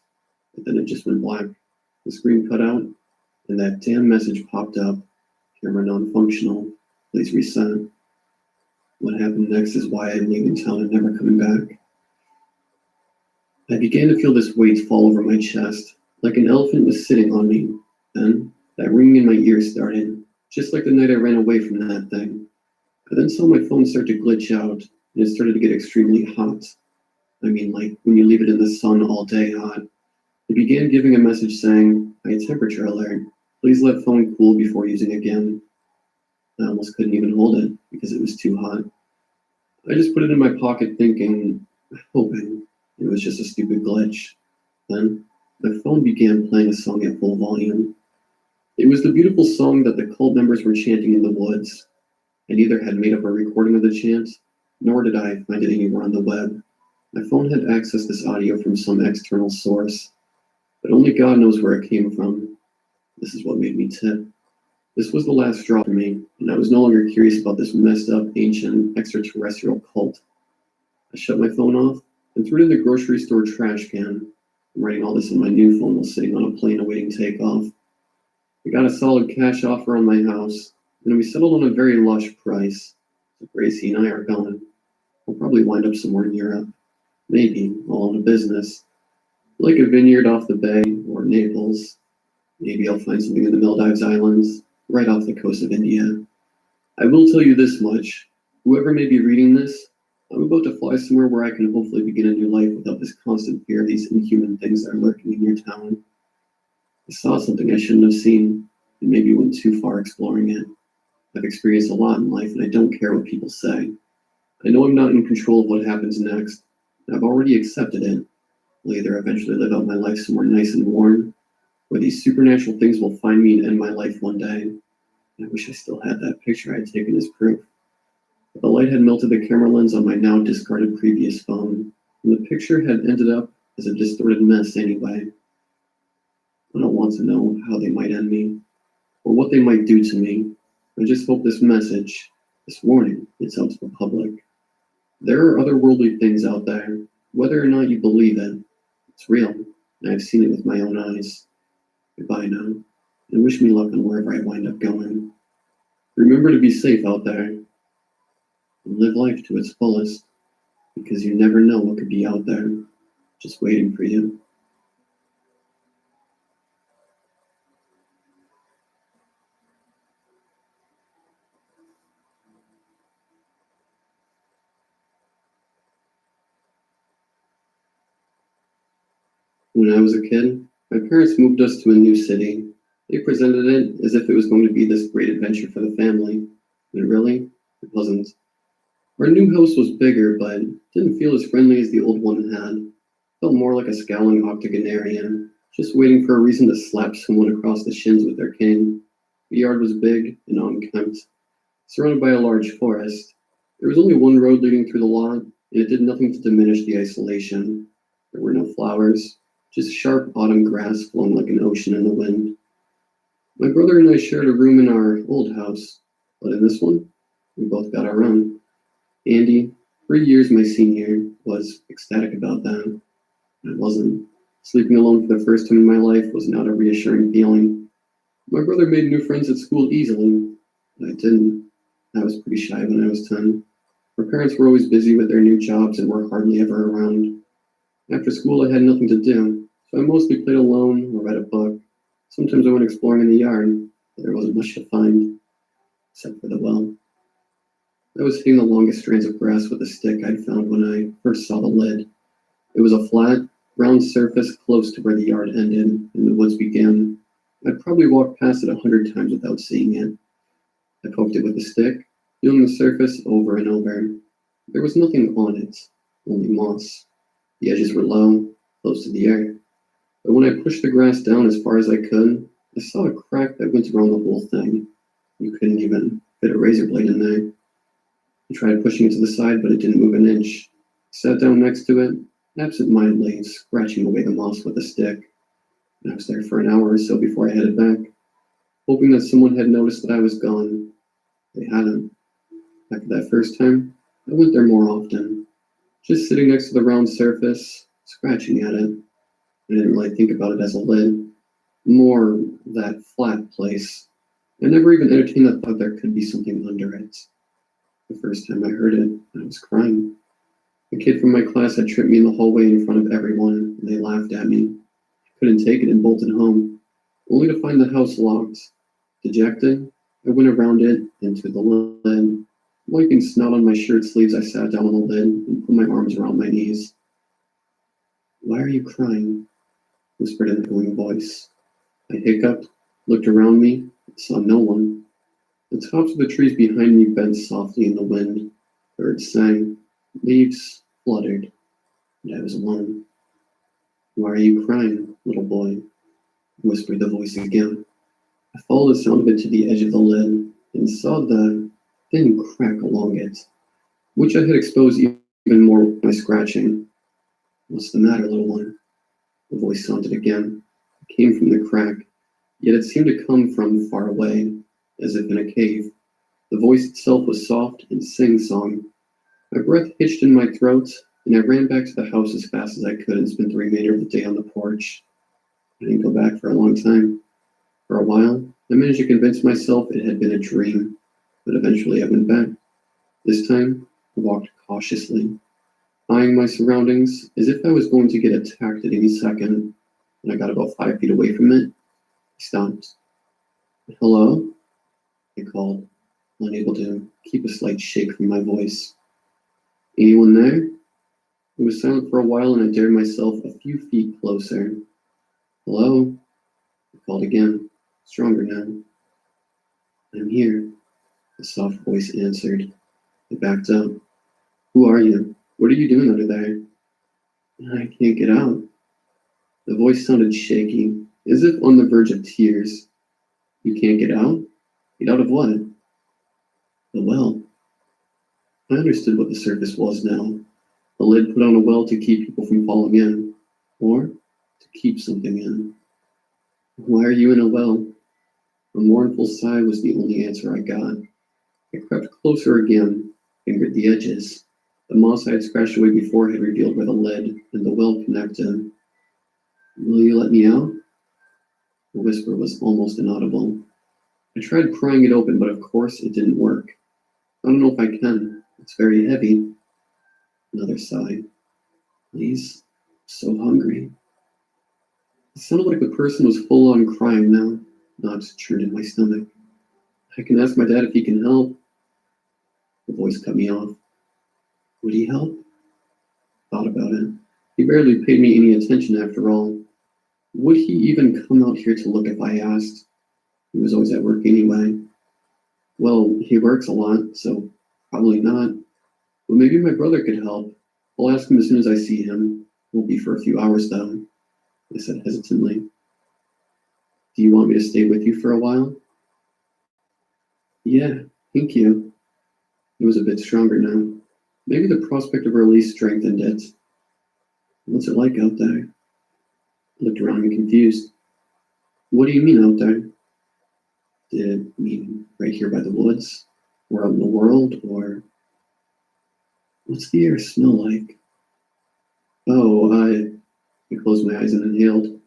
But then it just went black. The screen cut out, and that damn message popped up. Camera non-functional. Please reset. What happened next is why I'm leaving town and never coming back. I began to feel this weight fall over my chest, like an elephant was sitting on me. Then, that ringing in my ears started, just like the night I ran away from that thing. I then saw my phone start to glitch out, and it started to get extremely hot. I mean, like when you leave it in the sun all day hot. It began giving a message saying, high temperature alert. Please let phone cool before using again. I almost couldn't even hold it because it was too hot. I just put it in my pocket thinking, hoping it was just a stupid glitch. Then, my phone began playing a song at full volume. It was the beautiful song that the cult members were chanting in the woods. I neither had made up a recording of the chant, nor did I find it anywhere on the web. My phone had accessed this audio from some external source, but only God knows where it came from. This is what made me tip. This was the last straw for me, and I was no longer curious about this messed up, ancient, extraterrestrial cult. I shut my phone off and threw it in the grocery store trash can. I'm writing all this on my new phone while sitting on a plane awaiting takeoff. I got a solid cash offer on my house, and we settled on a very lush price. So Gracie and I are going. We'll probably wind up somewhere in Europe. Maybe I'll own a business, like a vineyard off the bay or Naples. Maybe I'll find something in the Maldives Islands, right off the coast of India. I will tell you this much. Whoever may be reading this, I'm about to fly somewhere where I can hopefully begin a new life without this constant fear of these inhuman things that are lurking in your town. I saw something I shouldn't have seen, and maybe went too far exploring it. I've experienced a lot in life, and I don't care what people say. I know I'm not in control of what happens next, and I've already accepted it. I'll either eventually live out my life somewhere nice and warm, or these supernatural things will find me and end my life one day. And I wish I still had that picture I had taken as proof. But the light had melted the camera lens on my now discarded previous phone, and the picture had ended up as a distorted mess anyway. I don't want to know how they might end me, or what they might do to me. I just hope this message, this warning, gets out to the public. There are otherworldly things out there, whether or not you believe it. It's real, and I've seen it with my own eyes. Goodbye now, and wish me luck on wherever I wind up going. Remember to be safe out there, and live life to its fullest, because you never know what could be out there, just waiting for you. When I was a kid, my parents moved us to a new city. They presented it as if it was going to be this great adventure for the family, and really, it wasn't. Our new house was bigger, but didn't feel as friendly as the old one had. Felt more like a scowling octogenarian, just waiting for a reason to slap someone across the shins with their cane. The yard was big and unkempt, surrounded by a large forest. There was only one road leading through the lot, and it did nothing to diminish the isolation. There were no flowers, just sharp autumn grass flowing like an ocean in the wind. My brother and I shared a room in our old house, but in this one, we both got our own. Andy, 3 years my senior, was ecstatic about that. I wasn't. Sleeping alone for the first time in my life was not a reassuring feeling. My brother made new friends at school easily, but I didn't. I was pretty shy when I was 10. Our parents were always busy with their new jobs and were hardly ever around. After school, I had nothing to do, so I mostly played alone or read a book. Sometimes I went exploring in the yard, but there wasn't much to find, except for the well. I was hitting the longest strands of grass with a stick I'd found when I first saw the lid. It was a flat, round surface close to where the yard ended and the woods began. I'd probably walked past it 100 times without seeing it. I poked it with the stick, feeling the surface over and over. There was nothing on it, only moss. The edges were low, close to the earth. But when I pushed the grass down as far as I could, I saw a crack that went around the whole thing. You couldn't even fit a razor blade in there. I tried pushing it to the side, but it didn't move an inch. I sat down next to it, absent-mindedly scratching away the moss with a stick. I was there for an hour or so before I headed back, hoping that someone had noticed that I was gone. They hadn't. After that first time, I went there more often, just sitting next to the round surface, scratching at it. I didn't really think about it as a lid, more that flat place. I never even entertained the thought there could be something under it. The first time I heard it, I was crying. A kid from my class had tripped me in the hallway in front of everyone, and they laughed at me. I couldn't take it and bolted home, only to find the house locked. Dejected, I went around it into the lid. Wiping snot on my shirt sleeves, I sat down on the lid and put my arms around my knees. "Why are you crying?" whispered an echoing voice. I hiccuped, looked around me, and saw no one. The tops of the trees behind me bent softly in the wind. Birds sang, leaves fluttered, and I was alone. "Why are you crying, little boy?" whispered the voice again. I followed the sound of it to the edge of the lid and saw the thin crack along it, which I had exposed even more with my scratching. "What's the matter, little one?" The voice sounded again. It came from the crack, yet it seemed to come from far away, as if in a cave. The voice itself was soft and sing-song. My breath hitched in my throat, and I ran back to the house as fast as I could and spent the remainder of the day on the porch. I didn't go back for a long time. For a while, I managed to convince myself it had been a dream, but eventually I went back. This time, I walked cautiously. eyeing my surroundings as if I was going to get attacked at any second. When I got about 5 feet away from it, I stopped. "Hello?" I called, unable to keep a slight shake from my voice. "Anyone there?" It was silent for a while, and I dared myself a few feet closer. "Hello?" I called again, stronger now. "I'm here," the soft voice answered. I backed up. "Who are you? What are you doing under there?" "I can't get out." The voice sounded shaky, as if on the verge of tears. "You can't get out? Get out of what?" "The well." I understood what the surface was now. A lid put on a well to keep people from falling in, or to keep something in. "Why are you in a well?" A mournful sigh was the only answer I got. I crept closer again, fingered the edges. The moss I had scratched away before had revealed where the lid and the well connected. "Will you let me out?" The whisper was almost inaudible. I tried prying it open, but of course it didn't work. "I don't know if I can. It's very heavy." Another sigh. "Please, I'm so hungry." It sounded like the person was full on crying now. Knots churned in my stomach. "I can ask my dad if he can help." The voice cut me off. "Would he help?" Thought about it. He barely paid me any attention after all. Would he even come out here to look if I asked? He was always at work anyway. Well, he works a lot, so probably not. But maybe my brother could help. I'll ask him as soon as I see him. Won't be for a few hours, though, I said hesitantly. "Do you want me to stay with you for a while?" "Yeah, thank you." It was a bit stronger now. Maybe the prospect of release strengthened it. "What's it like out there?" I looked around me confused. "What do you mean out there?" Did it mean right here by the woods? Or out in the world? Or what's the air smell like? Oh, I closed my eyes and inhaled.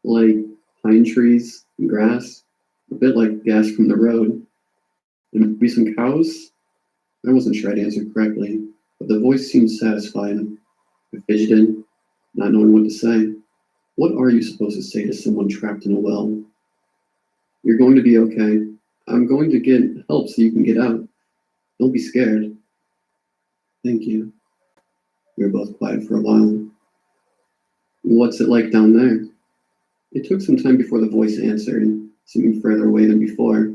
Like pine trees and grass, a bit like gas from the road. And maybe some cows? I wasn't sure I'd answered correctly, but the voice seemed satisfied. I fidgeted, not knowing what to say. What are you supposed to say to someone trapped in a well? "You're going to be okay. I'm going to get help so you can get out. Don't be scared." "Thank you." We were both quiet for a while. "What's it like down there?" It took some time before the voice answered, seeming further away than before.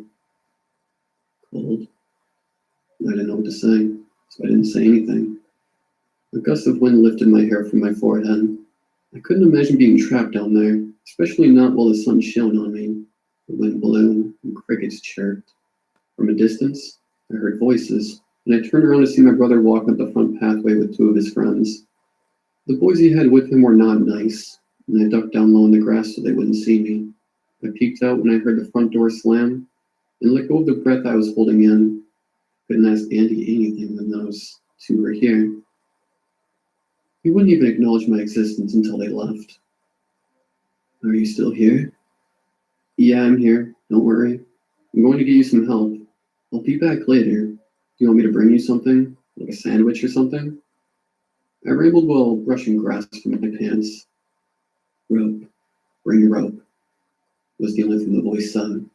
"Cold." I didn't know what to say, so I didn't say anything. A gust of wind lifted my hair from my forehead. I couldn't imagine being trapped down there, especially not while the sun shone on me. The wind blew, and crickets chirped. From a distance, I heard voices, and I turned around to see my brother walk up the front pathway with two of his friends. The boys he had with him were not nice, and I ducked down low in the grass so they wouldn't see me. I peeked out when I heard the front door slam, and let go of the breath I was holding in. Couldn't ask Andy anything when those two were here. He wouldn't even acknowledge my existence until they left. "Are you still here?" "Yeah, I'm here. Don't worry. I'm going to get you some help. I'll be back later. Do you want me to bring you something? Like a sandwich or something?" I rambled while brushing grass from my pants. "Rope. Bring rope," was the only thing the voice said.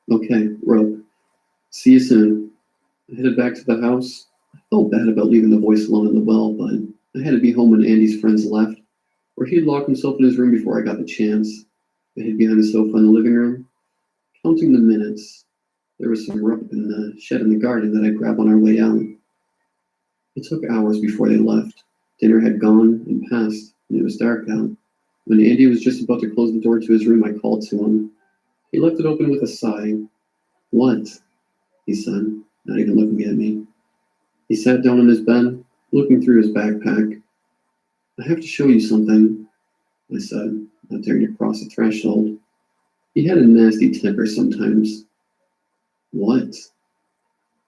"Okay, rope. See you soon." I headed back to the house. I felt bad about leaving the voice alone in the well, but I had to be home when Andy's friends left, or he'd lock himself in his room before I got the chance. I hid behind the sofa in the living room, counting the minutes. There was some rope in the shed in the garden that I grabbed on our way out. It took hours before they left. Dinner had gone and passed, and it was dark out. When Andy was just about to close the door to his room, I called to him. He left it open with a sigh. "What?" he said, not even looking at me. He sat down on his bed, looking through his backpack. "I have to show you something," I said, not daring to cross the threshold. He had a nasty temper sometimes. "What?"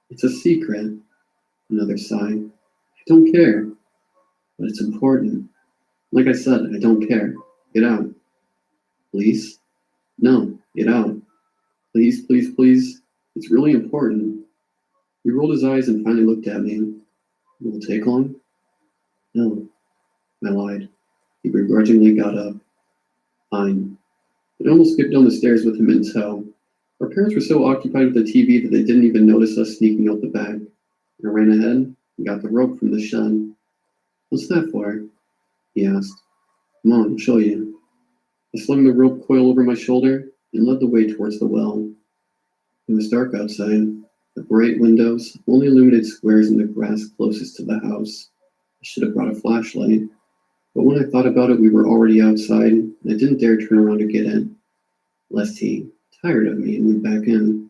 "It's a secret." Another sigh. "I don't care." "But it's important." "Like I said, I don't care. Get out." "Please?" "No, get out. Please, please, please. It's really important." He rolled his eyes and finally looked at me. "Will it take long?" No, I lied. He begrudgingly got up. Fine. I almost skipped down the stairs with him in tow. Our parents were so occupied with the TV that they didn't even notice us sneaking out the back. I ran ahead and got the rope from the shed. What's that for? He asked. Come on, I'll show you. I slung the rope coil over my shoulder and led the way towards the well. It was dark outside. The bright windows only illuminated squares in the grass closest to the house. I should have brought a flashlight. But when I thought about it, we were already outside, and I didn't dare turn around to get in, lest he tired of me and went back in.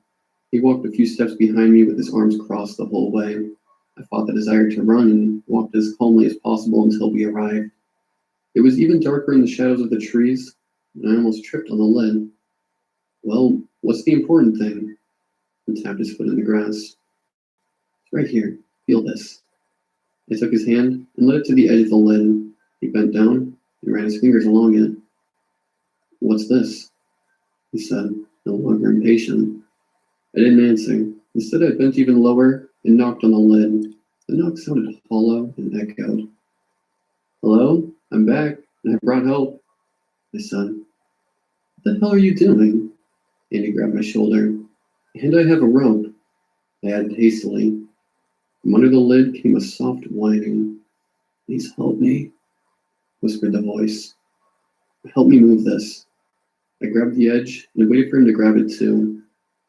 He walked a few steps behind me with his arms crossed the whole way. I fought the desire to run and walked as calmly as possible until we arrived. It was even darker in the shadows of the trees, and I almost tripped on the lid. Well, what's the important thing? He tapped his foot in the grass. It's right here. Feel this. I took his hand and led it to the edge of the lid. He bent down and ran his fingers along it. What's this? He said, no longer impatient. I didn't answer. Instead, I bent even lower and knocked on the lid. The knock sounded hollow and echoed. Hello? I'm back, and I brought help, I said. What the hell are you doing? Andy grabbed my shoulder. And I have a rope, I added hastily. From under the lid came a soft whining. Please help me, whispered the voice. Help me move this. I grabbed the edge and waited for him to grab it too.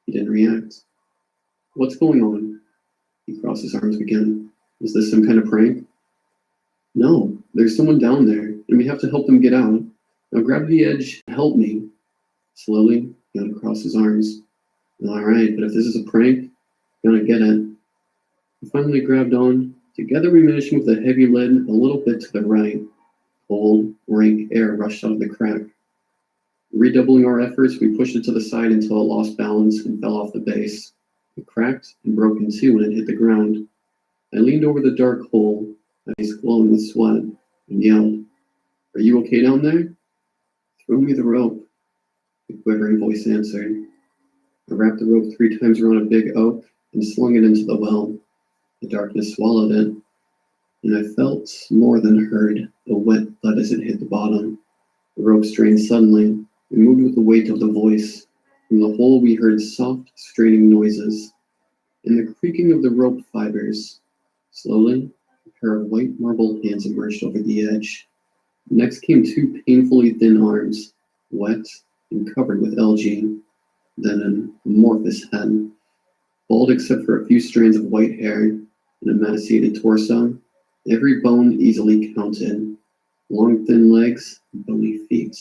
He didn't react. What's going on? He crossed his arms again. Is this some kind of prank? No, there's someone down there, and we have to help them get out. Now grab the edge and help me. Slowly, he uncrossed his arms. All right, but if this is a prank, you're gonna get it. We finally grabbed on. Together we managed to move the heavy lid a little bit to the right. Cold, rank air rushed out of the crack. Redoubling our efforts, we pushed it to the side until it lost balance and fell off the base. It cracked and broke in two when it hit the ground. I leaned over the dark hole, my face glowing with sweat, and yelled, Are you okay down there? Throw me the rope, the quivering voice answered. I wrapped the rope 3 times around a big oak and slung it into the well. The darkness swallowed it, and I felt more than heard a wet thud as it hit the bottom. The rope strained suddenly. We moved with the weight of the voice. From the hole we heard soft, straining noises, and the creaking of the rope fibers. Slowly, a pair of white marble hands emerged over the edge. Next came 2 painfully thin arms, wet and covered with algae. Then an amorphous head, bald except for a few strands of white hair, and a emaciated torso, every bone easily counted, long thin legs, and bony feet.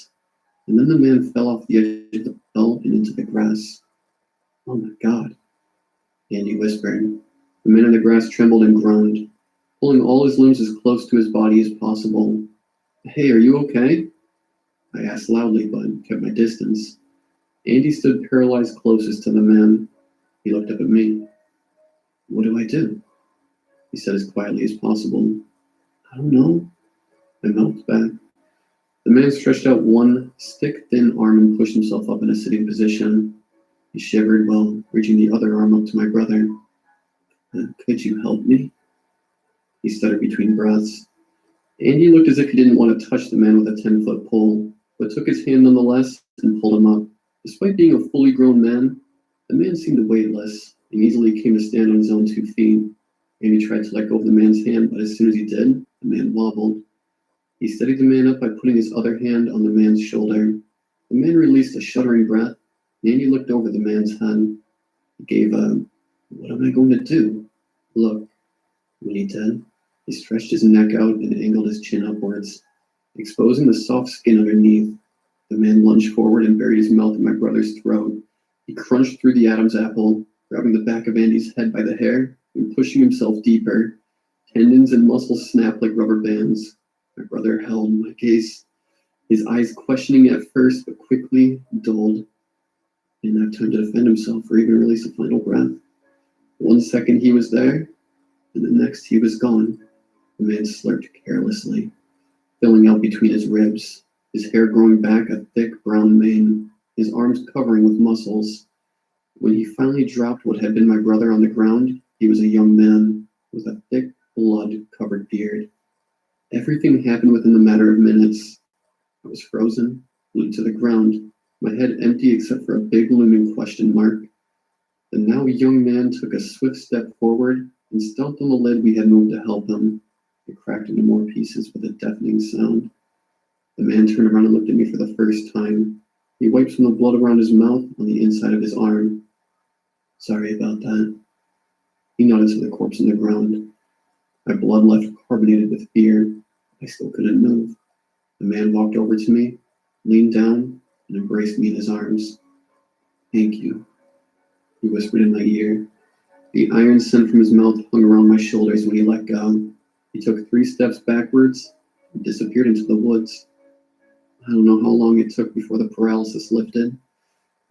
And then the man fell off the edge of the well and into the grass. Oh my God, Andy whispered. The man in the grass trembled and groaned, pulling all his limbs as close to his body as possible. Hey, are you okay? I asked loudly, but kept my distance. Andy stood paralyzed closest to the man. He looked up at me. What do I do? He said as quietly as possible. I don't know. I mouthed back. The man stretched out one stick-thin arm and pushed himself up in a sitting position. He shivered while reaching the other arm up to my brother. Could you help me? He stuttered between breaths. Andy looked as if he didn't want to touch the man with a 10-foot pole, but took his hand nonetheless and pulled him up. Despite being a fully grown man, the man seemed weightless and easily came to stand on his own 2 feet. Andy tried to let go of the man's hand, but as soon as he did, the man wobbled. He steadied the man up by putting his other hand on the man's shoulder. The man released a shuddering breath, and Andy looked over the man's head. He gave a, what am I going to do? Look. When he did, he stretched his neck out and angled his chin upwards, exposing the soft skin underneath. The man lunged forward and buried his mouth in my brother's throat. He crunched through the Adam's apple, grabbing the back of Andy's head by the hair and pushing himself deeper. Tendons and muscles snapped like rubber bands. My brother held my gaze, his eyes questioning at first, but quickly dulled. He didn't have time to defend himself or even release a final breath. 1 second he was there, and the next he was gone. The man slurped carelessly, filling out between his ribs, his hair growing back a thick brown mane, his arms covering with muscles. When he finally dropped what had been my brother on the ground, he was a young man with a thick, blood-covered beard. Everything happened within a matter of minutes. I was frozen, glued to the ground, my head empty except for a big looming question mark. The now young man took a swift step forward and stomped on the lid we had moved to help him. It cracked into more pieces with a deafening sound. The man turned around and looked at me for the first time. He wiped some of the blood around his mouth on the inside of his arm. Sorry about that. He nodded to the corpse on the ground. My blood left carbonated with fear. I still couldn't move. The man walked over to me, leaned down, and embraced me in his arms. Thank you, he whispered in my ear. The iron scent from his mouth hung around my shoulders when he let go. He took 3 steps backwards and disappeared into the woods. I don't know how long it took before the paralysis lifted,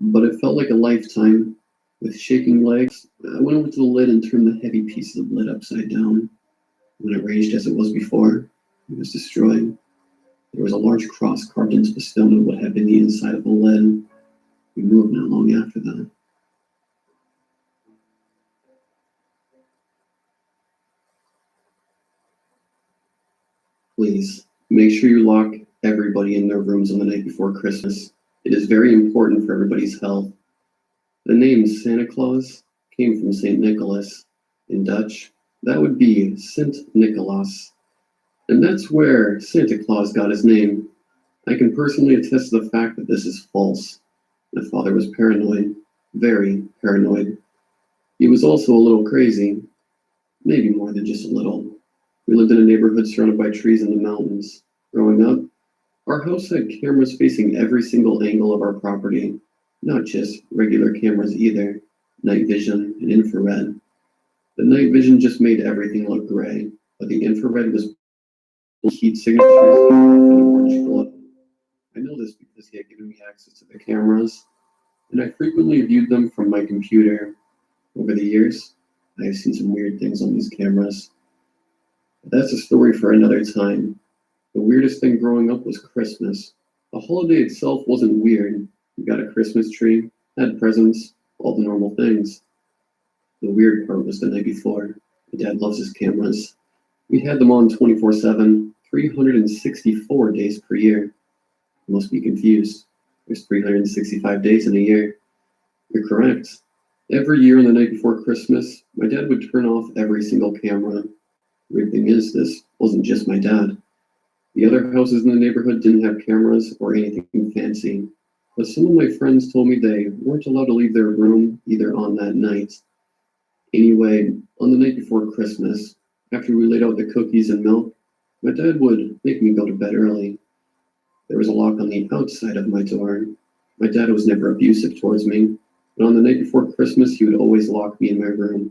but it felt like a lifetime. With shaking legs, I went over to the lid and turned the heavy pieces of lid upside down. When arranged as it was before, it was destroyed. There was a large cross carved into the stone of what had been the inside of the lid. We moved not long after that. Please, make sure you lock everybody in their rooms on the night before Christmas. It is very important for everybody's health. The name Santa Claus came from St. Nicholas. In Dutch, that would be Sint Nicolaas. And that's where Santa Claus got his name. I can personally attest to the fact that this is false. My father was paranoid, very paranoid. He was also a little crazy, maybe more than just a little. We lived in a neighborhood surrounded by trees in the mountains. Growing up, our house had cameras facing every single angle of our property, not just regular cameras either, night vision and infrared. The night vision just made everything look gray, but the infrared was heat signatures and an orange glow. I know this because he had given me access to the cameras, and I frequently viewed them from my computer. Over the years, I have seen some weird things on these cameras. But that's a story for another time. The weirdest thing growing up was Christmas. The holiday itself wasn't weird. We got a Christmas tree, had presents, all the normal things. The weird part was the night before. My dad loves his cameras. We had them on 24/7, 364 days per year. You must be confused. There's 365 days in a year. You're correct. Every year on the night before Christmas, my dad would turn off every single camera. The weird thing is, this wasn't just my dad. The other houses in the neighborhood didn't have cameras or anything fancy, but some of my friends told me they weren't allowed to leave their room either on that night. Anyway, on the night before Christmas, after we laid out the cookies and milk, my dad would make me go to bed early. There was a lock on the outside of my door. My dad was never abusive towards me, but on the night before Christmas, he would always lock me in my room.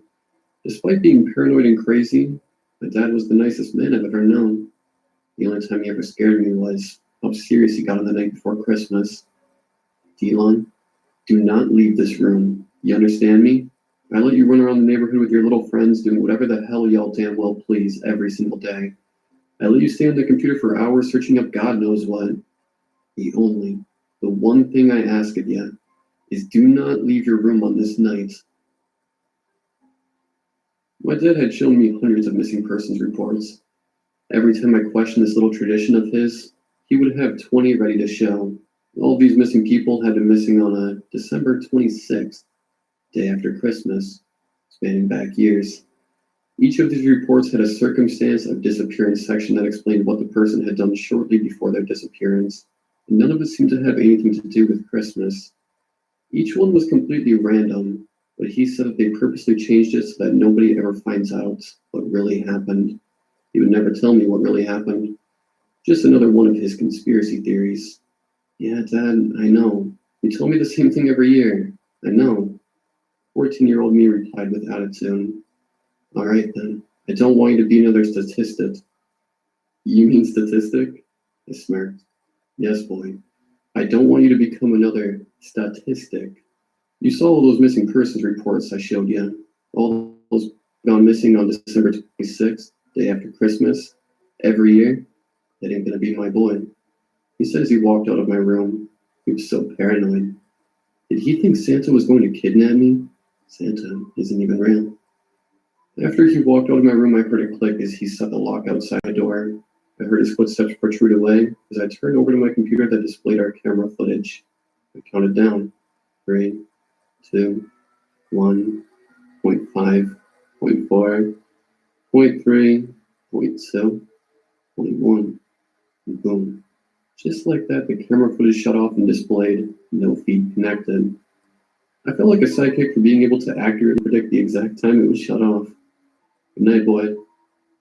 Despite being paranoid and crazy, my dad was the nicest man I've ever known. The only time he ever scared me was how serious he got on the night before Christmas. Delon, do not leave this room. You understand me? I let you run around the neighborhood with your little friends doing whatever the hell y'all damn well please every single day. I let you stay on the computer for hours searching up God knows what. The one thing I ask of you is do not leave your room on this night. My dad had shown me hundreds of missing persons reports. Every time I questioned this little tradition of his, he would have 20 ready to show. All of these missing people had been missing on a December 26th, day after Christmas, spanning back years. Each of these reports had a circumstance of disappearance section that explained what the person had done shortly before their disappearance, and none of it seemed to have anything to do with Christmas. Each one was completely random, but he said that they purposely changed it so that nobody ever finds out what really happened. He would never tell me what really happened. Just another one of his conspiracy theories. Yeah, Dad, I know. You tell me the same thing every year. I know. 14-year-old me replied with attitude. All right, then. I don't want you to be another statistic. You mean statistic? I smirked. Yes, boy. I don't want you to become another statistic. You saw all those missing persons reports I showed you. All those gone missing on December 26th, day after Christmas, every year. That ain't gonna be my boy. He said as he walked out of my room. He was so paranoid. Did he think Santa was going to kidnap me? Santa isn't even real. After he walked out of my room, I heard a click as he set the lock outside the door. I heard his footsteps protrude away as I turned over to my computer that displayed our camera footage. I counted down. 3, 2, 1, 0.5, 0.4, 0.3, 0.2, 0.1, and boom. Just like that, the camera footage shut off and displayed no feed connected. I felt like a psychic for being able to accurately predict the exact time it would shut off. Good night, boy,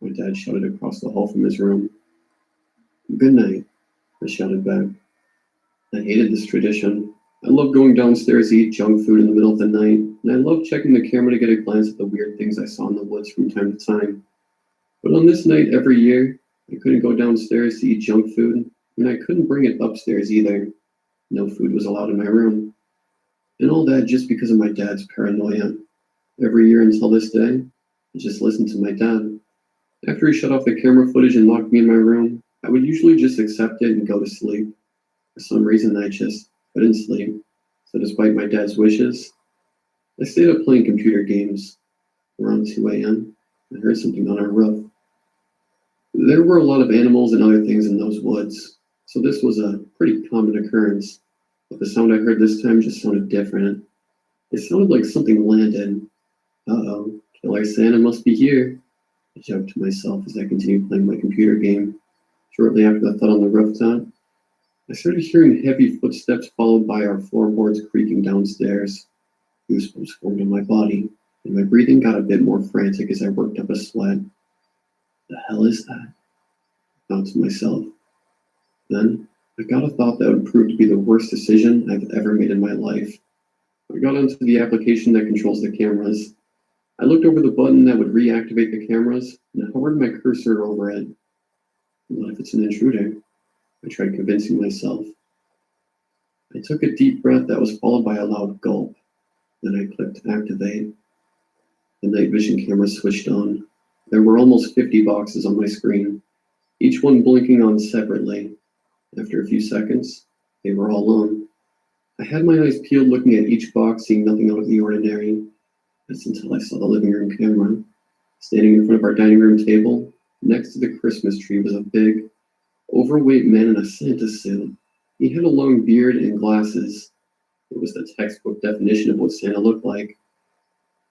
my dad shouted across the hall from his room. Good night, I shouted back. I hated this tradition. I loved going downstairs to eat junk food in the middle of the night, and I loved checking the camera to get a glance at the weird things I saw in the woods from time to time. But on this night every year, I couldn't go downstairs to eat junk food, and I couldn't bring it upstairs either. No food was allowed in my room. And all that just because of my dad's paranoia. Every year until this day, I just listened to my dad. After he shut off the camera footage and locked me in my room, I would usually just accept it and go to sleep. For some reason, I just couldn't sleep. So despite my dad's wishes, I stayed up playing computer games. Around 2 a.m., I heard something on our roof. There were a lot of animals and other things in those woods, so this was a pretty common occurrence. But the sound I heard this time just sounded different. It sounded like something landed. Uh-oh, Killer Santa must be here, I joked to myself as I continued playing my computer game. Shortly after the thud on the rooftop, I started hearing heavy footsteps followed by our floorboards creaking downstairs. Goosebumps formed on my body, and my breathing got a bit more frantic as I worked up a sweat. The hell is that? I thought to myself. Then, I got a thought that would prove to be the worst decision I've ever made in my life. I got onto the application that controls the cameras. I looked over the button that would reactivate the cameras, and hovered my cursor over it. What if it's an intruder? I tried convincing myself. I took a deep breath that was followed by a loud gulp. Then I clicked activate. The night vision camera switched on. There were almost 50 boxes on my screen, each one blinking on separately. After a few seconds, they were all on. I had my eyes peeled looking at each box, seeing nothing out of the ordinary. That's until I saw the living room camera. Standing in front of our dining room table, next to the Christmas tree, was a big, overweight man in a Santa suit. He had a long beard and glasses. It was the textbook definition of what Santa looked like.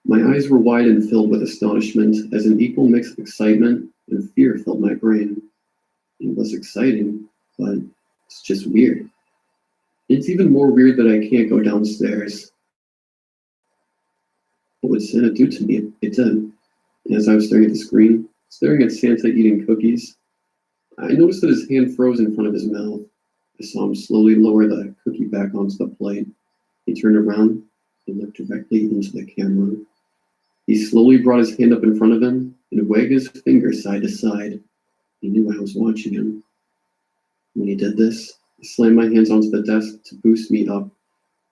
My eyes were wide and filled with astonishment as an equal mix of excitement and fear filled my brain. It was exciting, but it's just weird. It's even more weird that I can't go downstairs. What would Santa do to me? It did. And as I was staring at the screen, staring at Santa eating cookies, I noticed that his hand froze in front of his mouth. I saw him slowly lower the cookie back onto the plate. He turned around and looked directly into the camera. He slowly brought his hand up in front of him and wagged his finger side to side. He knew I was watching him. When he did this, I slammed my hands onto the desk to boost me up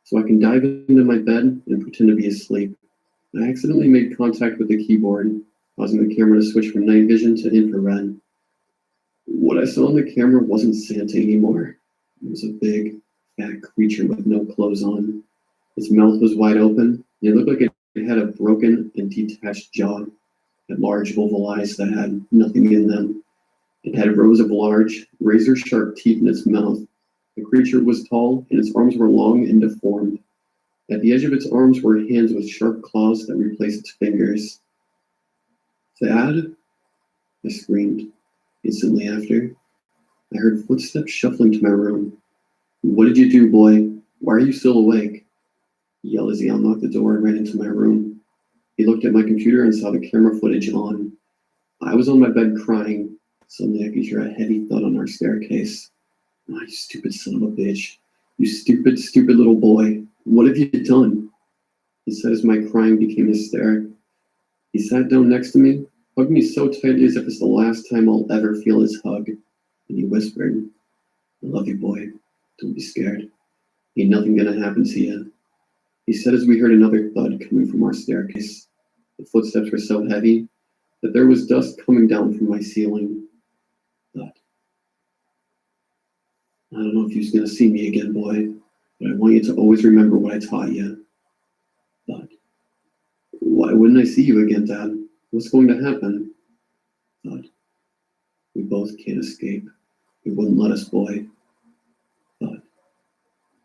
so I can dive into my bed and pretend to be asleep. I accidentally made contact with the keyboard, causing the camera to switch from night vision to infrared. What I saw on the camera wasn't Santa anymore. It was a big, fat creature with no clothes on. Its mouth was wide open, and it looked like it had a broken and detached jaw. It had large oval eyes that had nothing in them. It had rows of large, razor-sharp teeth in its mouth. The creature was tall, and its arms were long and deformed. At the edge of its arms were hands with sharp claws that replaced its fingers. Dad? I screamed. Instantly after, I heard footsteps shuffling to my room. What did you do, boy? Why are you still awake? He yelled as he unlocked the door and ran into my room. He looked at my computer and saw the camera footage on. I was on my bed crying. Suddenly I could hear a heavy thud on our staircase. Ah, you stupid son of a bitch. You stupid, stupid little boy. What have you done? He said as my crying became hysteric. He sat down next to me, hugged me so tightly as if it's the last time I'll ever feel his hug, and he whispered, I love you, boy. Don't be scared. Ain't nothing gonna happen to you. He said as we heard another thud coming from our staircase. The footsteps were so heavy that there was dust coming down from my ceiling. Thud. I don't know if you're gonna see me again, boy, but I want you to always remember what I taught you. Thud. Why wouldn't I see you again, Dad? What's going to happen? Thud. We both can't escape. He wouldn't let us, boy. But,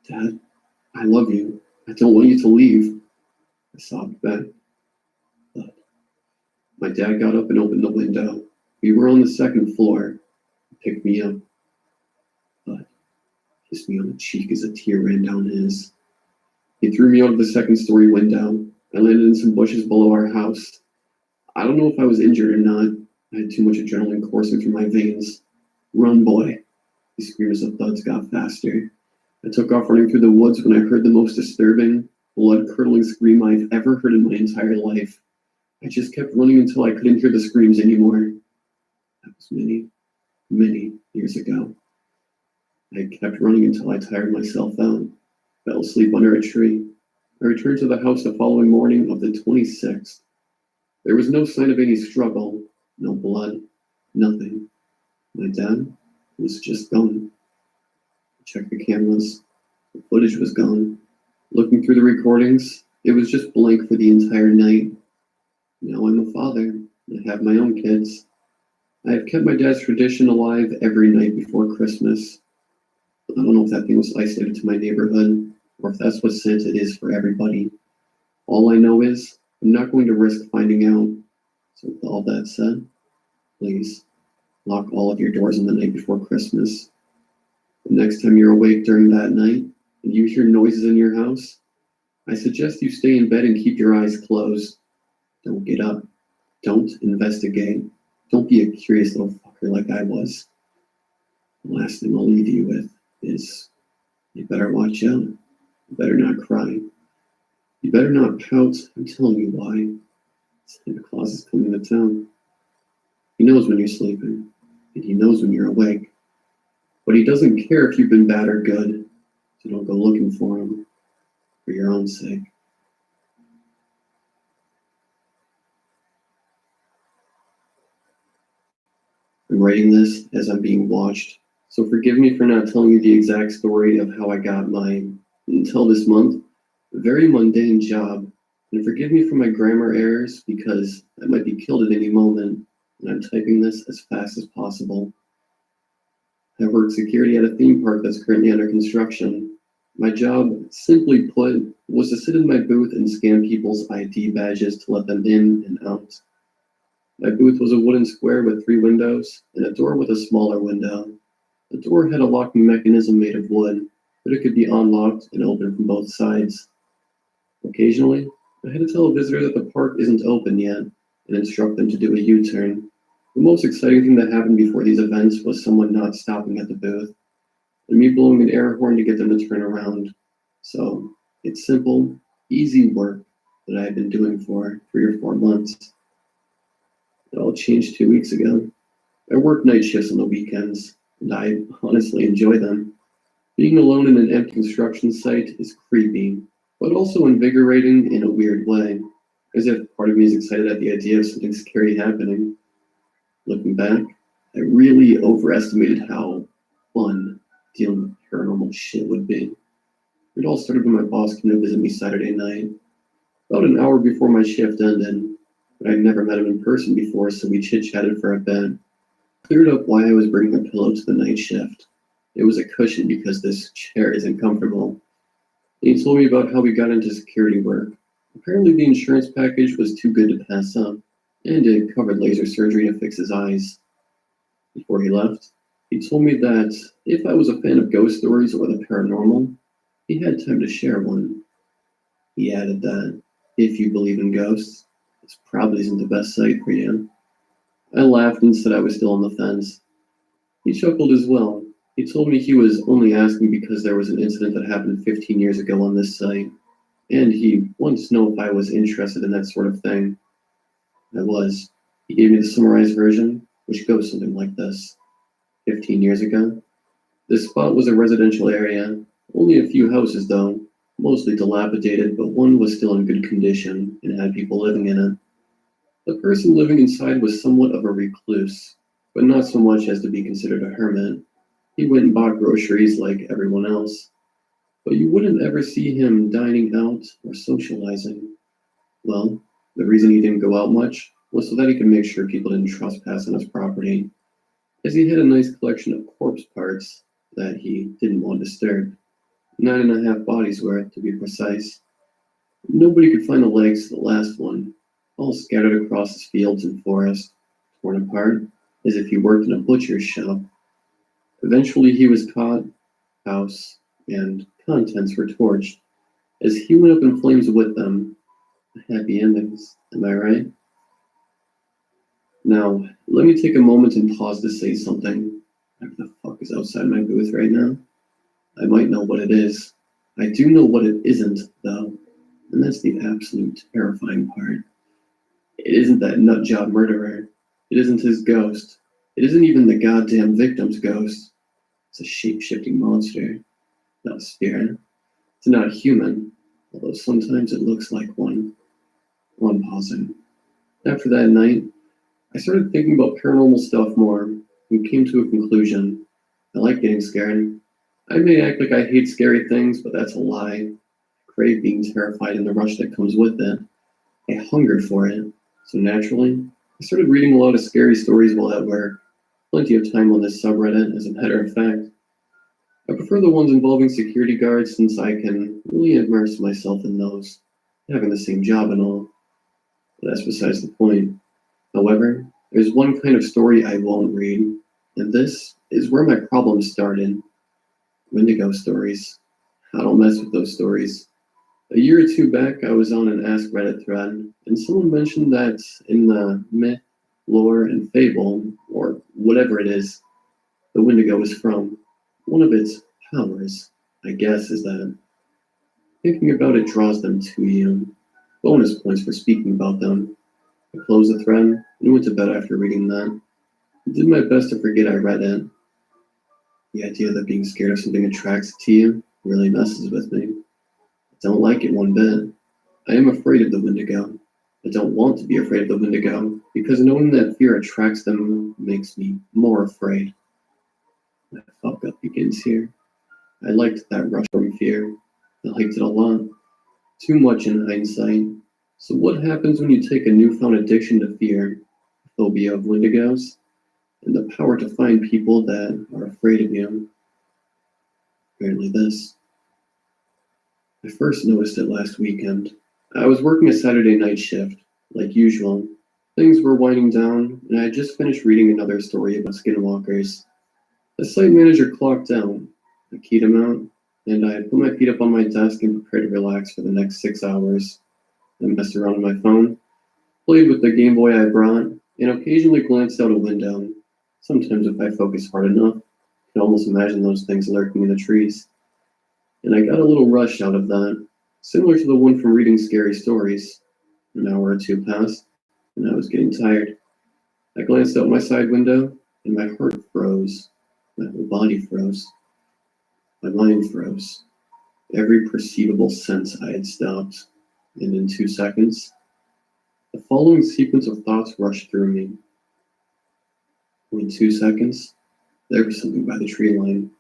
Dad, I love you. I don't want you to leave. I sobbed back. But my dad got up and opened the window. We were on the second floor. He picked me up, but kissed me on the cheek as a tear ran down his. He threw me out of the second-story window. I landed in some bushes below our house. I don't know if I was injured or not. I had too much adrenaline coursing through my veins. Run, boy. He screamed as the thuds got faster. I took off running through the woods when I heard the most disturbing, blood-curdling scream I've ever heard in my entire life. I just kept running until I couldn't hear the screams anymore. That was many, many years ago. I kept running until I tired myself out, fell asleep under a tree. I returned to the house the following morning of the 26th. There was no sign of any struggle, no blood, nothing. My dad was just gone. I checked the cameras. The footage was gone. Looking through the recordings, it was just blank for the entire night. Now I'm a father. I have my own kids. I have kept my dad's tradition alive every night before Christmas. I don't know if that thing was isolated to my neighborhood, or if that's what Santa is for everybody. All I know is I'm not going to risk finding out. So with all that said, please lock all of your doors on the night before Christmas. The next time you're awake during that night and you hear noises in your house, I suggest you stay in bed and keep your eyes closed. Don't get up. Don't investigate. Don't be a curious little fucker like I was. The last thing I'll leave you with is you better watch out. You better not cry. You better not pout. I'm telling you why. Santa Claus is coming to town. He knows when you're sleeping, and he knows when you're awake. But he doesn't care if you've been bad or good, so don't go looking for him, for your own sake. I'm writing this as I'm being watched, so forgive me for not telling you the exact story of how I got my, until this month, very mundane job, and forgive me for my grammar errors because I might be killed at any moment, and I'm typing this as fast as possible. I work security at a theme park that's currently under construction. My job, simply put, was to sit in my booth and scan people's ID badges to let them in and out. My booth was a wooden square with 3 windows and a door with a smaller window. The door had a locking mechanism made of wood, but it could be unlocked and opened from both sides. Occasionally, I had to tell a visitor that the park isn't open yet and instruct them to do a U-turn. The most exciting thing that happened before these events was someone not stopping at the booth, and me blowing an air horn to get them to turn around. So, it's simple, easy work that I had been doing for 3 or 4 months. It all changed 2 weeks ago. I work night shifts on the weekends, and I honestly enjoy them. Being alone in an empty construction site is creepy, but also invigorating in a weird way, as if part of me is excited at the idea of something scary happening. Looking back, I really overestimated how fun dealing with paranormal shit would be. It all started when my boss came to visit me Saturday night, about an hour before my shift ended, but I'd never met him in person before, so we chit-chatted for a bit. Cleared up why I was bringing a pillow to the night shift. It was a cushion because this chair isn't comfortable. And he told me about how we got into security work. Apparently the insurance package was too good to pass up, and it covered laser surgery to fix his eyes. Before he left, he told me that if I was a fan of ghost stories or the paranormal, he had time to share one. He added that if you believe in ghosts, this probably isn't the best site for you. I laughed and said I was still on the fence. He chuckled as well. He told me he was only asking because there was an incident that happened 15 years ago on this site, and he wanted to know if I was interested in that sort of thing. I was. He gave me the summarized version, which goes something like this. 15 years ago, this spot was a residential area, only a few houses though, mostly dilapidated, but one was still in good condition and had people living in it. The person living inside was somewhat of a recluse, but not so much as to be considered a hermit. He went and bought groceries like everyone else, but you wouldn't ever see him dining out or socializing. Well, the reason he didn't go out much was so that he could make sure people didn't trespass on his property. as he had a nice collection of corpse parts that he didn't want disturbed. 9.5 bodies worth, to be precise. Nobody could find the legs of the last one, all scattered across his fields and forest, torn apart, as if he worked in a butcher's shop. Eventually he was caught, house, and contents were torched, as he went up in flames with them. Happy endings, am I right? Now, let me take a moment and pause to say something. What the fuck is outside my booth right now? I might know what it is. I do know what it isn't, though, and that's the absolute terrifying part. It isn't that nutjob murderer. It isn't his ghost. It isn't even the goddamn victim's ghost. It's a shape-shifting monster, not a spirit. It's not human, although sometimes it looks like one. One pausing. After that night, I started thinking about paranormal stuff more and came to a conclusion. I like getting scared. I may act like I hate scary things, but that's a lie. I crave being terrified and the rush that comes with it. I hungered for it, so naturally, I started reading a lot of scary stories while at work. Plenty of time on this subreddit, as a matter of fact. I prefer the ones involving security guards since I can really immerse myself in those, having the same job and all. But that's besides the point. However, there's one kind of story I won't read, and this is where my problems started. Wendigo stories. I don't mess with those stories. A year or two back, I was on an Ask Reddit thread, and someone mentioned that in the myth, lore, and fable, or whatever it is, the Wendigo is from. One of its powers, I guess, is that thinking about it draws them to you. Bonus points for speaking about them. I closed the thread and went to bed after reading that. I did my best to forget I read it. The idea that being scared of something attracts to you really messes with me. I don't like it one bit. I am afraid of the Wendigo. I don't want to be afraid of the Wendigo, because knowing that fear attracts them makes me more afraid. My fuck up begins here. I liked that rush from fear. I liked it a lot. Too much in hindsight. So what happens when you take a newfound addiction to fear, phobia of Wendigos, and the power to find people that are afraid of you? Apparently this. I first noticed it last weekend. I was working a Saturday night shift, like usual. Things were winding down, and I had just finished reading another story about skinwalkers. The site manager clocked down. I keyed him out, and I put my feet up on my desk and prepared to relax for the next 6 hours. I messed around on my phone, played with the Game Boy I brought, and occasionally glanced out a window. Sometimes if I focus hard enough, I can almost imagine those things lurking in the trees. And I got a little rush out of that, similar to the one from reading scary stories. An hour or two passed, and I was getting tired. I glanced out my side window, and my heart froze. My whole body froze. My mind froze. Every perceivable sense I had stopped, and in 2 seconds, the following sequence of thoughts rushed through me. In 2 seconds, there was something by the tree line.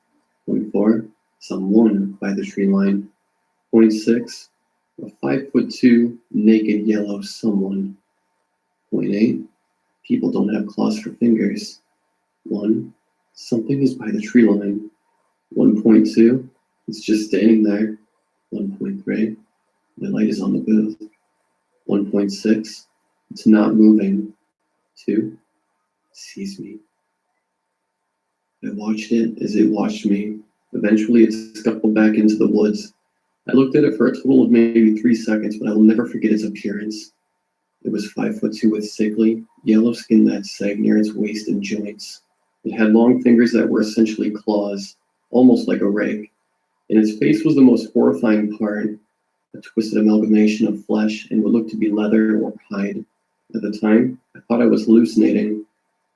Point 4, someone by the tree line. Point 6, a 5'2" naked yellow someone. Point 8, people don't have claws for fingers. 1, something is by the tree line. 1.2, it's just standing there. 1.3, my light is on the booth. 1.6, it's not moving. 2, it sees me. I watched it as it watched me. Eventually, it scuffled back into the woods. I looked at it for a total of maybe 3 seconds, but I will never forget its appearance. It was 5'2" with sickly, yellow skin that sagged near its waist and joints. It had long fingers that were essentially claws, almost like a rake, and its face was the most horrifying part, a twisted amalgamation of flesh and what looked to be leather or hide. At the time, I thought I was hallucinating.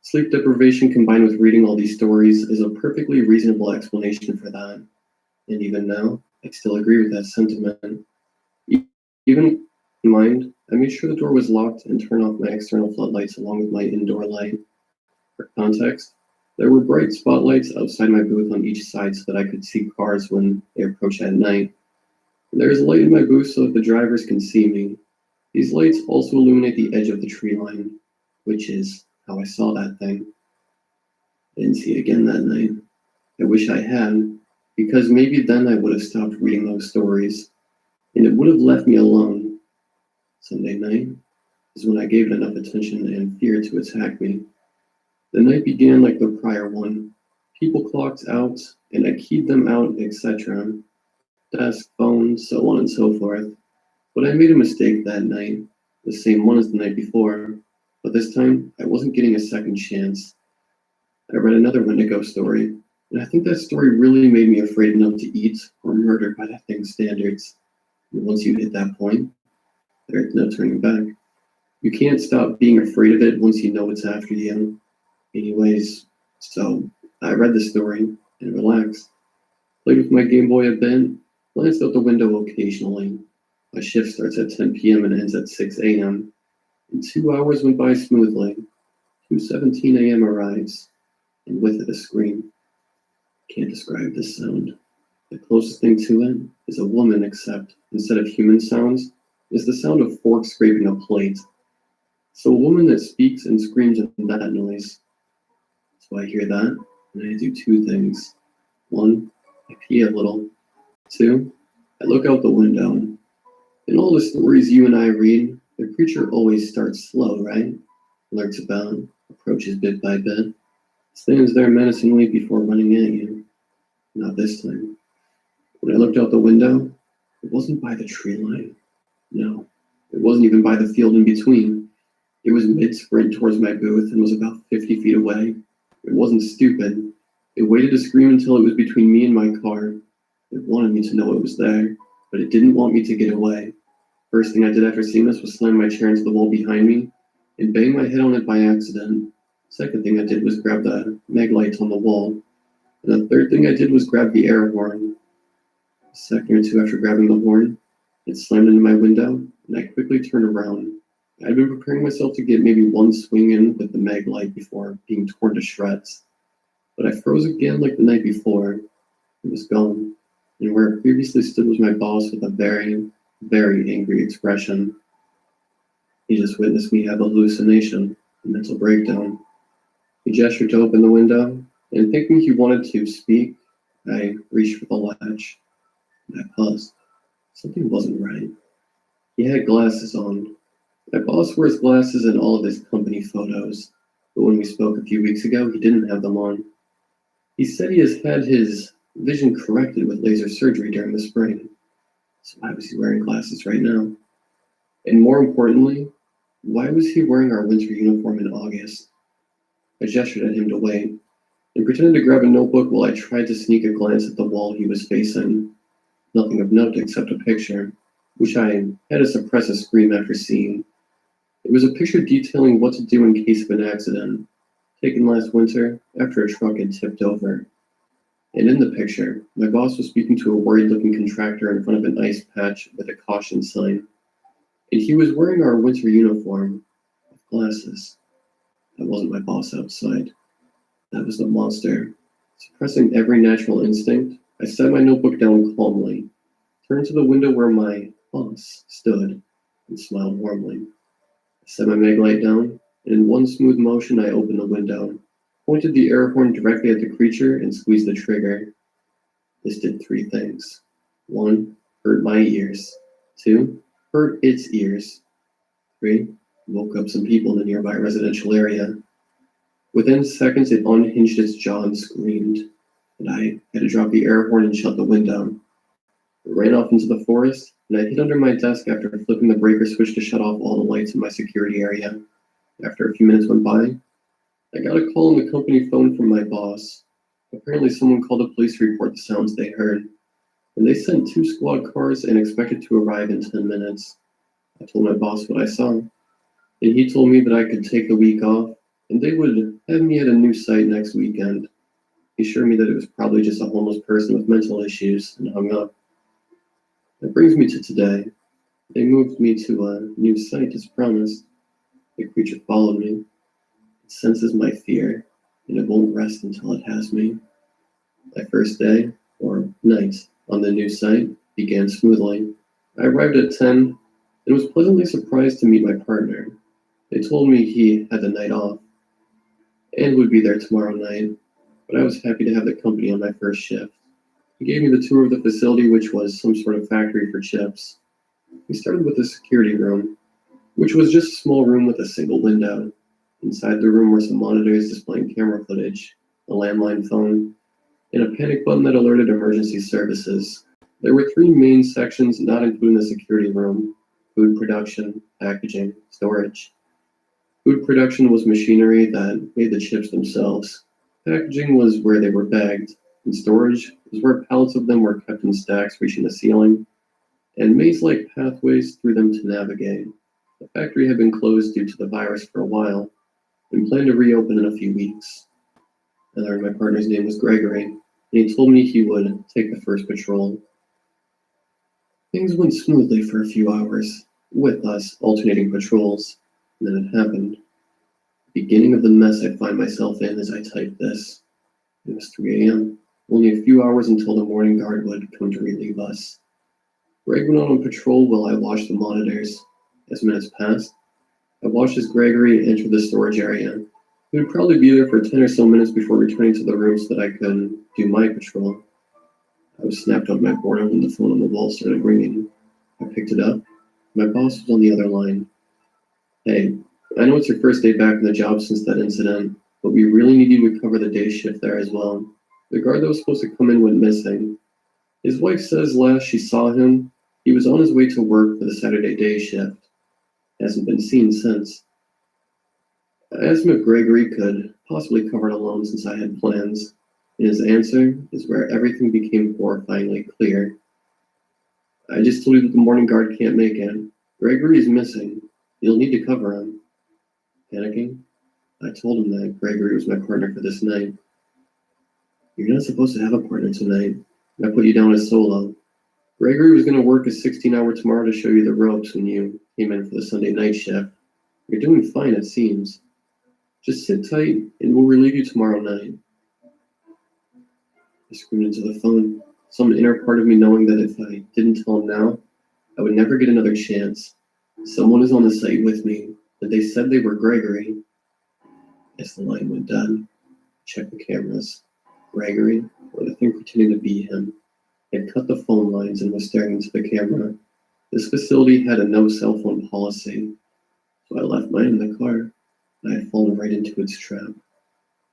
Sleep deprivation combined with reading all these stories is a perfectly reasonable explanation for that. And even now, I still agree with that sentiment. Even in mind, I made sure the door was locked and turned off my external floodlights along with my indoor light. For context, there were bright spotlights outside my booth on each side so that I could see cars when they approach at night. There is a light in my booth so that the drivers can see me. These lights also illuminate the edge of the tree line, which is how I saw that thing. I didn't see it again that night. I wish I had, because maybe then I would have stopped reading those stories, and it would have left me alone. Sunday night is when I gave it enough attention and fear to attack me. The night began like the prior one. People clocked out, and I keyed them out, etc. Desk, phone, so on and so forth. But I made a mistake that night, the same one as the night before, but this time I wasn't getting a second chance. I read another Wendigo story, and I think that story really made me afraid enough to eat or murder by that thing's standards. And once you hit that point, there's no turning back. You can't stop being afraid of it once you know it's after you. Anyways, so I read the story and relaxed. Played with my Game Boy a bit, glanced out the window occasionally. My shift starts at 10 p.m. and ends at 6 a.m. And 2 hours went by smoothly. 2:17 a.m. arrives, and with it a scream. Can't describe this sound. The closest thing to it is a woman, except instead of human sounds, is the sound of forks scraping a plate. So a woman that speaks and screams in that noise. So I hear that, and I do two things. One, I pee a little. Two, I look out the window. In all the stories you and I read, the creature always starts slow, right? Lurks about, approaches bit by bit, stands there menacingly before running at you. Not this time. When I looked out the window, it wasn't by the tree line. No, it wasn't even by the field in between. It was mid-sprint towards my booth and was about 50 feet away. It wasn't stupid. It waited to scream until it was between me and my car. It wanted me to know it was there, but it didn't want me to get away. First thing I did after seeing this was slam my chair into the wall behind me and bang my head on it by accident. Second thing I did was grab the mag lights on the wall. And the third thing I did was grab the air horn. A second or two after grabbing the horn, it slammed into my window, and I quickly turned around. I'd been preparing myself to get maybe one swing in with the mag light before being torn to shreds. But I froze again like the night before. It was gone, and where it previously stood was my boss with a very, very angry expression. He just witnessed me have a hallucination, a mental breakdown. He gestured to open the window, and thinking he wanted to speak, I reached for the latch. And I paused. Something wasn't right. He had glasses on. My boss wears glasses in all of his company photos, but when we spoke a few weeks ago, he didn't have them on. He said he has had his vision corrected with laser surgery during the spring. So why was he wearing glasses right now? And more importantly, why was he wearing our winter uniform in August? I gestured at him to wait, and pretended to grab a notebook while I tried to sneak a glance at the wall he was facing. Nothing of note except a picture, which I had to suppress a scream after seeing. It was a picture detailing what to do in case of an accident, taken last winter after a truck had tipped over. And in the picture, my boss was speaking to a worried-looking contractor in front of an ice patch with a caution sign. And he was wearing our winter uniform, with glasses. That wasn't my boss outside. That was the monster. Suppressing every natural instinct, I set my notebook down calmly, turned to the window where my boss stood, and smiled warmly. I set my mag light down, and in one smooth motion I opened the window, pointed the air horn directly at the creature, and squeezed the trigger. This did three things. One, hurt my ears. Two, hurt its ears. Three, woke up some people in the nearby residential area. Within seconds, it unhinged its jaw and screamed, and I had to drop the air horn and shut the window. It ran off into the forest, and I hid under my desk after flipping the breaker switch to shut off all the lights in my security area. After a few minutes went by, I got a call on the company phone from my boss. Apparently someone called the police to report the sounds they heard, and they sent 2 squad cars and expected to arrive in 10 minutes. I told my boss what I saw, and he told me that I could take the week off, and they would have me at a new site next weekend. He assured me that it was probably just a homeless person with mental issues, and hung up. That brings me to today. They moved me to a new site as promised. The creature followed me. It senses my fear, and it won't rest until it has me. My first day, or night, on the new site began smoothly. I arrived at 10 and was pleasantly surprised to meet my partner. They told me he had the night off and would be there tomorrow night. but I was happy to have the company on my first shift. He gave me the tour of the facility, which was some sort of factory for chips. We started with the security room, which was just a small room with a single window. Inside the room were some monitors displaying camera footage, a landline phone, and a panic button that alerted emergency services. There were 3 main sections, not including the security room: food production, packaging, storage. Food production was machinery that made the chips themselves. Packaging was where they were bagged, and storage was where pallets of them were kept in stacks reaching the ceiling, and maze-like pathways through them to navigate. The factory had been closed due to the virus for a while, and planned to reopen in a few weeks. I learned my partner's name was Gregory, and he told me he would take the first patrol. Things went smoothly for a few hours, with us alternating patrols, and then it happened. The beginning of the mess I find myself in as I type this. It was 3 a.m., only a few hours until the morning guard would come to relieve us. Greg went out on patrol while I watched the monitors. As minutes passed, I watched as Gregory entered the storage area. He would probably be there for 10 or so minutes before returning to the room so that I could do my patrol. I was snapped out of my boredom when the phone on the wall started ringing. I picked it up. My boss was on the other line. "Hey, I know it's your first day back on the job since that incident, but we really need you to cover the day shift there as well. The guard that was supposed to come in went missing. His wife says last she saw him, he was on his way to work for the Saturday day shift. Hasn't been seen since." I asked him if Gregory could possibly cover it alone since I had plans, and his answer is where everything became horrifyingly clear. "I just told you that the morning guard can't make it. Gregory is missing. You'll need to cover him." Panicking, I told him that Gregory was my partner for this night. "You're not supposed to have a partner tonight. I put you down as solo. Gregory was going to work a 16-hour tomorrow to show you the ropes when you came in for the Sunday night shift. You're doing fine, it seems. Just sit tight, and we'll relieve you tomorrow night." I screamed into the phone, some inner part of me knowing that if I didn't tell him now, I would never get another chance. Someone is on the site with me, and they said they were Gregory. As the line went dead, checked the cameras. Gregory, or the thing pretending to be him, had cut the phone lines and was staring into the camera. This facility had a no cell phone policy, so I left mine in the car. I had fallen right into its trap.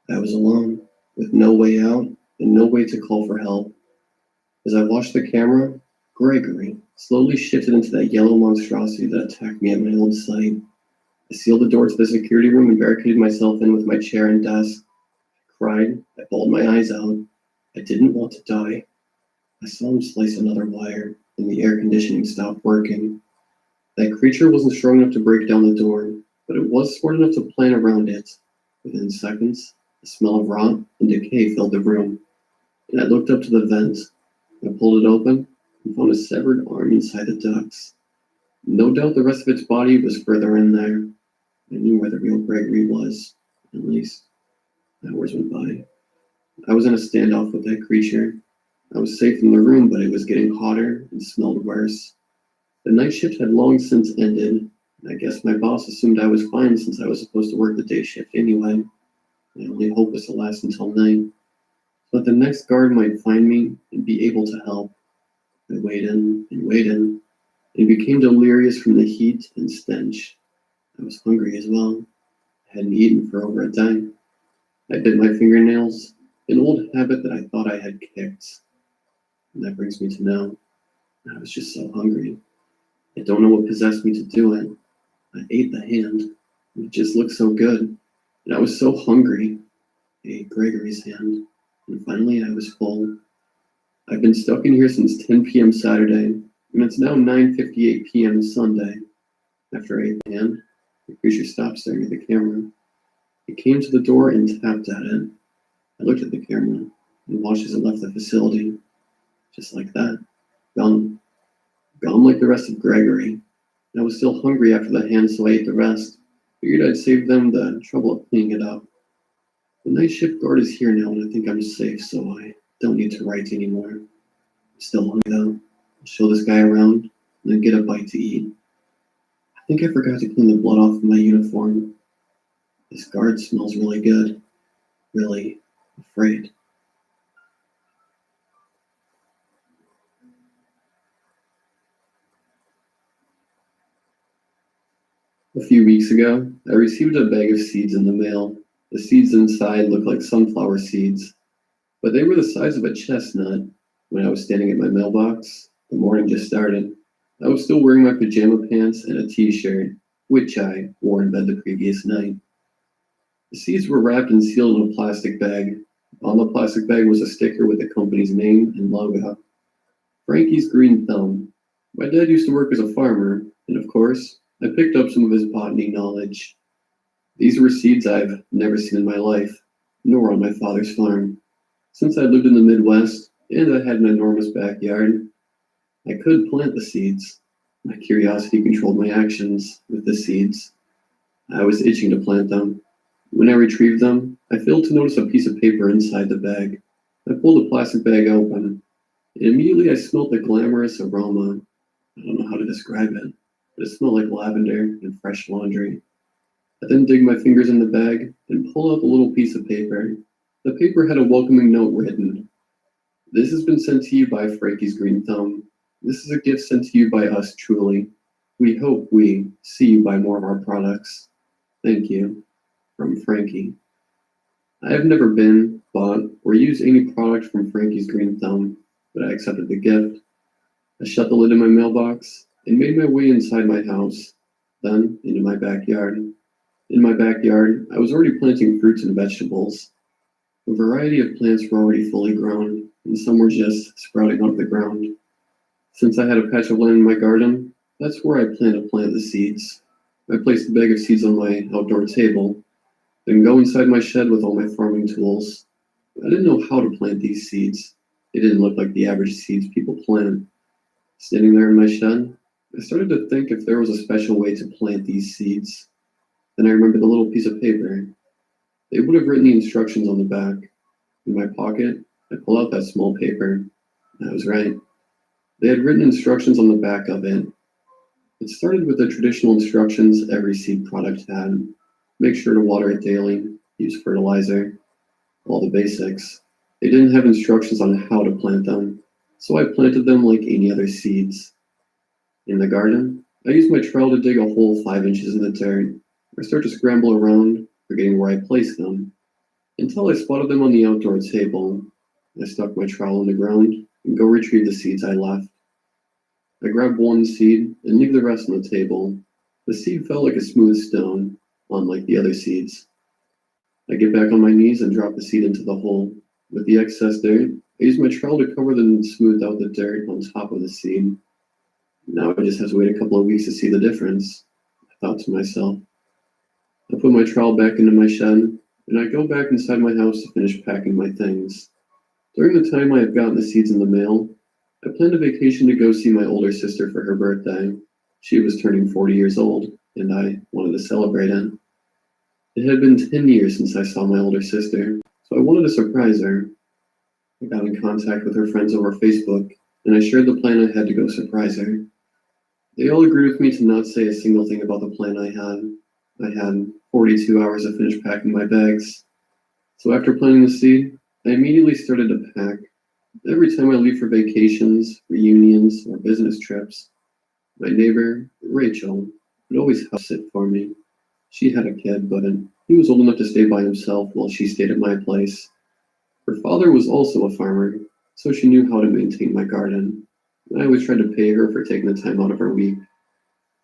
I was alone, with no way out and no way to call for help. As I watched the camera, Gregory slowly shifted into that yellow monstrosity that attacked me at my old site. I sealed the door to the security room and barricaded myself in with my chair and desk. I cried, I bawled my eyes out. I didn't want to die. I saw him slice another wire, and the air conditioning stopped working. That creature wasn't strong enough to break down the door, but it was smart enough to plan around it. Within seconds, the smell of rot and decay filled the room, and I looked up to the vent. I pulled it open and found a severed arm inside the ducts. No doubt the rest of its body was further in there. I knew where the real Gregory was, at least. Hours went by. I was in a standoff with that creature. I was safe in the room, but it was getting hotter and smelled worse. The night shift had long since ended, and I guess my boss assumed I was fine since I was supposed to work the day shift anyway. My only hope was to last until night, so that the next guard might find me and be able to help. I waited and waited, and became delirious from the heat and stench. I was hungry as well. I hadn't eaten for over a day. I bit my fingernails, an old habit that I thought I had kicked. And that brings me to now. I was just so hungry. I don't know what possessed me to do it. I ate the hand. It just looked so good. And I was so hungry. I ate Gregory's hand. And finally I was full. I've been stuck in here since 10 p.m. Saturday, and it's now 9:58 p.m. Sunday. After I ate the hand, the creature stopped staring at the camera. It came to the door and tapped at it. I looked at the camera and watched as it left the facility. Just like that. Gone. Gone like the rest of Gregory. I was still hungry after the hand, so I ate the rest. Figured I'd save them the trouble of cleaning it up. The night shift guard is here now, and I think I'm safe, so I don't need to write anymore. I'm still hungry though. I'll show this guy around, and then get a bite to eat. I think I forgot to clean the blood off of my uniform. This guard smells really good. Really, afraid. A few weeks ago, I received a bag of seeds in the mail. The seeds inside looked like sunflower seeds, but they were the size of a chestnut. When I was standing at my mailbox, the morning just started. I was still wearing my pajama pants and a t-shirt, which I wore in bed the previous night. The seeds were wrapped and sealed in a plastic bag. On the plastic bag was a sticker with the company's name and logo. Frankie's Green Thumb. My dad used to work as a farmer, and of course, I picked up some of his botany knowledge. These were seeds I've never seen in my life, nor on my father's farm. Since I lived in the Midwest and I had an enormous backyard, I could plant the seeds. My curiosity controlled my actions with the seeds. I was itching to plant them. When I retrieved them, I failed to notice a piece of paper inside the bag. I pulled the plastic bag open, and immediately I smelled the glamorous aroma. I don't know how to describe it, but it smelled like lavender and fresh laundry. I then dig my fingers in the bag and pull out the little piece of paper. The paper had a welcoming note written. This has been sent to you by Frankie's Green Thumb. This is a gift sent to you by us truly. We hope we see you buy more of our products. Thank you. From Frankie. I have never been, bought, or used any product from Frankie's Green Thumb, but I accepted the gift. I shut the lid in my mailbox and made my way inside my house, then into my backyard. In my backyard, I was already planting fruits and vegetables. A variety of plants were already fully grown, and some were just sprouting out of the ground. Since I had a patch of land in my garden, that's where I planned to plant the seeds. I placed the bag of seeds on my outdoor table, then go inside my shed with all my farming tools. I didn't know how to plant these seeds. They didn't look like the average seeds people plant. Standing there in my shed, I started to think if there was a special way to plant these seeds. Then I remembered the little piece of paper. They would have written the instructions on the back. In my pocket, I pull out that small paper. I was right. They had written instructions on the back of it. It started with the traditional instructions every seed product had. Make sure to water it daily, use fertilizer, all the basics. They didn't have instructions on how to plant them, so I planted them like any other seeds. In the garden, I used my trowel to dig a hole 5 inches in the dirt. I start to scramble around, forgetting where I placed them, until I spotted them on the outdoor table. I stuck my trowel in the ground and go retrieve the seeds I left. I grab one seed and leave the rest on the table. The seed felt like a smooth stone, unlike the other seeds. I get back on my knees and drop the seed into the hole. With the excess dirt, I use my trowel to cover and smooth out the dirt on top of the seed. Now I just have to wait a couple of weeks to see the difference, I thought to myself. I put my trowel back into my shed, and I go back inside my house to finish packing my things. During the time I have gotten the seeds in the mail, I planned a vacation to go see my older sister for her birthday. She was turning 40 years old, and I wanted to celebrate it. It had been 10 years since I saw my older sister, so I wanted to surprise her. I got in contact with her friends over Facebook, and I shared the plan I had to go surprise her. They all agreed with me to not say a single thing about the plan I had. I had 42 hours to finish packing my bags. So after planting the seed, I immediately started to pack. Every time I leave for vacations, reunions, or business trips, my neighbor, Rachel, would always house sit for me. She had a kid, but he was old enough to stay by himself while she stayed at my place. Her father was also a farmer, so she knew how to maintain my garden. I always tried to pay her for taking the time out of her week,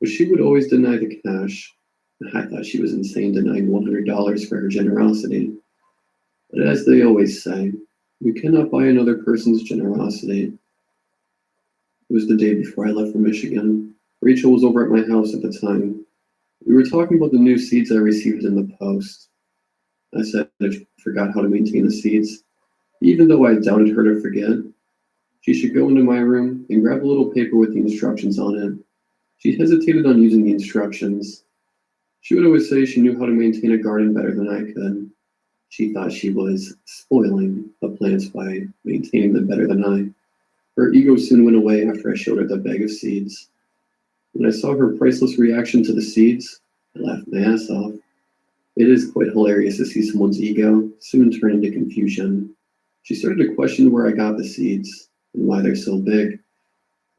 but she would always deny the cash. I thought she was insane denying $100 for her generosity. But as they always say, you cannot buy another person's generosity. It was the day before I left for Michigan. Rachel was over at my house at the time. We were talking about the new seeds I received in the post. I said I forgot how to maintain the seeds, even though I doubted her to forget. She should go into my room and grab a little paper with the instructions on it. She hesitated on using the instructions. She would always say she knew how to maintain a garden better than I could. She thought she was spoiling the plants by maintaining them better than I. Her ego soon went away after I showed her the bag of seeds. When I saw her priceless reaction to the seeds, I laughed my ass off. It is quite hilarious to see someone's ego soon turn into confusion. She started to question where I got the seeds and why they're so big.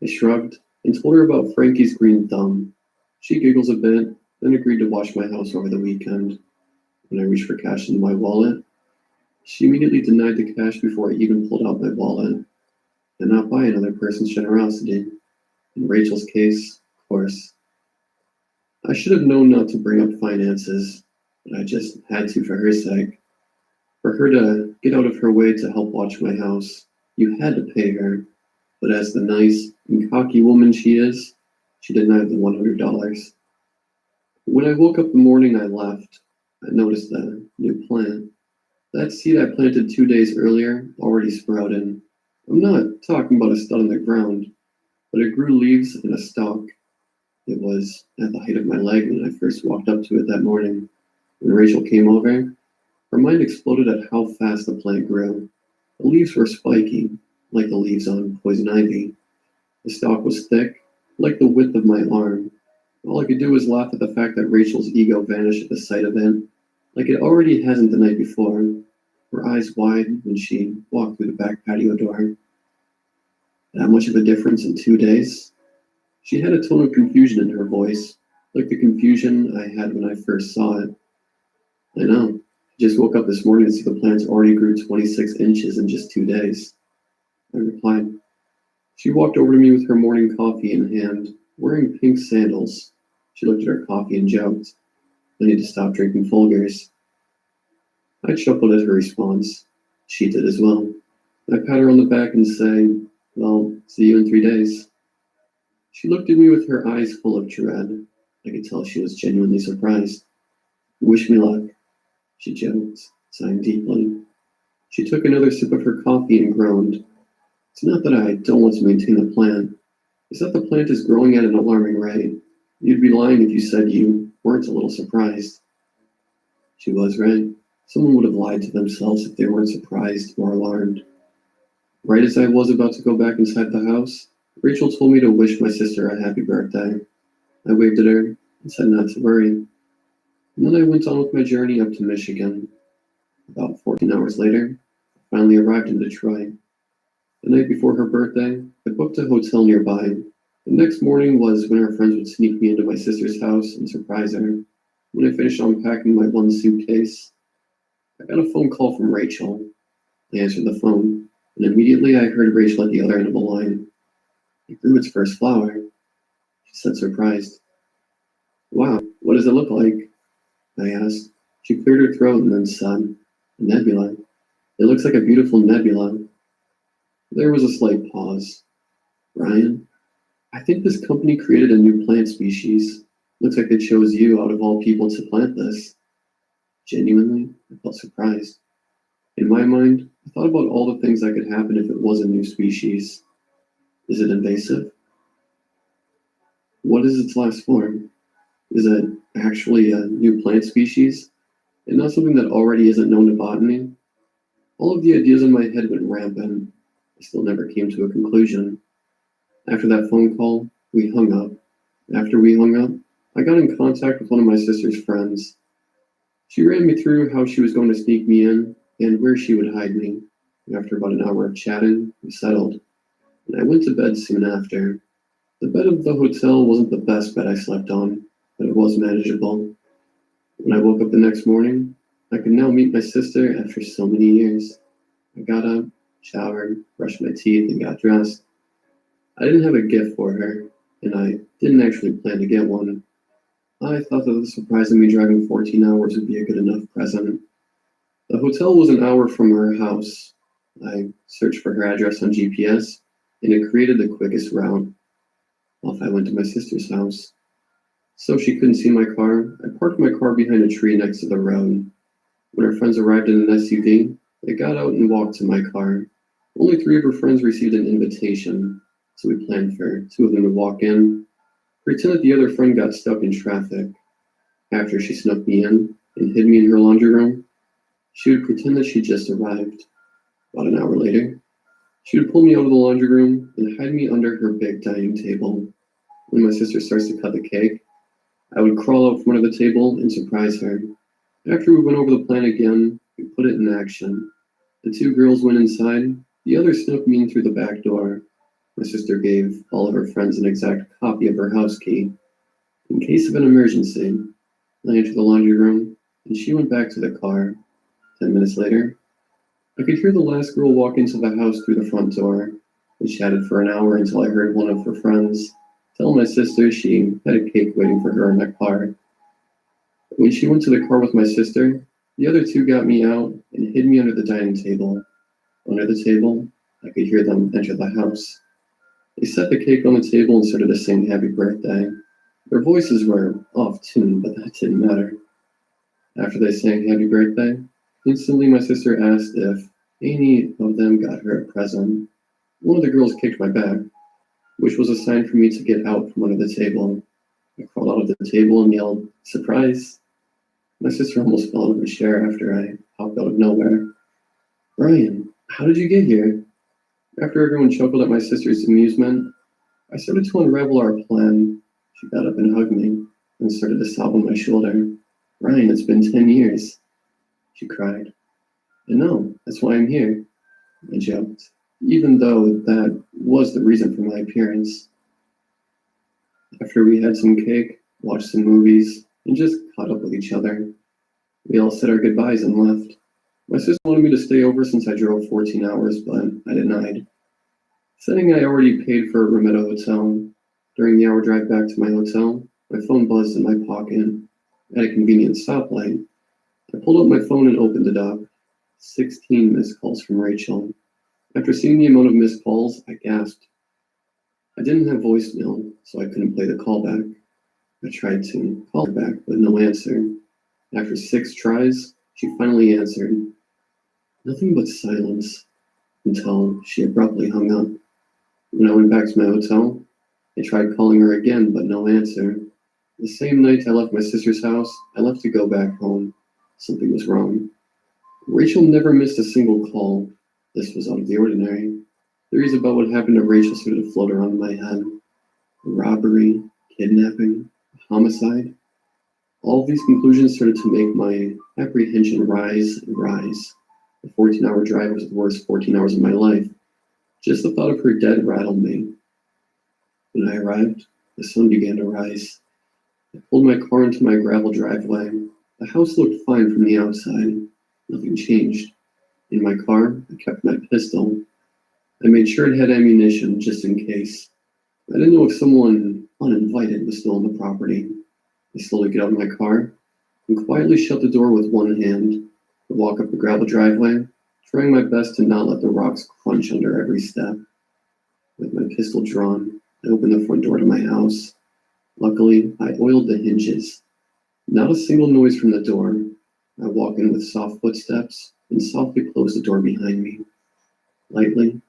I shrugged and told her about Frankie's green thumb. She giggles a bit, then agreed to wash my house over the weekend. When I reached for cash in my wallet, she immediately denied the cash before I even pulled out my wallet. And not by another person's generosity. In Rachel's case, of course. I should have known not to bring up finances, but I just had to for her sake. For her to get out of her way to help watch my house, you had to pay her. But as the nice and cocky woman she is, she denied the $100. When I woke up the morning I left, I noticed the new plant. That seed I planted 2 days earlier already sprouted. I'm not talking about a stud on the ground, but it grew leaves and a stalk. It was at the height of my leg when I first walked up to it that morning. When Rachel came over, her mind exploded at how fast the plant grew. The leaves were spiky, like the leaves on poison ivy. The stalk was thick, like the width of my arm. All I could do was laugh at the fact that Rachel's ego vanished at the sight of it, like it already hasn't the night before, her eyes wide when she walked through the back patio door. That much of a difference in 2 days? She had a tone of confusion in her voice, like the confusion I had when I first saw it. I know. I just woke up this morning to see the plants already grew 26 inches in just 2 days. I replied. She walked over to me with her morning coffee in hand, wearing pink sandals. She looked at her coffee and joked, "I need to stop drinking Folgers." I chuckled at her response. She did as well. I pat her on the back and say, "Well, see you in 3 days." She looked at me with her eyes full of dread. I could tell she was genuinely surprised. "Wish me luck," she joked, sighing deeply. She took another sip of her coffee and groaned. "It's not that I don't want to maintain the plant. It's that the plant is growing at an alarming rate. You'd be lying if you said you weren't a little surprised." She was right. Someone would have lied to themselves if they weren't surprised or alarmed. Right as I was about to go back inside the house, Rachel told me to wish my sister a happy birthday. I waved at her and said not to worry. And then I went on with my journey up to Michigan. About 14 hours later, I finally arrived in Detroit. The night before her birthday, I booked a hotel nearby. The next morning was when her friends would sneak me into my sister's house and surprise her. When I finished unpacking my one suitcase, I got a phone call from Rachel. I answered the phone, and immediately I heard Rachel at the other end of the line. "It grew its first flower," she said, surprised. "Wow, what does it look like?" I asked. She cleared her throat and then said, "A nebula. It looks like a beautiful nebula." There was a slight pause. "Ryan, I think this company created a new plant species. Looks like they chose you out of all people to plant this." Genuinely, I felt surprised. In my mind, I thought about all the things that could happen if it was a new species. Is it invasive? What is its last form? Is it actually a new plant species, and not something that already isn't known to botany? All of the ideas in my head went rampant. I still never came to a conclusion. After that phone call, we hung up. After we hung up, I got in contact with one of my sister's friends. She ran me through how she was going to sneak me in and where she would hide me. After about an hour of chatting, we settled, and I went to bed soon after. The bed of the hotel wasn't the best bed I slept on, but it was manageable. When I woke up the next morning, I could now meet my sister after so many years. I got up, showered, brushed my teeth, and got dressed. I didn't have a gift for her, and I didn't actually plan to get one. I thought that the surprise of me driving 14 hours would be a good enough present. The hotel was an hour from her house. I searched for her address on GPS, and it created the quickest route. Off I went to my sister's house. So she couldn't see my car, I parked my car behind a tree next to the road. When her friends arrived in an SUV, they got out and walked to my car. Only 3 of her friends received an invitation, so we planned for 2 of them to walk in, pretend that the other friend got stuck in traffic. After she snuck me in and hid me in her laundry room, she would pretend that she just arrived. About an hour later, she would pull me out of the laundry room and hide me under her big dining table. When my sister starts to cut the cake, I would crawl out from under the table and surprise her. After we went over the plan again, we put it in action. The two girls went inside. The other snuck me in through the back door. My sister gave all of her friends an exact copy of her house key. In case of an emergency, I entered the laundry room, and she went back to the car. 10 minutes later, I could hear the last girl walk into the house through the front door. We chatted for an hour until I heard one of her friends tell my sister she had a cake waiting for her in the car. When she went to the car with my sister, the other two got me out and hid me under the dining table. Under the table, I could hear them enter the house. They set the cake on the table and started to sing happy birthday. Their voices were off tune, but that didn't matter. After they sang happy birthday, instantly my sister asked if any of them got her a present. One of the girls kicked my back, which was a sign for me to get out from under the table. I crawled out of the table and yelled, "Surprise!" My sister almost fell out of her chair after I popped out of nowhere. "Brian, how did you get here?" After everyone chuckled at my sister's amusement, I started to unravel our plan. She got up and hugged me and started to sob on my shoulder. "Brian, it's been 10 years," she cried. "I know, that's why I'm here," I joked, even though that was the reason for my appearance. After we had some cake, watched some movies, and just caught up with each other, we all said our goodbyes and left. My sister wanted me to stay over since I drove 14 hours, but I denied. Saying I already paid for a room at a hotel. During the hour drive back to my hotel, my phone buzzed in my pocket. At a convenient stoplight, I pulled up my phone and opened it up. 16 missed calls from Rachel. After seeing the amount of missed calls, I gasped. I didn't have voicemail, so I couldn't play the call back. I tried to call her back, but no answer. After 6 tries, she finally answered. Nothing but silence, until she abruptly hung up. When I went back to my hotel, I tried calling her again, but no answer. The same night I left my sister's house, I left to go back home. Something was wrong. Rachel never missed a single call. This was out of the ordinary. Theories about what happened to Rachel started to float around in my head. A robbery, kidnapping, homicide. All of these conclusions started to make my apprehension rise and rise. The 14-hour drive was the worst 14 hours of my life. Just the thought of her dead rattled me. When I arrived, the sun began to rise. I pulled my car into my gravel driveway. The house looked fine from the outside. Nothing changed. In my car, I kept my pistol. I made sure it had ammunition, just in case. I didn't know if someone uninvited was still on the property. I slowly get out of my car and quietly shut the door with one hand. I walk up the gravel driveway, trying my best to not let the rocks crunch under every step. With my pistol drawn, I open the front door to my house. Luckily, I oiled the hinges. Not a single noise from the door. I walk in with soft footsteps and softly close the door behind me. Lightly,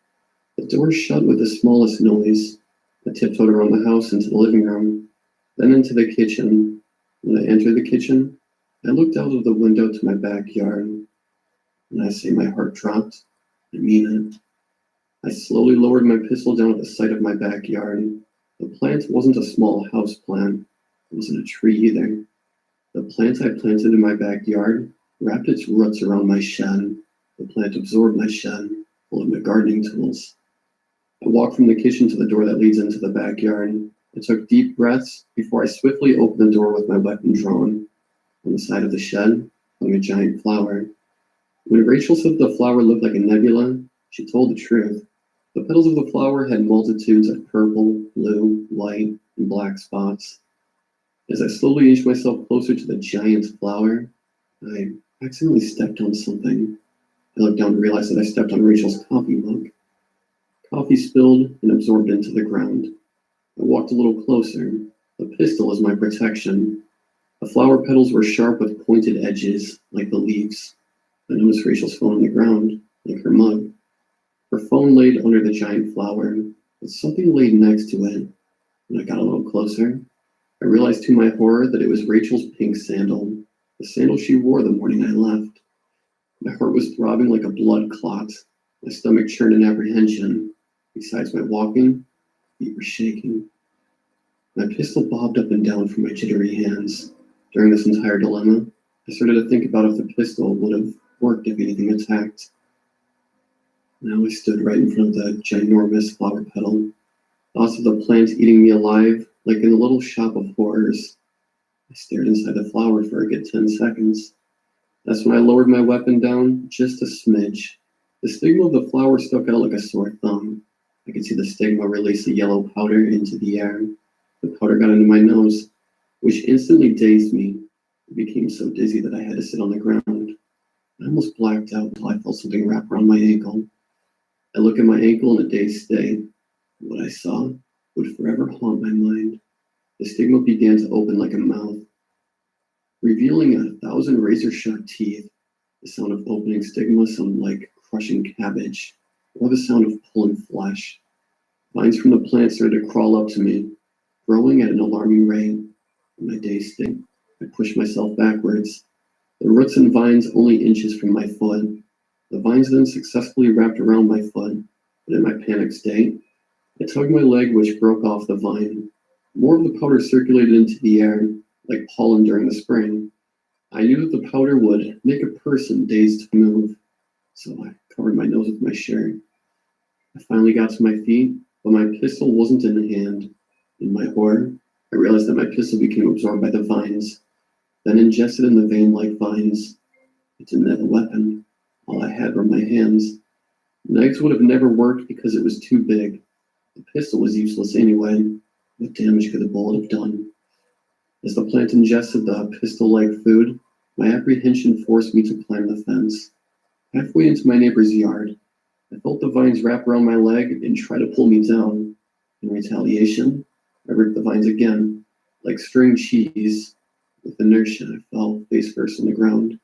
the door shut with the smallest noise. I tiptoed around the house into the living room, then into the kitchen. When I entered the kitchen, I looked out of the window to my backyard. When I say my heart dropped, I mean it. I slowly lowered my pistol down at the sight of my backyard. The plant wasn't a small house plant. It wasn't a tree either. The plant I planted in my backyard wrapped its roots around my shed. The plant absorbed my shed, full of my gardening tools. I walked from the kitchen to the door that leads into the backyard. I took deep breaths before I swiftly opened the door with my weapon drawn. On the side of the shed hung a giant flower. When Rachel said the flower looked like a nebula, she told the truth. The petals of the flower had multitudes of purple, blue, white, and black spots. As I slowly inched myself closer to the giant flower, I accidentally stepped on something. I looked down and realized that I stepped on Rachel's coffee mug. Coffee spilled and absorbed into the ground. I walked a little closer. The pistol was my protection. The flower petals were sharp with pointed edges, like the leaves. I noticed Rachel's phone on the ground, like her mug. Her phone laid under the giant flower, but something laid next to it. When I got a little closer, I realized to my horror that it was Rachel's pink sandal, the sandal she wore the morning I left. My heart was throbbing like a blood clot. My stomach churned in apprehension. Besides my walking, feet were shaking. My pistol bobbed up and down from my jittery hands. During this entire dilemma, I started to think about if the pistol would have worked if anything attacked. Now I stood right in front of the ginormous flower petal, thoughts of the plant eating me alive, like in a little shop of horrors. I stared inside the flower for a good 10 seconds. That's when I lowered my weapon down just a smidge. The stigma of the flower stuck out like a sore thumb. I could see the stigma release a yellow powder into the air. The powder got into my nose, which instantly dazed me. I became so dizzy that I had to sit on the ground. I almost blacked out until I felt something wrap around my ankle. I looked at my ankle in a dazed state. What I saw would forever haunt my mind. The stigma began to open like a mouth, revealing 1,000 razor-sharp teeth. The sound of opening stigma sounded like crushing cabbage, or the sound of pulling flesh. Vines from the plant started to crawl up to me, growing at an alarming rate. In my dazed state, I pushed myself backwards, the roots and vines only inches from my foot. The vines then successfully wrapped around my foot, but in my panic state, I tugged my leg, which broke off the vine. More of the powder circulated into the air, like pollen during the spring. I knew that the powder would make a person dazed to move, so I covered my nose with my shirt. I finally got to my feet, but my pistol wasn't in hand. In my horror, I realized that my pistol became absorbed by the vines, then ingested in the vein like vines. I didn't have a weapon. All I had were my hands. Knives would have never worked because it was too big. The pistol was useless anyway. What damage could the bullet have done? As the plant ingested the pistol-like food, my apprehension forced me to climb the fence. Halfway into my neighbor's yard, I felt the vines wrap around my leg and try to pull me down. In retaliation, I ripped the vines again, like string cheese. With inertia, I fell face first on the ground.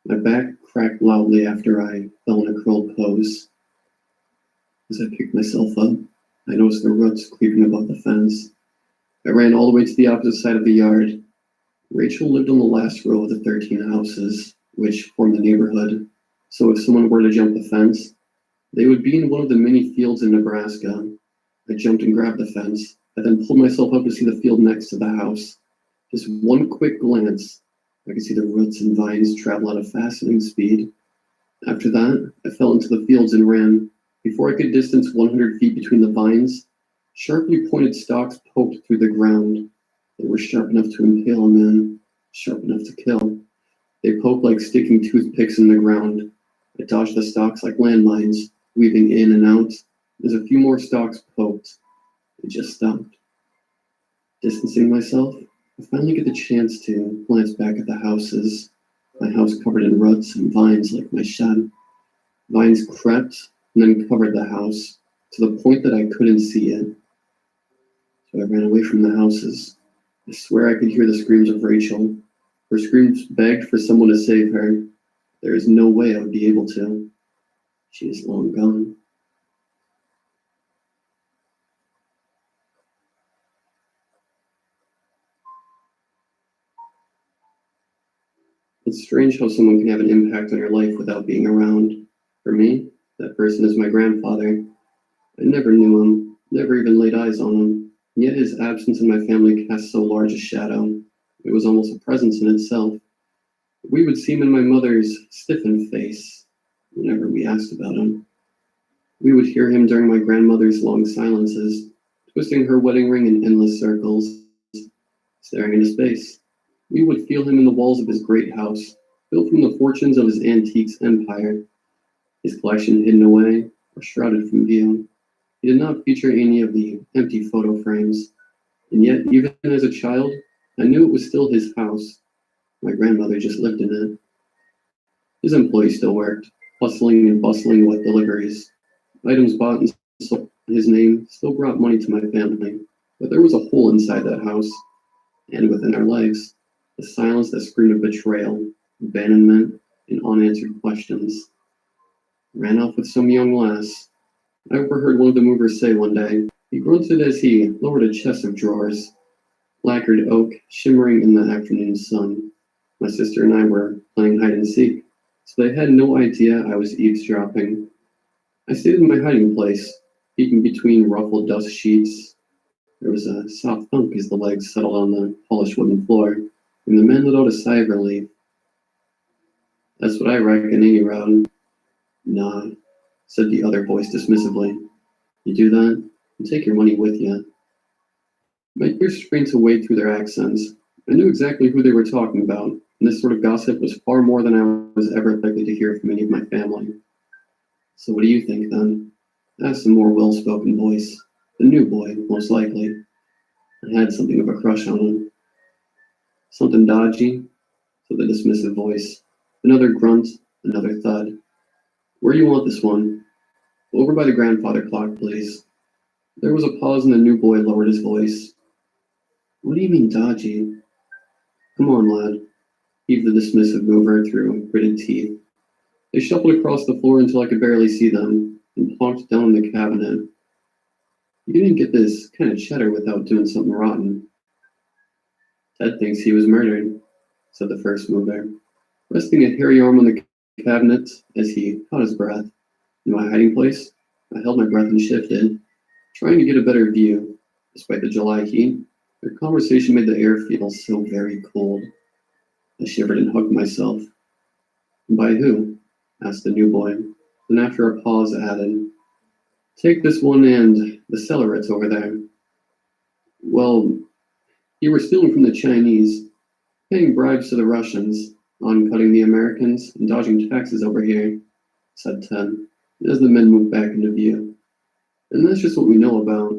My back cracked loudly after I fell in a curled pose. As I picked myself up, I noticed the roots creeping above the fence. I ran all the way to the opposite side of the yard. Rachel lived on the last row of the 13 houses, which formed the neighborhood, so if someone were to jump the fence, they would be in one of the many fields in Nebraska. I jumped and grabbed the fence. I then pulled myself up to see the field next to the house. Just one quick glance, I could see the roots and vines travel at a fascinating speed. After that, I fell into the fields and ran. Before I could distance 100 feet between the vines, sharply pointed stalks poked through the ground. They were sharp enough to impale a man, sharp enough to kill. They poked like sticking toothpicks in the ground. I dodged the stalks like landmines, weaving in and out. As a few more stalks poked, it just stopped. Distancing myself, I finally get the chance to glance back at the houses. My house covered in roots and vines like my shed. Vines crept and then covered the house to the point that I couldn't see it. So I ran away from the houses. I swear I could hear the screams of Rachel. Her screams begged for someone to save her. There is no way I would be able to. She is long gone. It's strange how someone can have an impact on your life without being around. For me, that person is my grandfather. I never knew him, never even laid eyes on him, yet his absence in my family cast so large a shadow. It was almost a presence in itself. We would see him in my mother's stiffened face whenever we asked about him. We would hear him during my grandmother's long silences, twisting her wedding ring in endless circles, staring into space. We would feel him in the walls of his great house, built from the fortunes of his antiques empire, his collection hidden away or shrouded from view. He did not feature any of the empty photo frames, and yet, even as a child, I knew it was still his house. My grandmother just lived in it. His employees still worked, hustling and bustling with deliveries. Items bought and sold in his name still brought money to my family, but there was a hole inside that house, and within our lives, a silence that screamed of betrayal, abandonment, and unanswered questions. I ran off with some young lass. I overheard one of the movers say one day. He grunted as he lowered a chest of drawers, lacquered oak, shimmering in the afternoon sun. My sister and I were playing hide and seek, so they had no idea I was eavesdropping. I stayed in my hiding place, peeking between ruffled dust sheets. There was a soft thunk as the legs settled on the polished wooden floor, and the men let out a sigh of relief. That's what I reckon, ain't you, Rowden? Nah, said the other voice dismissively. You do that, and take your money with you. My ears strained to wade through their accents. I knew exactly who they were talking about, and this sort of gossip was far more than I was ever likely to hear from any of my family. So what do you think, then? Asked a more well-spoken voice. The new boy, most likely. I had something of a crush on him. Something dodgy? Said the dismissive voice. Another grunt, another thud. Where do you want this one? Over by the grandfather clock, please. There was a pause and the new boy lowered his voice. What do you mean dodgy? Come on, lad, heaved the dismissive mover through gritted teeth. They shuffled across the floor until I could barely see them, and plonked down the cabinet. You didn't get this kind of cheddar without doing something rotten. Ted thinks he was murdered, said the first mover, resting a hairy arm on the cabinet as he caught his breath. In my hiding place, I held my breath and shifted, trying to get a better view. Despite the July heat, their conversation made the air feel so very cold. I shivered and hugged myself. By who? Asked the new boy, then after a pause added, Take this one and the Cellerets over there. Well, you were stealing from the Chinese, paying bribes to the Russians, on-cutting the Americans, and dodging taxes over here, said Ted, as the men moved back into view. And that's just what we know about.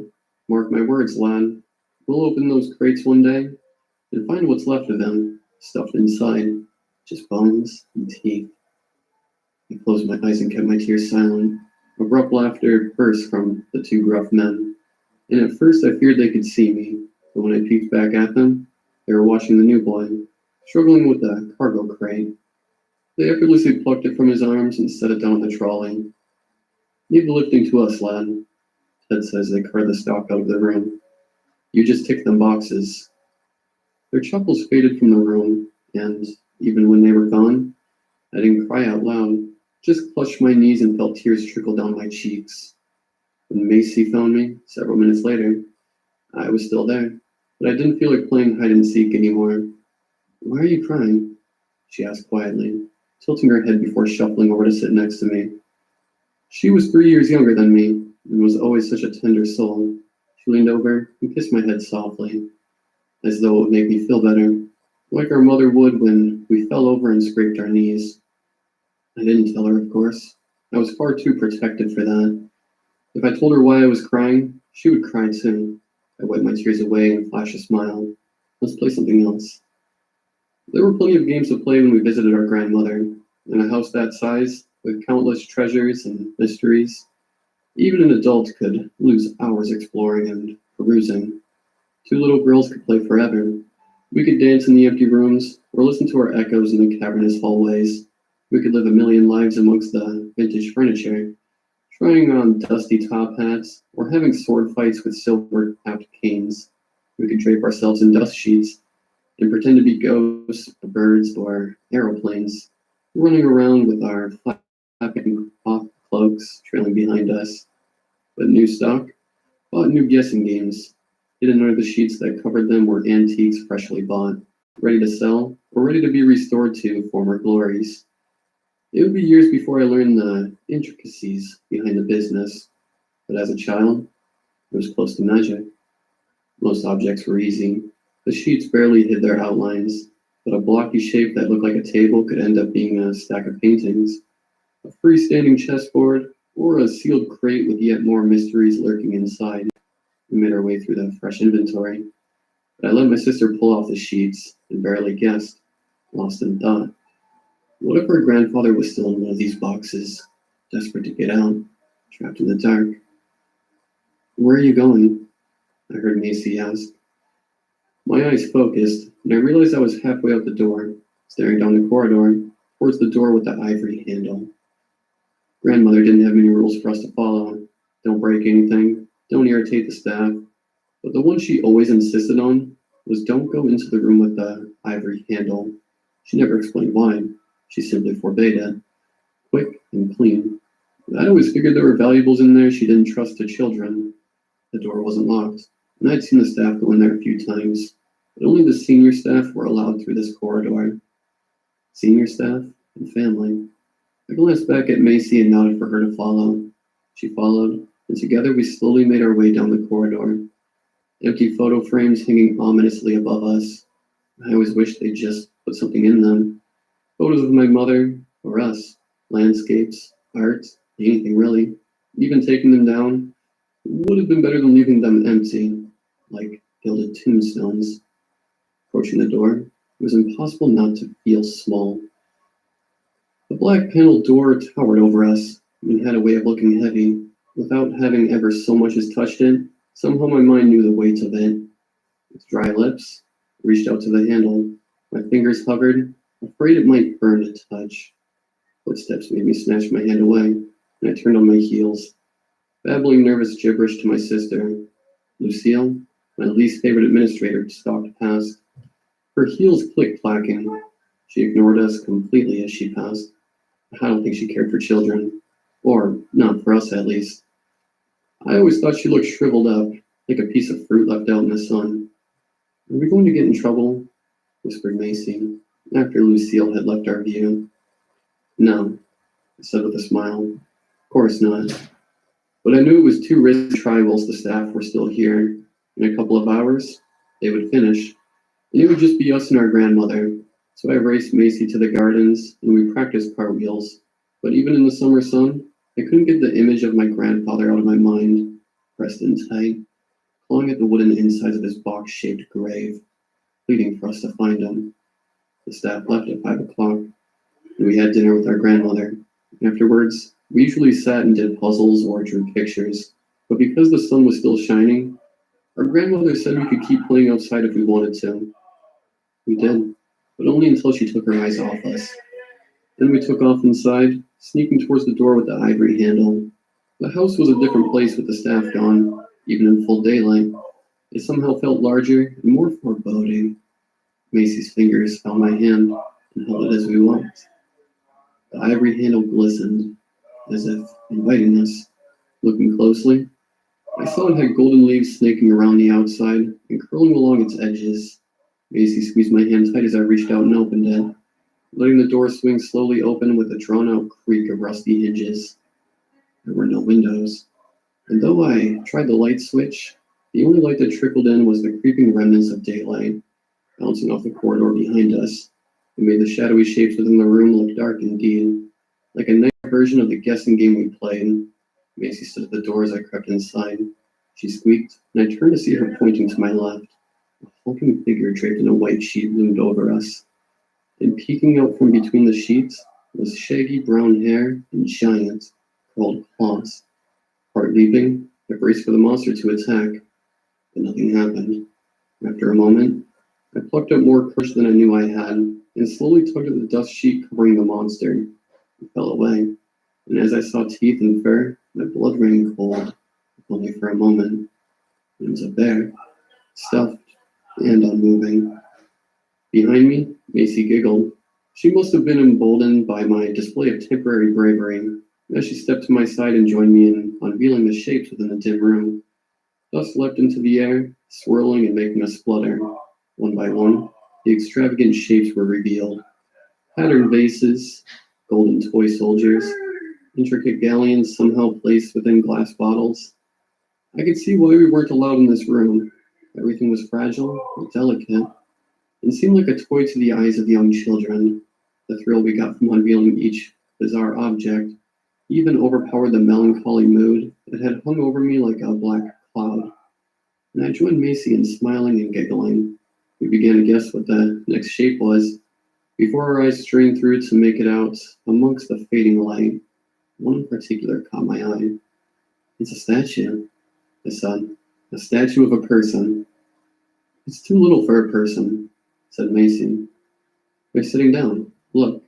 Mark my words, lad. We'll open those crates one day and find what's left of them, stuffed inside, just bones and teeth. I closed my eyes and kept my tears silent. Abrupt laughter burst from the two gruff men, and at first I feared they could see me, but when I peeked back at them, they were watching the new boy, struggling with a cargo crate. They effortlessly plucked it from his arms and set it down on the trolley. Leave the lifting to us, lad, Ted says they carted the stock out of the room. You just tick them boxes. Their chuckles faded from the room, and even when they were gone, I didn't cry out loud, just clutched my knees and felt tears trickle down my cheeks. When Macy found me, several minutes later, I was still there, but I didn't feel like playing hide and seek anymore. Why are you crying? She asked quietly, tilting her head before shuffling over to sit next to me. She was 3 years younger than me, and was always such a tender soul. She leaned over and kissed my head softly, as though it would make me feel better, like our mother would when we fell over and scraped our knees. I didn't tell her, of course. I was far too protective for that. If I told her why I was crying, she would cry too. I wiped my tears away and flashed a smile. Let's play something else. There were plenty of games to play when we visited our grandmother. In a house that size, with countless treasures and mysteries, even an adult could lose hours exploring and perusing. Two little girls could play forever. We could dance in the empty rooms, or listen to our echoes in the cavernous hallways. We could live a million lives amongst the vintage furniture, trying on dusty top hats, or having sword fights with silver-capped canes. We could drape ourselves in dust sheets and pretend to be ghosts, or birds, or aeroplanes, running around with our flapping cloth cloaks trailing behind us. But new stock bought new guessing games. Hidden under the sheets that covered them were antiques freshly bought, ready to sell, or ready to be restored to former glories. It would be years before I learned the intricacies behind the business, but as a child, it was close to magic. Most objects were easy. The sheets barely hid their outlines, but a blocky shape that looked like a table could end up being a stack of paintings, a freestanding chessboard, or a sealed crate with yet more mysteries lurking inside. We made our way through the fresh inventory, but I let my sister pull off the sheets and barely guessed, lost in thought. What if her grandfather was still in one of these boxes, desperate to get out, trapped in the dark? Where are you going? I heard Macy ask. My eyes focused, and I realized I was halfway out the door, staring down the corridor, towards the door with the ivory handle. Grandmother didn't have many rules for us to follow. Don't break anything, don't irritate the staff, but the one she always insisted on was don't go into the room with the ivory handle. She never explained why. She simply forbade it. Quick and clean. I'd always figured there were valuables in there she didn't trust to children. The door wasn't locked, and I'd seen the staff go in there a few times, but only the senior staff were allowed through this corridor. Senior staff? and family. I glanced back at Macy and nodded for her to follow. She followed, and together we slowly made our way down the corridor. Empty photo frames hanging ominously above us. I always wished they'd just put something in them. Photos of my mother, or us, landscapes, art, anything really. Even taking them down would have been better than leaving them empty, like gilded tombstones. Approaching the door, it was impossible not to feel small. The black paneled door towered over us and had a way of looking heavy. Without having ever so much as touched it, somehow my mind knew the weight of it. With dry lips, I reached out to the handle. My fingers hovered, afraid it might burn to touch. Footsteps made me snatch my hand away, and I turned on my heels, babbling nervous gibberish to my sister. Lucille, my least favorite administrator, stalked past. Her heels click-clacking. She ignored us completely as she passed. I don't think she cared for children. Or, not for us at least. I always thought she looked shriveled up, like a piece of fruit left out in the sun. "Are we going to get in trouble?" whispered Macy, after Lucille had left our view. "No," I said with a smile. "Of course not." But I knew it was too risky to try whilst the staff were still here. In a couple of hours, they would finish, and it would just be us and our grandmother. So I raced Macy to the gardens, and we practiced cartwheels. But even in the summer sun, I couldn't get the image of my grandfather out of my mind, pressed in tight, clawing at the wooden insides of his box-shaped grave, pleading for us to find him. The staff left at 5 o'clock, and we had dinner with our grandmother. Afterwards, we usually sat and did puzzles or drew pictures, but because the sun was still shining, our grandmother said we could keep playing outside if we wanted to. We did, but only until she took her eyes off us. Then we took off inside, sneaking towards the door with the ivory handle. The house was a different place with the staff gone, even in full daylight. It somehow felt larger and more foreboding. Macy's fingers found my hand and held it as we walked. The ivory handle glistened, as if inviting us. Looking closely, I saw it had golden leaves snaking around the outside and curling along its edges. Macy squeezed my hand tight as I reached out and opened it, letting the door swing slowly open with a drawn-out creak of rusty hinges. There were no windows, and though I tried the light switch, the only light that trickled in was the creeping remnants of daylight, bouncing off the corridor behind us. It made the shadowy shapes within the room look dark indeed, like a night version of the guessing game we played. Macy stood at the door as I crept inside. She squeaked, and I turned to see her pointing to my left. A hulking figure draped in a white sheet loomed over us, and peeking out from between the sheets was shaggy brown hair and giant, curled claws. Heart leaping, I braced for the monster to attack, but nothing happened. After a moment, I plucked up more courage than I knew I had, and slowly tugged at the dust sheet covering the monster. It fell away, and as I saw teeth and fur, my blood ran cold, if only for a moment. It was a bear, stuffed and unmoving. Behind me, Macy giggled. She must have been emboldened by my display of temporary bravery, as she stepped to my side and joined me in unveiling the shapes within the dim room. Dust leapt into the air, swirling and making a splutter. One by one, the extravagant shapes were revealed. Patterned vases, golden toy soldiers, intricate galleons somehow placed within glass bottles. I could see why we weren't allowed in this room. Everything was fragile and delicate, and seemed like a toy to the eyes of young children. The thrill we got from unveiling each bizarre object even overpowered the melancholy mood that had hung over me like a black cloud. And I joined Macy in smiling and giggling. We began to guess what the next shape was, before our eyes strained through to make it out amongst the fading light. One in particular caught my eye. "It's a statue," I said. "A statue of a person." "It's too little for a person," said Macy. By sitting down, "Look."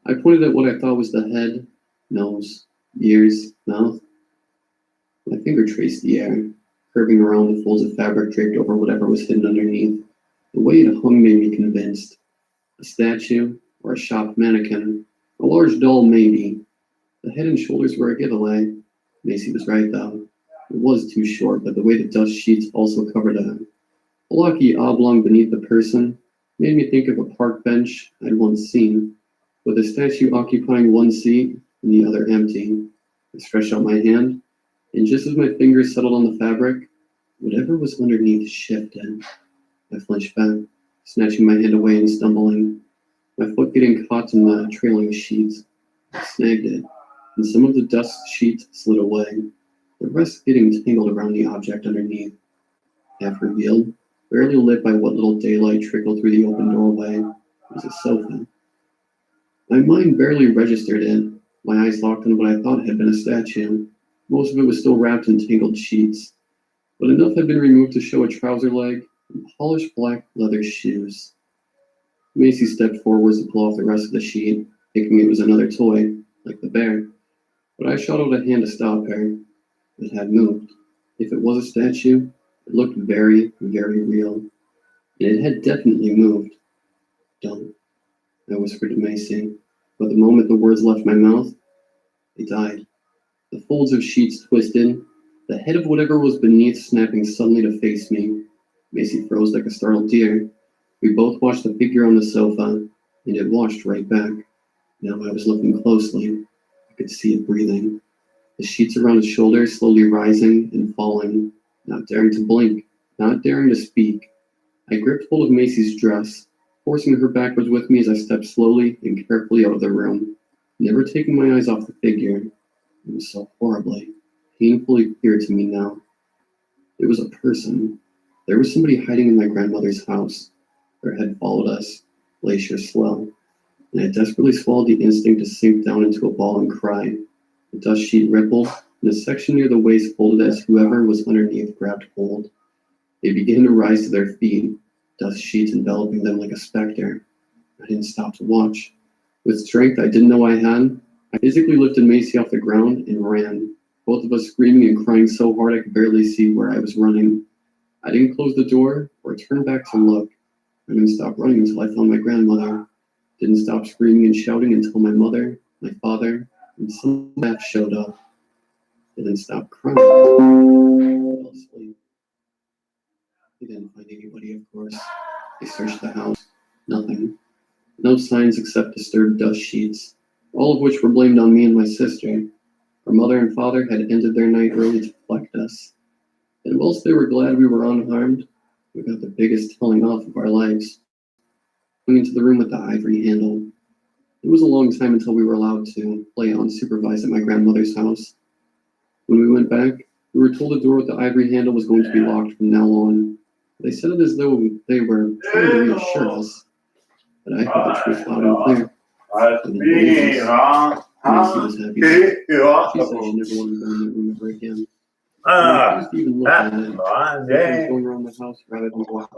I pointed at what I thought was the head, nose, ears, mouth. My finger traced the air, curving around the folds of fabric draped over whatever was hidden underneath. The way it hung made me convinced. A statue, or a shop mannequin, a large doll maybe. The head and shoulders were a giveaway. Macy was right though. It was too short, but the way the dust sheets also covered a blocky oblong beneath the person made me think of a park bench I'd once seen. with the statue occupying one seat and the other empty. I stretched out my hand, and just as my fingers settled on the fabric, whatever was underneath shifted. I flinched back, snatching my hand away and stumbling, my foot getting caught in the trailing sheets. I snagged it, and some of the dust sheets slid away, the rest getting tangled around the object underneath. Half revealed, barely lit by what little daylight trickled through the open doorway, was a sofa. My mind barely registered it, my eyes locked on what I thought had been a statue. Most of it was still wrapped in tangled sheets, but enough had been removed to show a trouser leg and polished black leather shoes. Macy stepped forwards to pull off the rest of the sheet, thinking it was another toy, like the bear, but I shot out a hand to stop her. It had moved. If it was a statue, it looked very, very real, and it had definitely moved. Don't, I whispered to Macy, but the moment the words left my mouth, they died. The folds of sheets twisted, the head of whatever was beneath snapping suddenly to face me. Macy froze like a startled deer. We both watched the figure on the sofa, and it watched right back. Now I was looking closely. I could see it breathing. The sheets around his shoulders slowly rising and falling, not daring to blink, not daring to speak. I gripped hold of Macy's dress, forcing her backwards with me as I stepped slowly and carefully out of the room, never taking my eyes off the figure. It was so horribly, painfully clear to me now. It was a person. There was somebody hiding in my grandmother's house. Their head followed us, glacier slow, and I desperately swallowed the instinct to sink down into a ball and cry. The dust sheet rippled, and the section near the waist folded as whoever was underneath grabbed hold. They began to rise to their feet, dust sheets enveloping them like a specter. I didn't stop to watch. With strength I didn't know I had, I physically lifted Macy off the ground and ran, both of us screaming and crying so hard I could barely see where I was running. I didn't close the door or turn back to look. I didn't stop running until I found my grandmother. Didn't stop screaming and shouting until my mother, my father, and some staff showed up. Didn't stop crying. I fell asleep. They didn't find anybody, of course. They searched the house. Nothing. No signs except disturbed dust sheets, all of which were blamed on me and my sister. Our mother and father had ended their night early to collect us. And whilst they were glad we were unharmed, we got the biggest telling off of our lives. Going into the room with the ivory handle. It was a long time until we were allowed to play unsupervised at my grandmother's house. When we went back, we were told the door with the ivory handle was going to be locked from now on. They said it as though they were trying to reassure us, but I heard the truth loud and clear. I didn't believe us. Macy was happy. She said she never wanted to go in that room ever again. I refused to even look at it. I was going around the house rather than walking.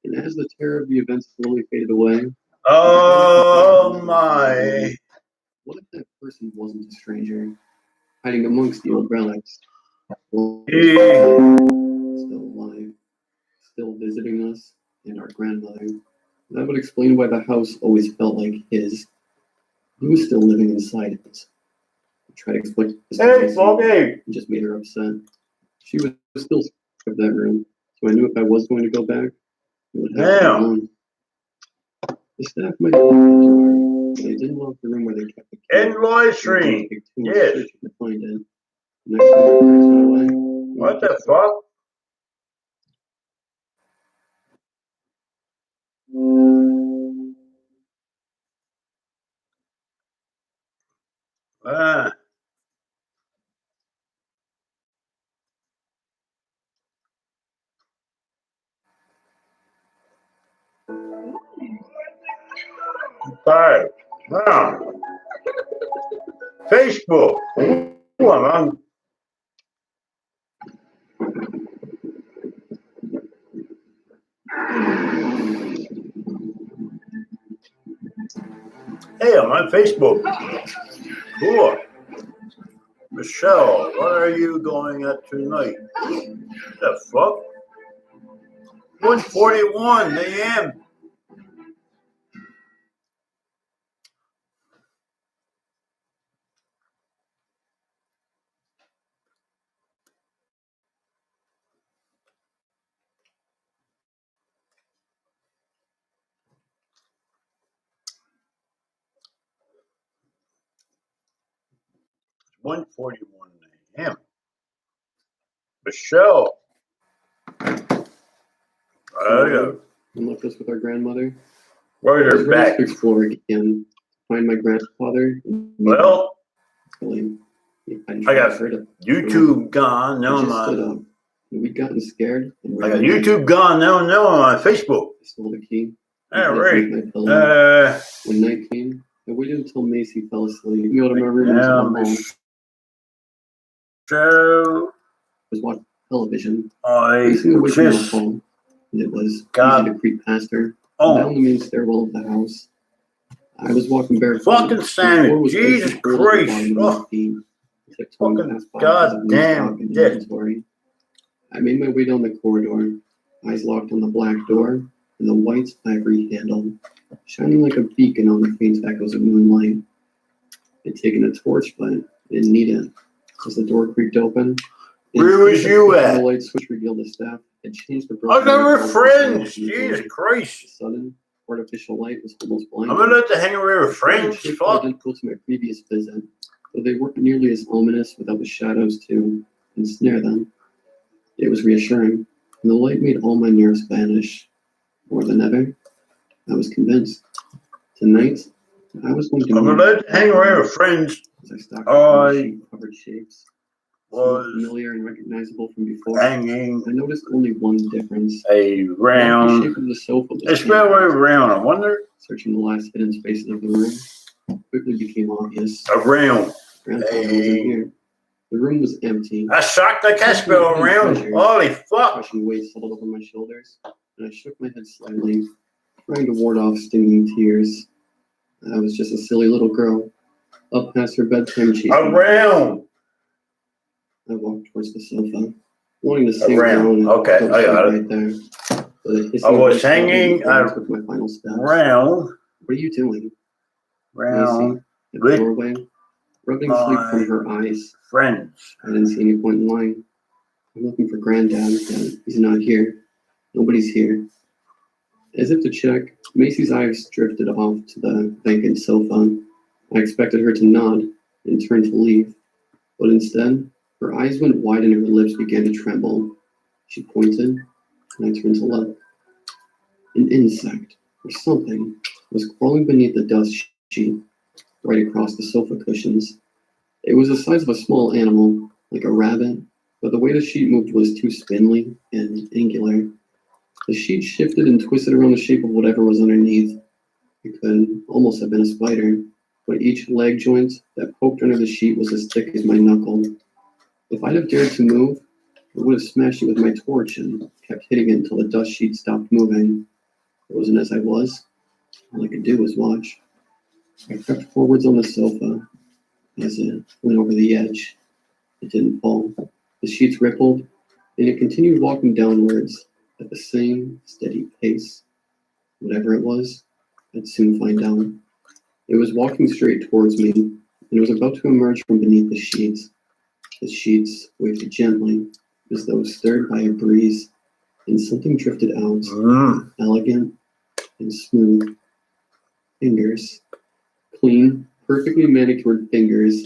And as the terror of the event slowly faded away, oh my! What if that person wasn't a stranger, hiding amongst the old relics? Still alive, still visiting us and our grandmother. That would explain why the house always felt like his. He was still living inside it. I tried to explain this to Macy, and just made her upset. She was still scared of that room, so I knew if I was going to go back, it would have to be alone. The staff might have opened the door, but they didn't lock the room where they kept the key. Invoice stream. Yes. To find it. Next time my parents went away. What the fuck? Ah. Five. Wow. Facebook. Ooh, I'm on. Hey, I'm on Facebook. Cool. Michelle, what are you going at tonight? The fuck? 1:41 a.m. 1:41 a.m. Michelle. And left us with our grandmother. Right I was her ready back. to explore again, find my grandfather. Well, I got heard it. YouTube gone. Now I I'm just stood on. up. And we'd gotten scared. And I got YouTube gone. Now I'm on Facebook. I stole the key. All right. When night came, I waited until Macy fell asleep. We go to my room into the hall. So I was watching television. I Facing away from the just hall, and it was easy to creep past her. Down the main stairwell of the house. I was walking barefoot. Fucking Sammy, Jesus Christ. Oh, fucking goddamn dick. I made my way down the corridor, eyes locked on the black door and the white ivory handle, shining like a beacon on the faint echoes of moonlight. I'd taken a torch, but I didn't need it. As the door creaked open, where was you at? The light switch revealed the staff had changed the. I got her friends. Jesus Christ. The sudden artificial light was almost blinding. I'm gonna have to hang around with friends. Fuck. Identical to my previous visit, though they weren't nearly as ominous without the shadows to ensnare them. It was reassuring, and the light made all my nerves vanish. More than ever, I was convinced. Tonight, I was going to. I'm gonna hang around with friends. As I stalked the covered shapes, was familiar and recognizable from before. Hanging. I noticed only one difference. Around. The shape of the sofa. It's spelled around. I wonder. Searching the last hidden spaces of the room, quickly became obvious. Around. Grandfather wasn't here. The room was empty. I shocked the cat spell around. Holy fuck. Crushing weight settled over my shoulders, and I shook my head slightly, trying to ward off stinging tears. I was just a silly little girl, up past her bedtime cheek. Around. I walked towards the sofa, wanting to sink around. down. Okay, I got right it. There. I was hanging with my final steps. Around. What are you doing? Around. Macy, at the doorway, rubbing sleep from her eyes. Friends. I didn't see any point in lying. I'm looking for Granddad, and he's not here. Nobody's here. As if to check, Macy's eyes drifted off to the vacant sofa. I expected her to nod and turn to leave, but instead, her eyes went wide and her lips began to tremble. She pointed, and I turned to look. An insect, or something, was crawling beneath the dust sheet, right across the sofa cushions. It was the size of a small animal, like a rabbit, but the way the sheet moved was too spindly and angular. The sheet shifted and twisted around the shape of whatever was underneath. It could almost have been a spider, but each leg joint that poked under the sheet was as thick as my knuckle. If I'd have dared to move, I would have smashed it with my torch and kept hitting it until the dust sheet stopped moving. Frozen as I was, all I could do was watch. I crept forwards on the sofa as it went over the edge. It didn't fall. The sheets rippled, and it continued walking downwards at the same steady pace. Whatever it was, I'd soon find out. It was walking straight towards me, and it was about to emerge from beneath the sheets. The sheets waved gently, as though stirred by a breeze, and something drifted out, elegant and smooth. Fingers. Clean, perfectly manicured fingers.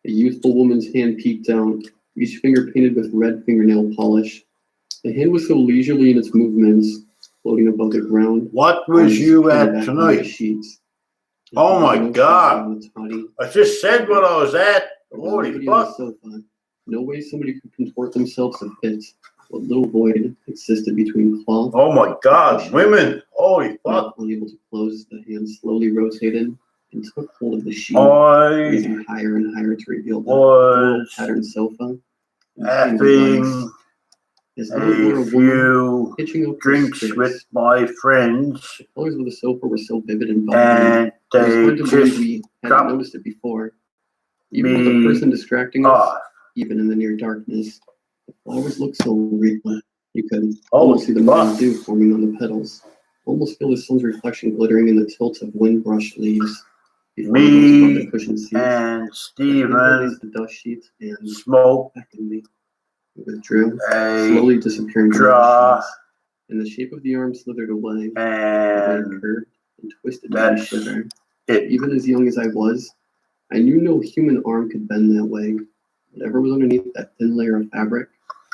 A youthful woman's hand peeked out, each finger painted with red fingernail polish. The hand was so leisurely in its movements, floating above the ground. What was you at tonight? Sheets. Oh my God. I just said what I was at. Holy fuck. No way somebody could contort themselves to fit what little void existed between cloth. Oh my God, women. Holy fuck. Unable to close, the hand slowly rotated and took hold of the sheet, raising higher and higher to reveal the patterned sofa. Having a few drinks with my friends, the colors of the sofa were so vivid and vibrant. And they just we hadn't noticed it before. Even with the person distracting us, even in the near darkness, the flowers looked so real. You could almost see the moon dew forming on the petals. Almost feel the sun's reflection glittering in the tilt of wind-brushed leaves. Me and Steven the dust sheets and smoke beckoned me. It withdrew, slowly disappearing and the shape of the arm slithered away, and curved and twisted to shiver. Even as young as I was, I knew no human arm could bend that way. Whatever was underneath that thin layer of fabric,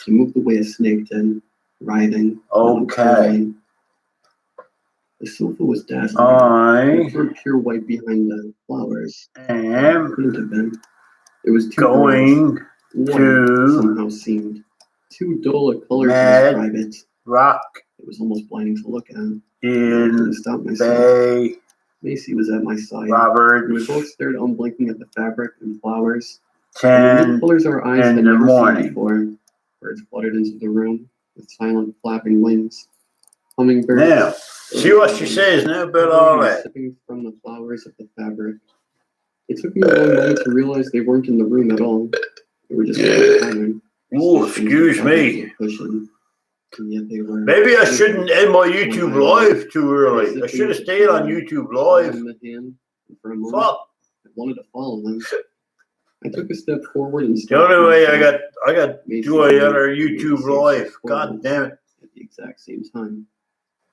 it moved the way a snake did, writhing. Okay. The sofa was dazzling. I It pure white behind the flowers. am Couldn't have been. It was too going One to somehow seemed too dull a color to Mad describe it. Rock It was almost blinding to look at. I in couldn't stop myself. Bay Macy was at my side. We Roberts both stared unblinking at the fabric and flowers. And the 10 colors our eyes in had the never morning. seen before. Birds fluttered into the room with silent flapping wings. Hummingbirds. Now, see what she says now about all that. Sipping from the flowers of the fabric. It took me a long moment to realize they weren't in the room at all. They were just on the pattern. Oh, excuse me. Pushing. And yet they were. Maybe I shouldn't end my YouTube live too early. I should have stayed on YouTube live. For a moment, Fuck. I wanted to follow them. I took a step forward and The only way I got to do another YouTube live. God damn it. At the exact same time.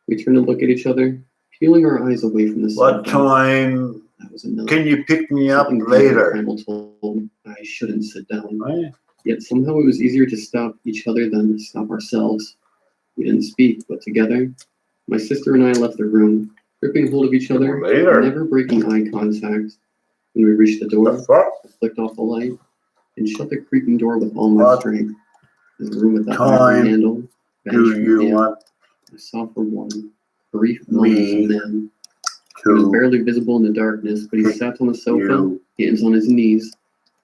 We turned to look at each other, peeling our eyes away from the What sofa. time That was enough. can you pick me up Something later? Campbell told I shouldn't sit down. Right. Yet somehow it was easier to stop each other than stop ourselves. We didn't speak, but together, my sister and I left the room, gripping hold of each other, Later. never breaking eye contact. When we reached the door, The fuck? I flicked off the light and shut the creaking door with all my What strength. The room with the time iron handle Do vanished from you view. want I saw for one brief moment Me of man. He was to barely visible in the darkness, but he sat on the sofa, you hands on his knees.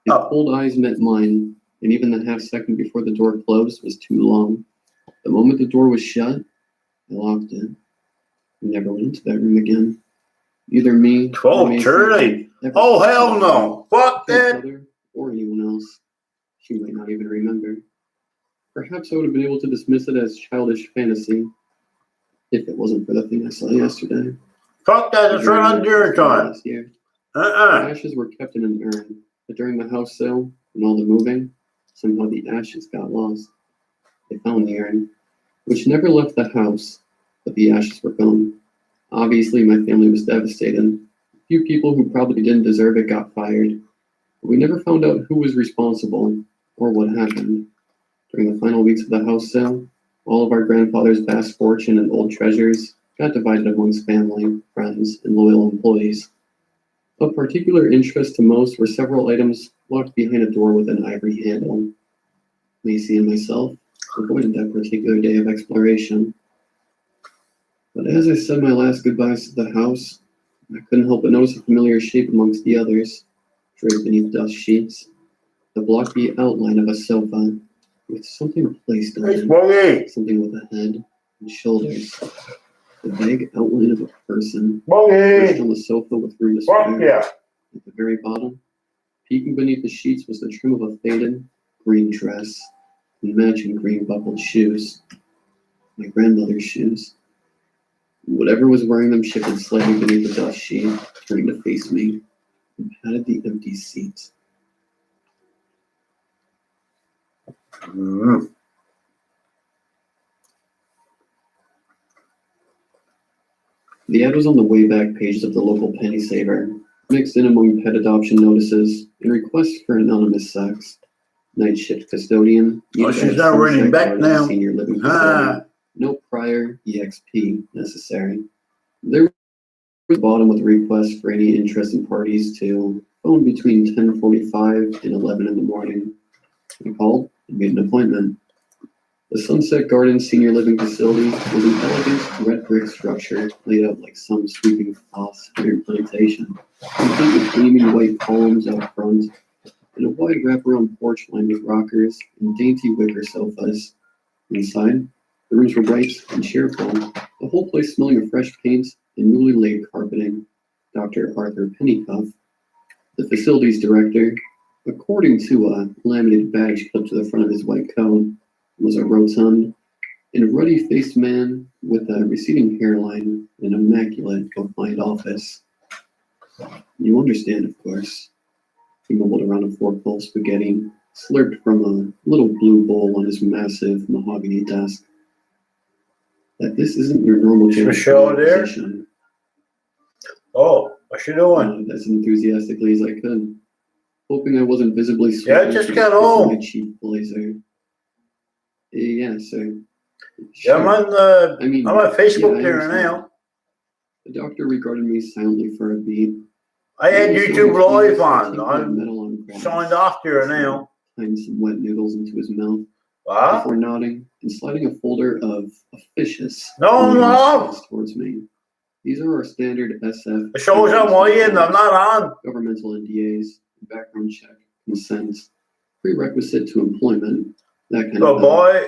His up? cold eyes met mine, and even the half second before the door closed was too long. The moment the door was shut, I locked it. We never went into that room again. Neither me, nor Macy 12:30. ever Oh, saw hell no. Fuck each that. other or anyone else. She might not even remember. Perhaps I would have been able to dismiss it as childish fantasy if it wasn't for the thing I saw yesterday. Fuck that. It's right on dinner time. Last year. The Uh-uh. ashes were kept in an urn, but during the house sale and all the moving, somehow the ashes got lost. They found the urn, which never left the house, but the ashes were gone. Obviously, my family was devastated. A few people who probably didn't deserve it got fired. But we never found out who was responsible or what happened. During the final weeks of the house sale, all of our grandfather's vast fortune and old treasures got divided amongst family, friends, and loyal employees. Of particular interest to most were several items locked behind a door with an ivory handle. Macy and myself avoided that particular day of exploration. But as I said my last goodbyes to the house, I couldn't help but notice a familiar shape amongst the others, draped beneath dust sheets, the blocky outline of a sofa, with something placed on Hey, it, Smokey. something with a head and shoulders, the vague outline of a person, perched Smokey. on the sofa with room to Fuck spare. yeah. At the very bottom, peeking beneath the sheets was the trim of a faded green dress and matching green buckled shoes. My grandmother's shoes. Whatever was wearing them shifted slightly beneath the dust sheet, turning to face me, and patted the empty seat. Mm. The ad was on the way back pages of the local penny saver, mixed in among pet adoption notices and requests for anonymous sex. Night shift custodian. Oh, needed she's at not reading Sunset back Garden now. Senior living Ah. facility. No prior EXP necessary. There was at the bottom with requests for any interested parties to phone between 10:45 and 11 in the morning. I called and made an appointment. The Sunset Garden Senior Living Facility was an elegant red brick structure laid out like some sweeping phosphate plantation, complete with gleaming white columns out front, and a wide wraparound porch lined with rockers and dainty wicker sofas. Inside, the rooms were bright and cheerful, the whole place smelling of fresh paint and newly laid carpeting. Dr. Arthur Pennycuff, the facility's director, according to a laminated badge clipped to the front of his white coat, was a rotund and ruddy-faced man with a receding hairline and an immaculate refined office. You understand, of course. He mumbled around a fork full of spaghetti, slurped from a little blue bowl on his massive mahogany desk. That this isn't your normal Is Michelle there? position. Oh, what's she I doing? nodded as enthusiastically as I could. hoping I wasn't visibly Yeah, I sweating just from got kissing home. my cheap blazer. Yeah, sir. Yeah, I'm on I mean, I'm on Facebook yeah, I there understand. now. The doctor regarded me silently for a beat. I had Then he YouTube saw Live between us on. a tinkle of I'm metal on grass. signed off there He slid now. tiny some wet noodles into his mouth What? before nodding and sliding a folder of officious No, I'm not. towards me. These are our standard SF. It shows I'm in. I'm not on. Governmental NDAs, background check, consent, prerequisite to employment, that kind So, of thing. boy,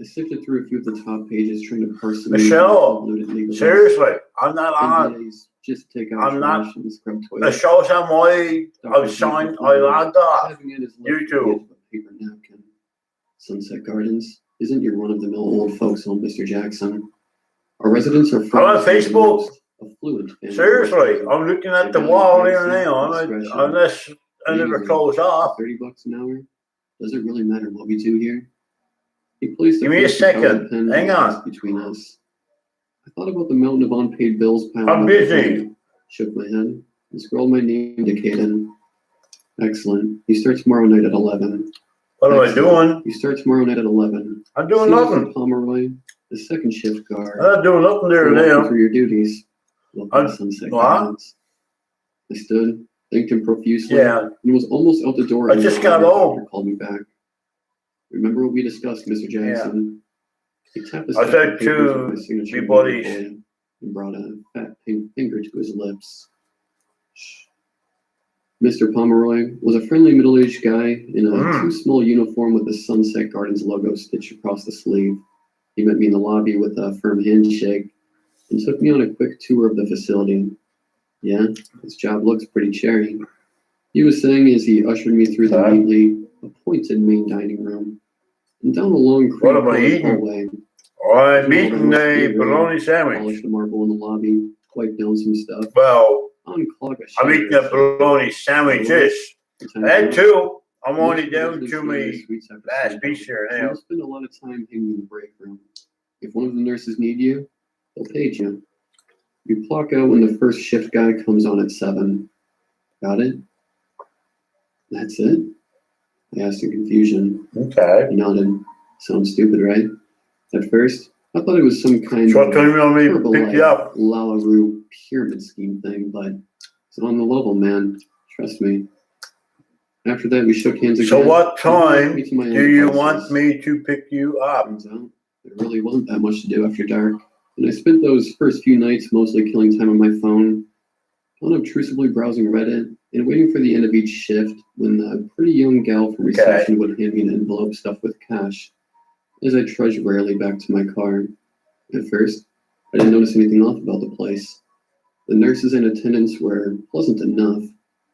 I sifted through a few of the top pages trying to parse them. Michelle, seriously, I'm not on. NDAs, just take out I'm not. trash and scrub It toilets. shows I'm signed. I logged off. Having it is like YouTube. a paper napkin. Sunset Gardens isn't your run-of-the-mill old folks home, Mr. Jackson. Our residents are I'm on Facebook. affluent families. Seriously, I'm looking at the wall there now. Unless I never close off. $30 an hour? Does it really matter what we do here? He placed Give me a first colored second. pen Hang on. between us. I thought about the mountain of unpaid bills piling I'm up busy. behind, shook my head, and scrolled my name to Caden. Excellent. You start tomorrow night at 11. What am I doing? You start tomorrow night at 11. I'm doing See Mr. nothing. Pomeroy, the second shift guard. I'm not doing nothing there now. For your duties. Welcome to Sunset what? Gardens. I stood, thanked him profusely, Yeah. and was almost out the door. I just got home. Called me back. Remember what we discussed, Mr. Jackson? He tapped the I stack said of papers with my to signature my buddies. and brought a fat pink finger to his lips. Shh. Mr. Pomeroy was a friendly middle-aged guy in a too small uniform with the Sunset Gardens logo stitched across the sleeve. He met me in the lobby with a firm handshake and took me on a quick tour of the facility. Yeah, this job looks pretty cherry. He was saying as he ushered me through the neatly appointed main dining room and down a long What am I eating? hallway. I'm eating a bologna sandwich. Polished the marble in the lobby, wiped down some stuff. Well, Unclog a I'm eating a bologna sandwich. And two, I'm only down to my last piece here now. We spend a lot of time hanging in the break room. If one of the nurses need you, they'll page you. You clock out when the first shift guy comes on at 7. Got it? That's it? I asked in confusion. Okay. He nodded. Sounds stupid, right? At first, I thought it was some kind So what time you want me to Herbalife pick you up? Lallaroo pyramid scheme thing, but it's on the level, man. Trust me. After that, we shook hands again. So what time Me to my own do you devices. want me to pick you up? Turns out, there really wasn't that much to do after dark, and I spent those first few nights mostly killing time on my phone, unobtrusively browsing Reddit, and waiting for the end of each shift when the pretty young gal from reception would hand me an envelope stuffed with cash, as I trudged warily back to my car. At first, I didn't notice anything off about the place. The nurses and attendants were pleasant enough,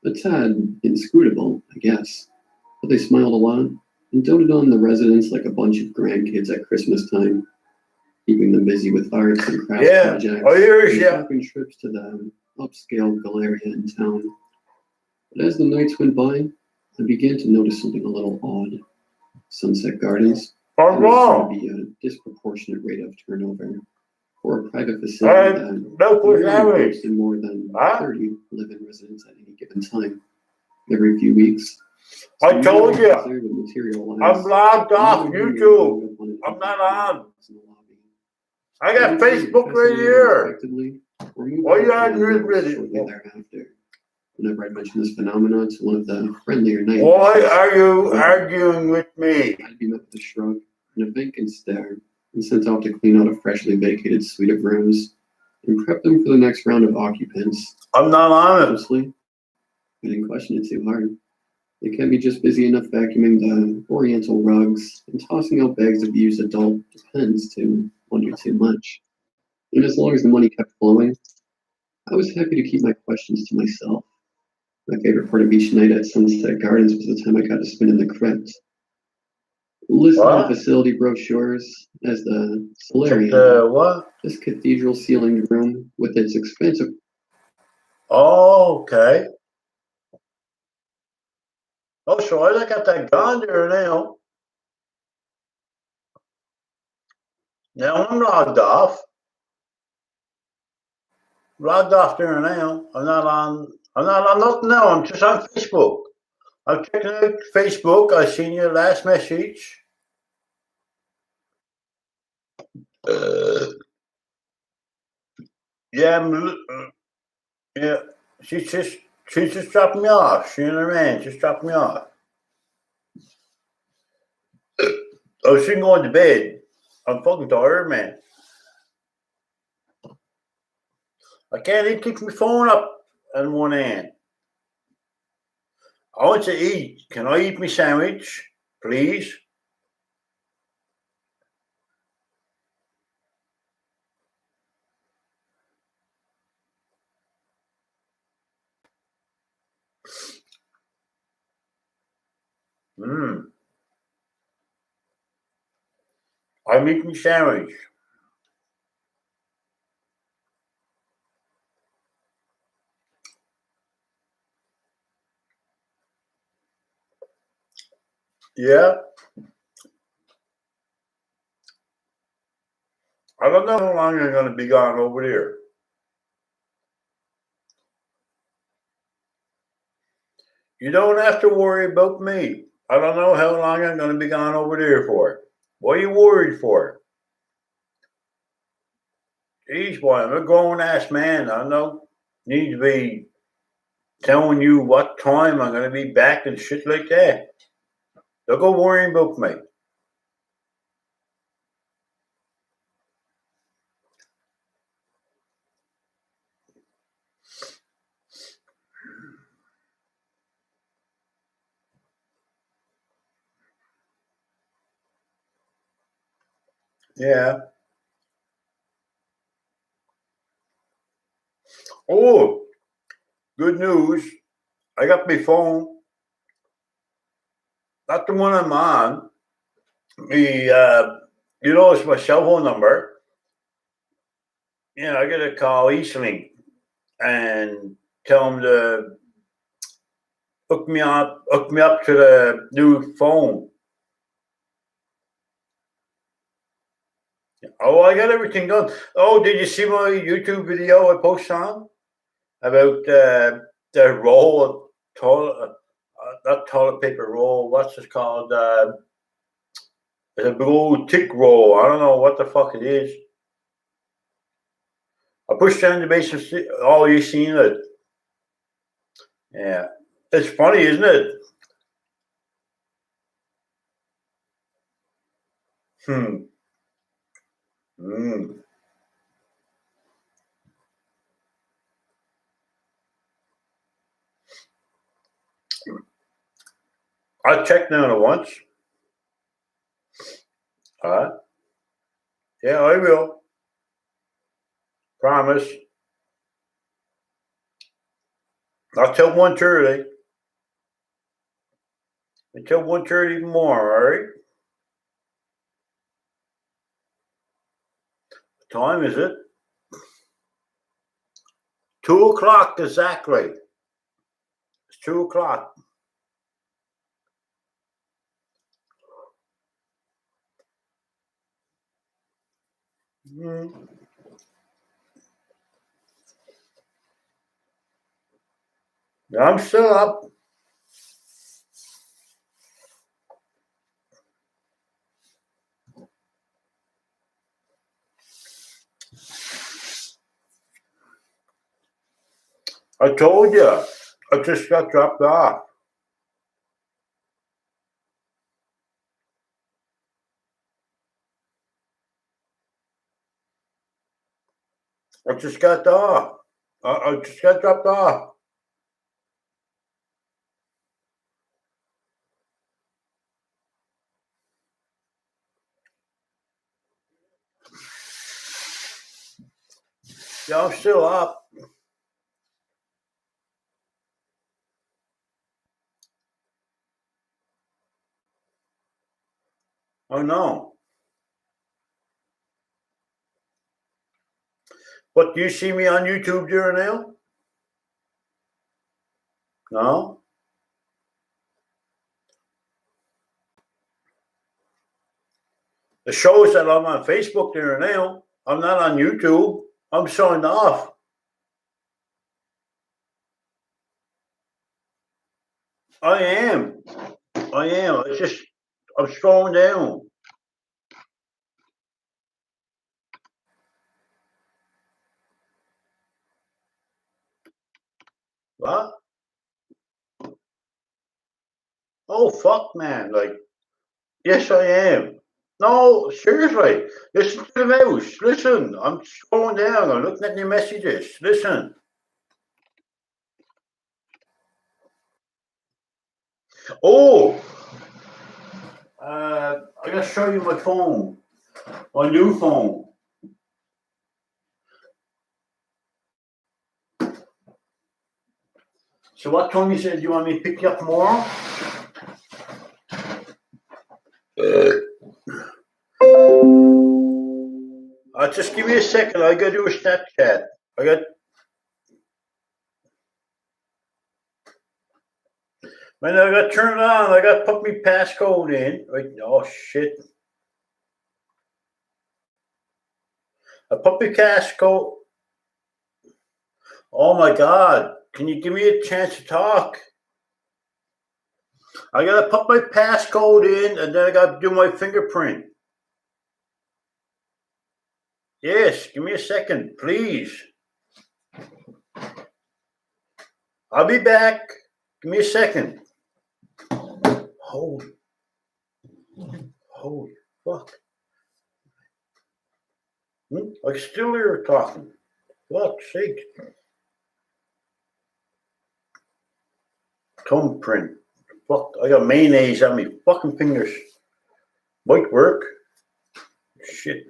a tad inscrutable, I guess, but they smiled a lot and doted on the residents like a bunch of grandkids at Christmas time, keeping them busy with arts and crafts projects and shopping trips to the upscale Galleria in town. But as the nights went by, I began to notice something a little odd. Sunset Gardens What's seemed wrong? to be a disproportionate rate of turnover for a private facility that No push rarely average. hosted more than Huh? 30 live-in residents at any given time. Every few weeks, I told you. you, I'm logged off YouTube. I'm not on. I got Facebook right here. Why you on Reddit? Thereafter. Whenever I mention this phenomenon to one of the friendlier night Why are you arguing with me? I'd be met with a shrug and a vacant stare and sent off to clean out a freshly vacated suite of rooms and prep them for the next round of occupants. I'm not on it. Honestly, I didn't question it too hard. They kept me just busy enough vacuuming the oriental rugs and tossing out bags of used adult Depends to wonder too much. And as long as the money kept flowing, I was happy to keep my questions to myself. My favorite part of each night at Sunset Gardens was the time I got to spend in the crypt. Listed on facility brochures as the Solarium, What? this cathedral-ceilinged room with its expansive. Oh, okay. Oh, so I got that gun there now. Now I'm logged off. Logged off there now. I'm not on nothing now. I'm just on Facebook. I'm checking out Facebook. I seen your last message. Yeah, yeah. She's just dropped me off. She and her man just dropped me off. Oh, she can go to bed. I'm fucking tired, man. I can't even keep my phone up in one hand. I want to eat. Can I eat my sandwich, please? I'm eating my sandwich. Yeah. I don't know how long you're going to be gone over there. You don't have to worry about me. I don't know how long I'm going to be gone over there for. What are you worried for? Geez, boy, I'm a grown ass man. I don't need to be telling you what time I'm going to be back and shit like that. Don't go worrying about me. Yeah. Oh, good news. I got my phone. Not the one I'm on. It's my cell phone number. I got to call Eastlink and tell them to hook me up to the new phone. Oh, I got everything done. Oh, did you see my YouTube video I posted on about the roll of toilet, not toilet paper roll? What's it called? It's a blue tick roll. I don't know what the fuck it is. I pushed down the base and oh, you seen it? Yeah, it's funny, isn't it? Hmm. Mm. I checked on it once. All right. Yeah, I will. Promise. I'll tell 1:30. Until 1:30 more, all right? What time is it? 2 o'clock exactly. It's 2 o'clock. Mm. I'm still up. I told you. I just got dropped off. I just got off. I just got dropped off. Yeah, I'm still up. Oh no. What, do you see me on YouTube during now? No? The shows that I'm on Facebook during now, I'm not on YouTube. I'm signed off. I am. It's just, I'm slowing down. What? Oh, fuck, man. Like, yes, I am. No, seriously. Listen to the mouse. Listen, I'm scrolling down. I'm looking at your messages. Listen. Oh, I gotta show you my phone. My new phone. So what time you said you want me to pick you up tomorrow? Just give me a second. I gotta do a Snapchat. Man, I got to turn it on. I got to put my passcode in. Right? Oh shit! I put my passcode. Oh my god! Can you give me a chance to talk? I got to put my passcode in, and then I got to do my fingerprint. Yes, give me a second, please. I'll be back. Give me a second. Holy fuck. I can still hear her talking. Fuck's sake. Thumbprint. Fuck, I got mayonnaise on me fucking fingers. Might work. Shit.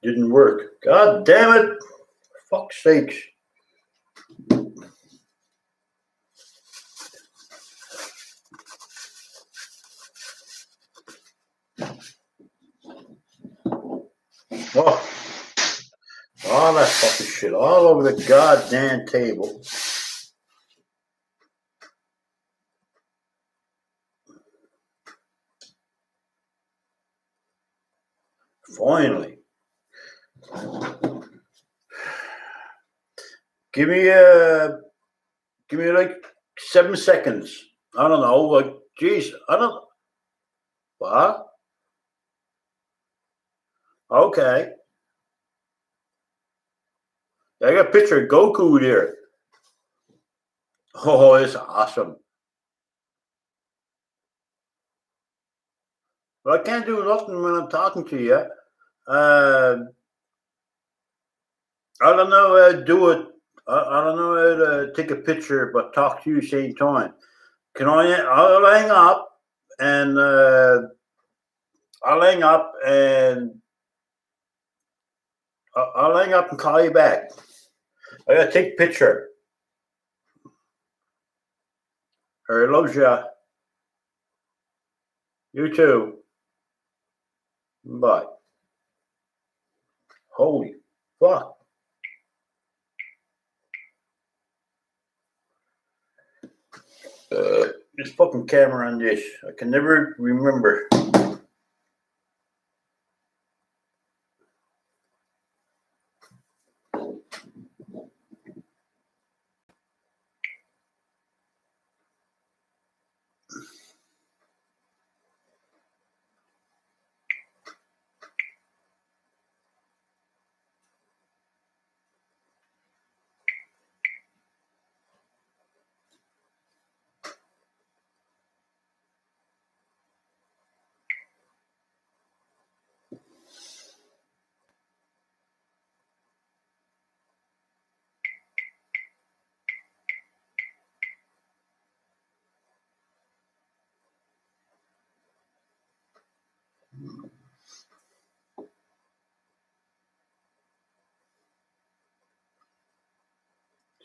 Didn't work. God damn it. Fuck's sakes. Oh, all that fucking shit all over the goddamn table. Finally. Give me like 7 seconds. I don't know. Like, geez, I don't. What? Okay. I got a picture of Goku there. Oh, it's awesome. But I can't do nothing when I'm talking to you. I don't know how to do it. I don't know how to take a picture but talk to you same time. I'll hang up and I'll hang up and call you back. I gotta take a picture. All right, love ya. You too. Bye. Holy fuck. This fucking camera on this. I can never remember.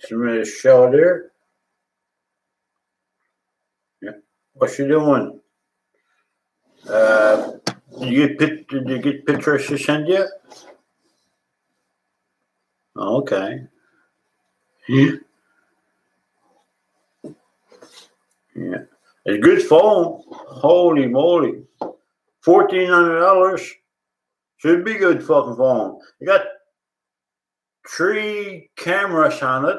Some show there. Yeah. What you doing? Did you get pictures to send you? Oh, okay. Yeah. Yeah. It's a good phone. Holy moly. $1,400. Should be good fucking phone. You got 3 cameras on it.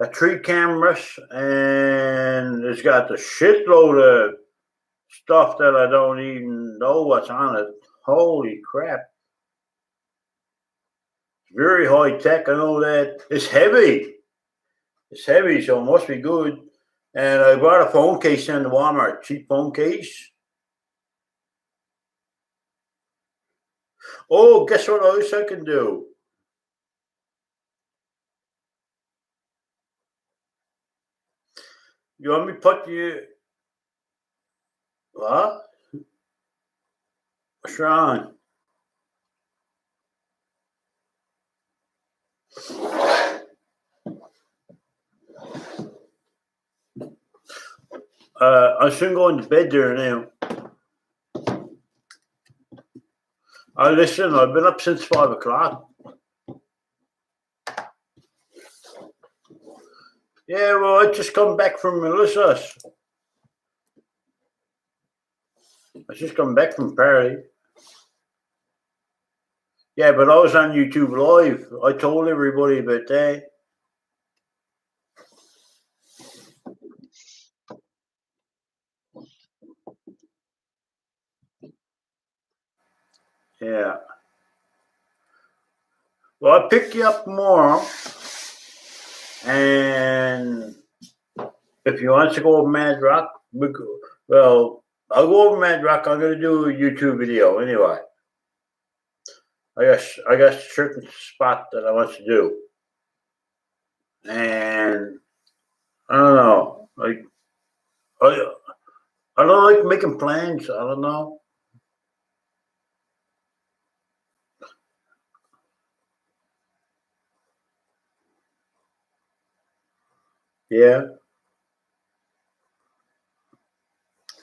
Got 3 cameras, and it's got a shitload of stuff that I don't even know what's on it. Holy crap. Very high tech, I know that. It's heavy. It's heavy, so it must be good. And I bought a phone case in the Walmart, cheap phone case. Oh, guess what else I can do? You want me to put you... What? What's wrong? I'm soon going to bed there now. Listen, I've been up since 5 o'clock. Yeah, well, I just come back from Melissa's. I just come back from Paris. Yeah, but I was on YouTube Live. I told everybody about that. Yeah. Well, I'll pick you up tomorrow. And if you want to go over Mad Rock, well, I'll go over Mad Rock. I'm going to do a YouTube video anyway. I got a certain spot that I want to do. And I don't know. Like, I don't like making plans. I don't know. Yeah.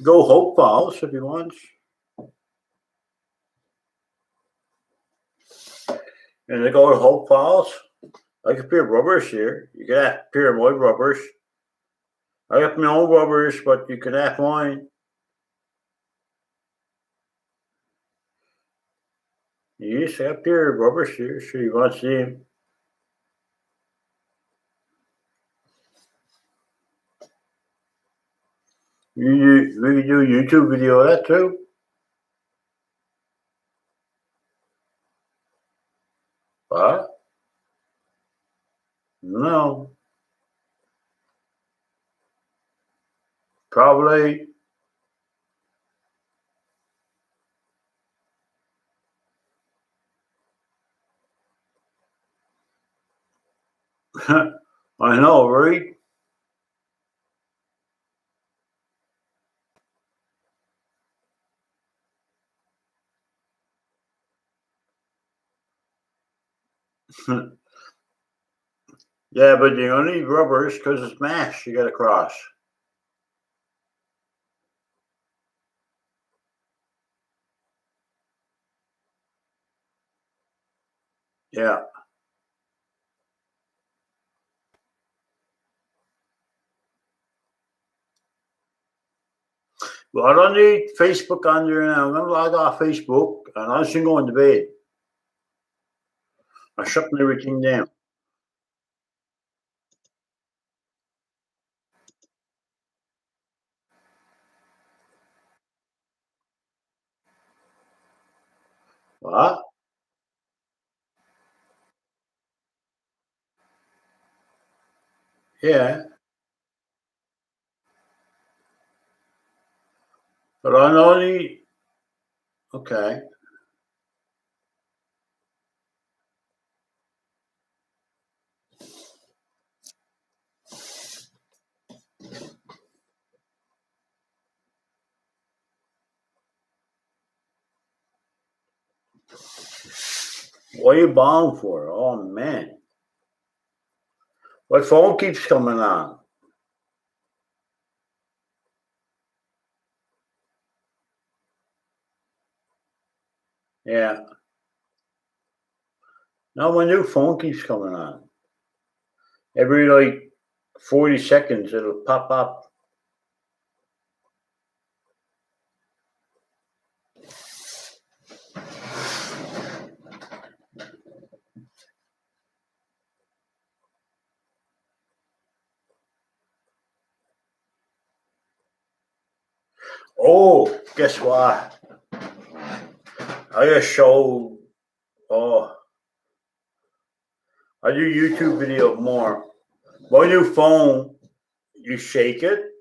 Go Hope Falls if you want. And they go to Hope Falls. I got a pair of rubbers here. You can have a pair of my rubbers. I got my own rubbers, but you can have mine. Yes, I got a pair of rubbers here, so you want to see them. We can do a YouTube video of that too. What? No. Probably. I know, right? Yeah, but you don't need rubbers because it's mash. You got to cross. Yeah. Well, I don't need Facebook on there now. I'm going to log off Facebook and I'm just going to bed. I'm shutting everything down. What? Yeah. But I only... Okay. What are you bound for? Oh, man. What phone keeps coming on? Yeah. Now my new phone keeps coming on. Every like 40 seconds it'll pop up. Oh, guess what? I just show. Oh, I do YouTube video more. My new phone, you shake it.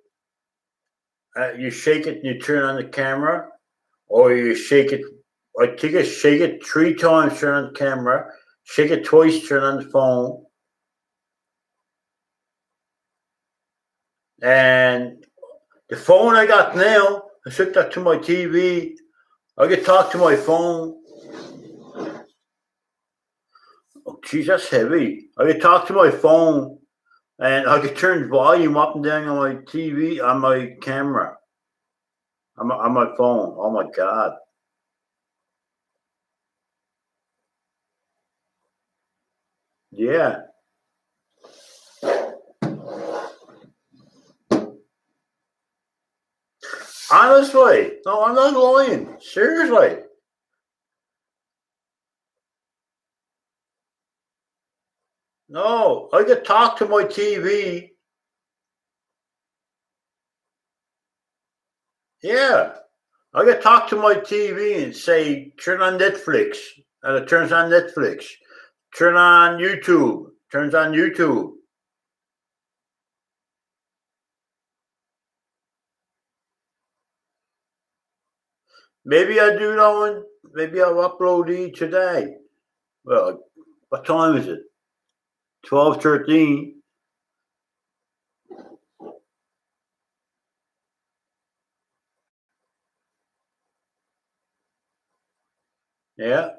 You shake it and you turn on the camera, or you shake it. I think I shake it 3 times, turn on the camera. Shake it twice, turn on the phone. And the phone I got now, I hooked that to my TV. I can talk to my phone. Oh, geez, that's heavy. I can talk to my phone, and I can turn the volume up and down on my TV, on my camera, on my phone. Oh my God. Yeah. Honestly, no, I'm not lying. Seriously. No, I could talk to my TV. Yeah. I could talk to my TV and say, turn on Netflix. And it turns on Netflix. Turn on YouTube. Turns on YouTube. Maybe I do that one. Maybe I'll upload it today. Well, what time is it? 12:13. Yeah.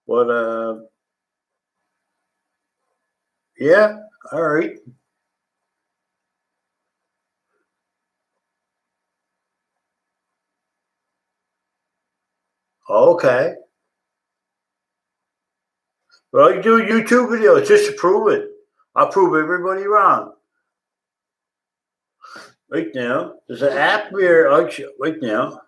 But yeah. All right. Okay. Well, I do a YouTube video just to prove it. I'll prove everybody wrong. Right now, there's an app where right now.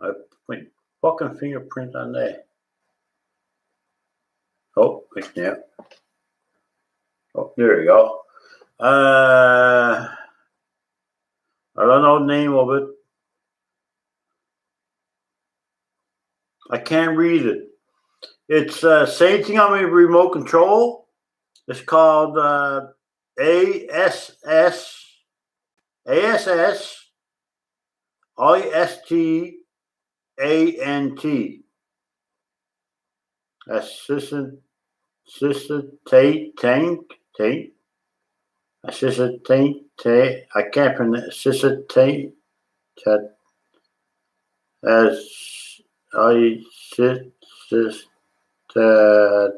I put my fucking fingerprint on there. Oh, right now. Oh, there you go. I don't know the name of it. I can't read it. It's same thing on my remote control. It's called ASS ISTANT. Assistant tank. Assistant tank. I can't pronounce assistant tank. As I sit. I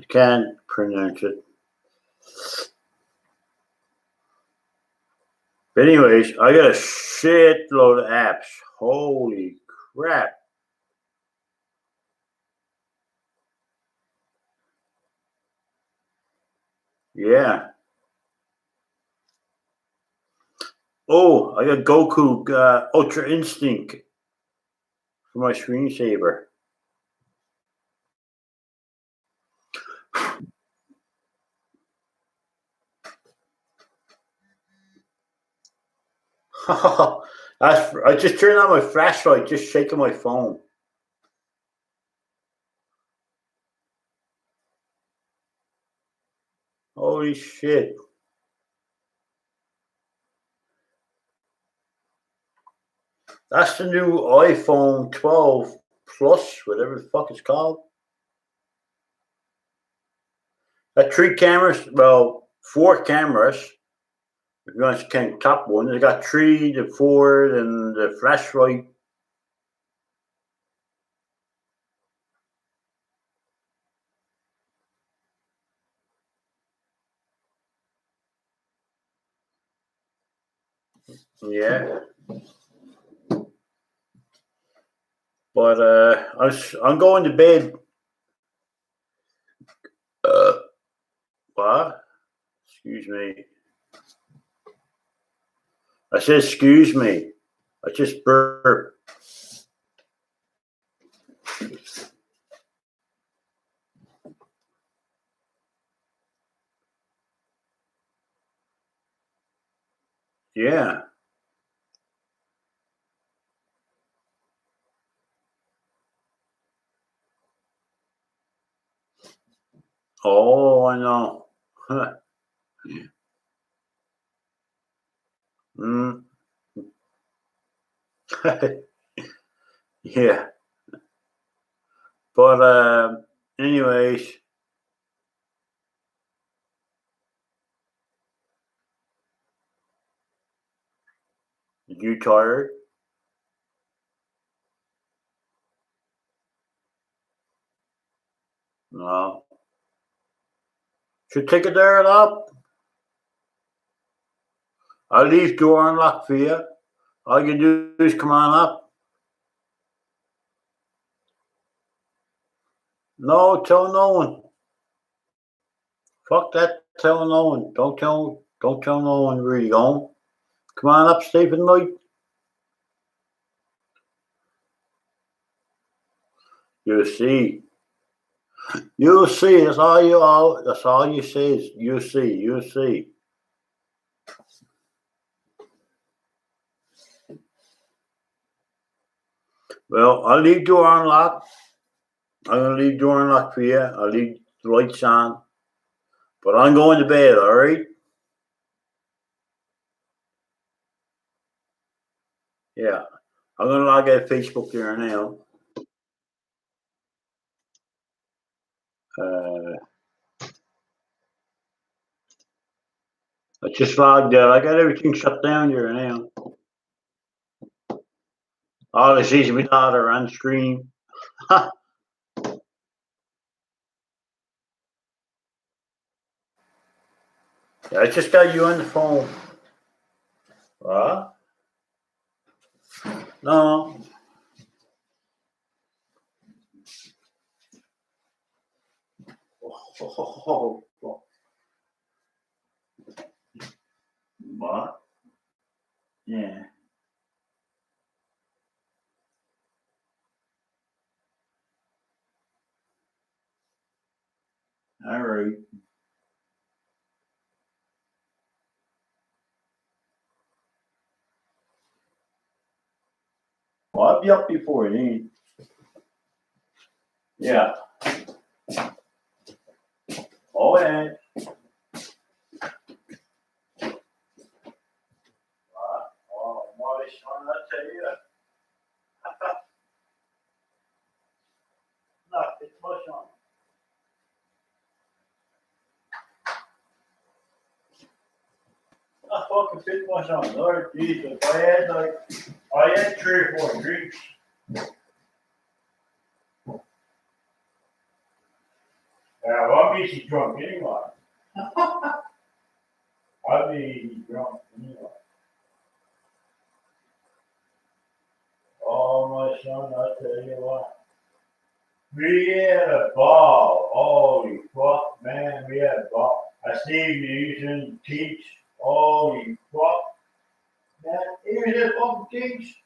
can't pronounce it. But anyways, I got a shitload of apps. Holy crap. Yeah. Oh, I got Goku Ultra Instinct for my screensaver. I just turned on my flashlight, just shaking my phone. Holy shit. That's the new iPhone 12 Plus, whatever the fuck it's called. Got 3 cameras, well, 4 cameras. If you want to count top one, they got 3, the 4, and the flashlight. Yeah. But I'm going to bed. What? Excuse me. I said, excuse me. I just burped. Yeah. Oh, I know. Mm. Yeah. But anyways, you tired? No. Should take it there up. I'll leave door unlocked for you. All you do is come on up. No, tell no one. Fuck that, tell no one. Don't tell no one where you going. Come on up, Stephen Knight. You'll see. You'll see. That's all you say is you'll see. You'll see. Well, I'll leave door unlocked. I'm gonna leave door unlocked for you. I'll leave the lights on. But I'm going to bed, alright? Yeah. I'm gonna log out of Facebook here now. I just logged out. I got everything shut down here now. All this is my daughter on screen. Yeah, I just got you on the phone. What? No. What? Yeah. All right. Well, I'll be up before then. Yeah. Oh, yeah. Oh, my son, I tell you. No, it's my son. I fucking fit my son. Lord Jesus, I had 3 or 4 drinks. Yeah, well, I'm easy drunk anyway. I'll be easy drunk anyway. Oh, my son, I tell you what. We had a ball. Holy fuck, man, we had a ball. I see you using teach. Holy fuck. Man, here's that fucking teach.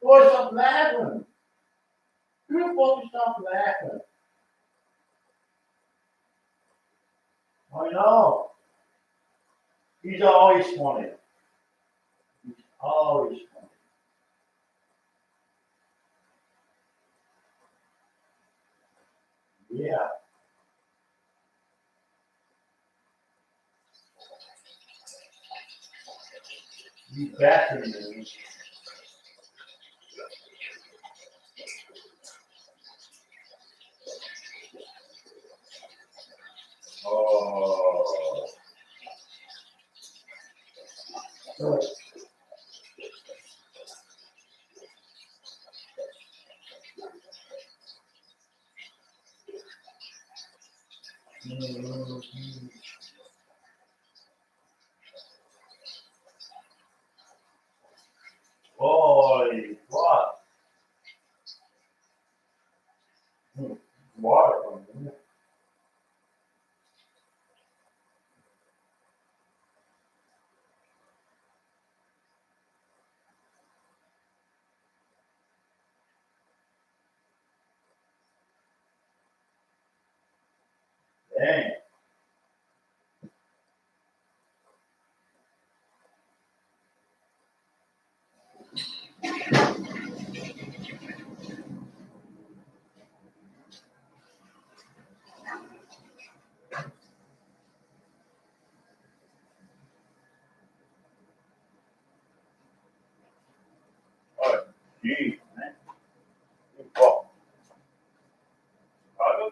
Boy, stop laughing. You fucking stop laughing. I know. He's always funny. He's always funny. Yeah. He's better than me. Oh. Holy fuck. Water from here.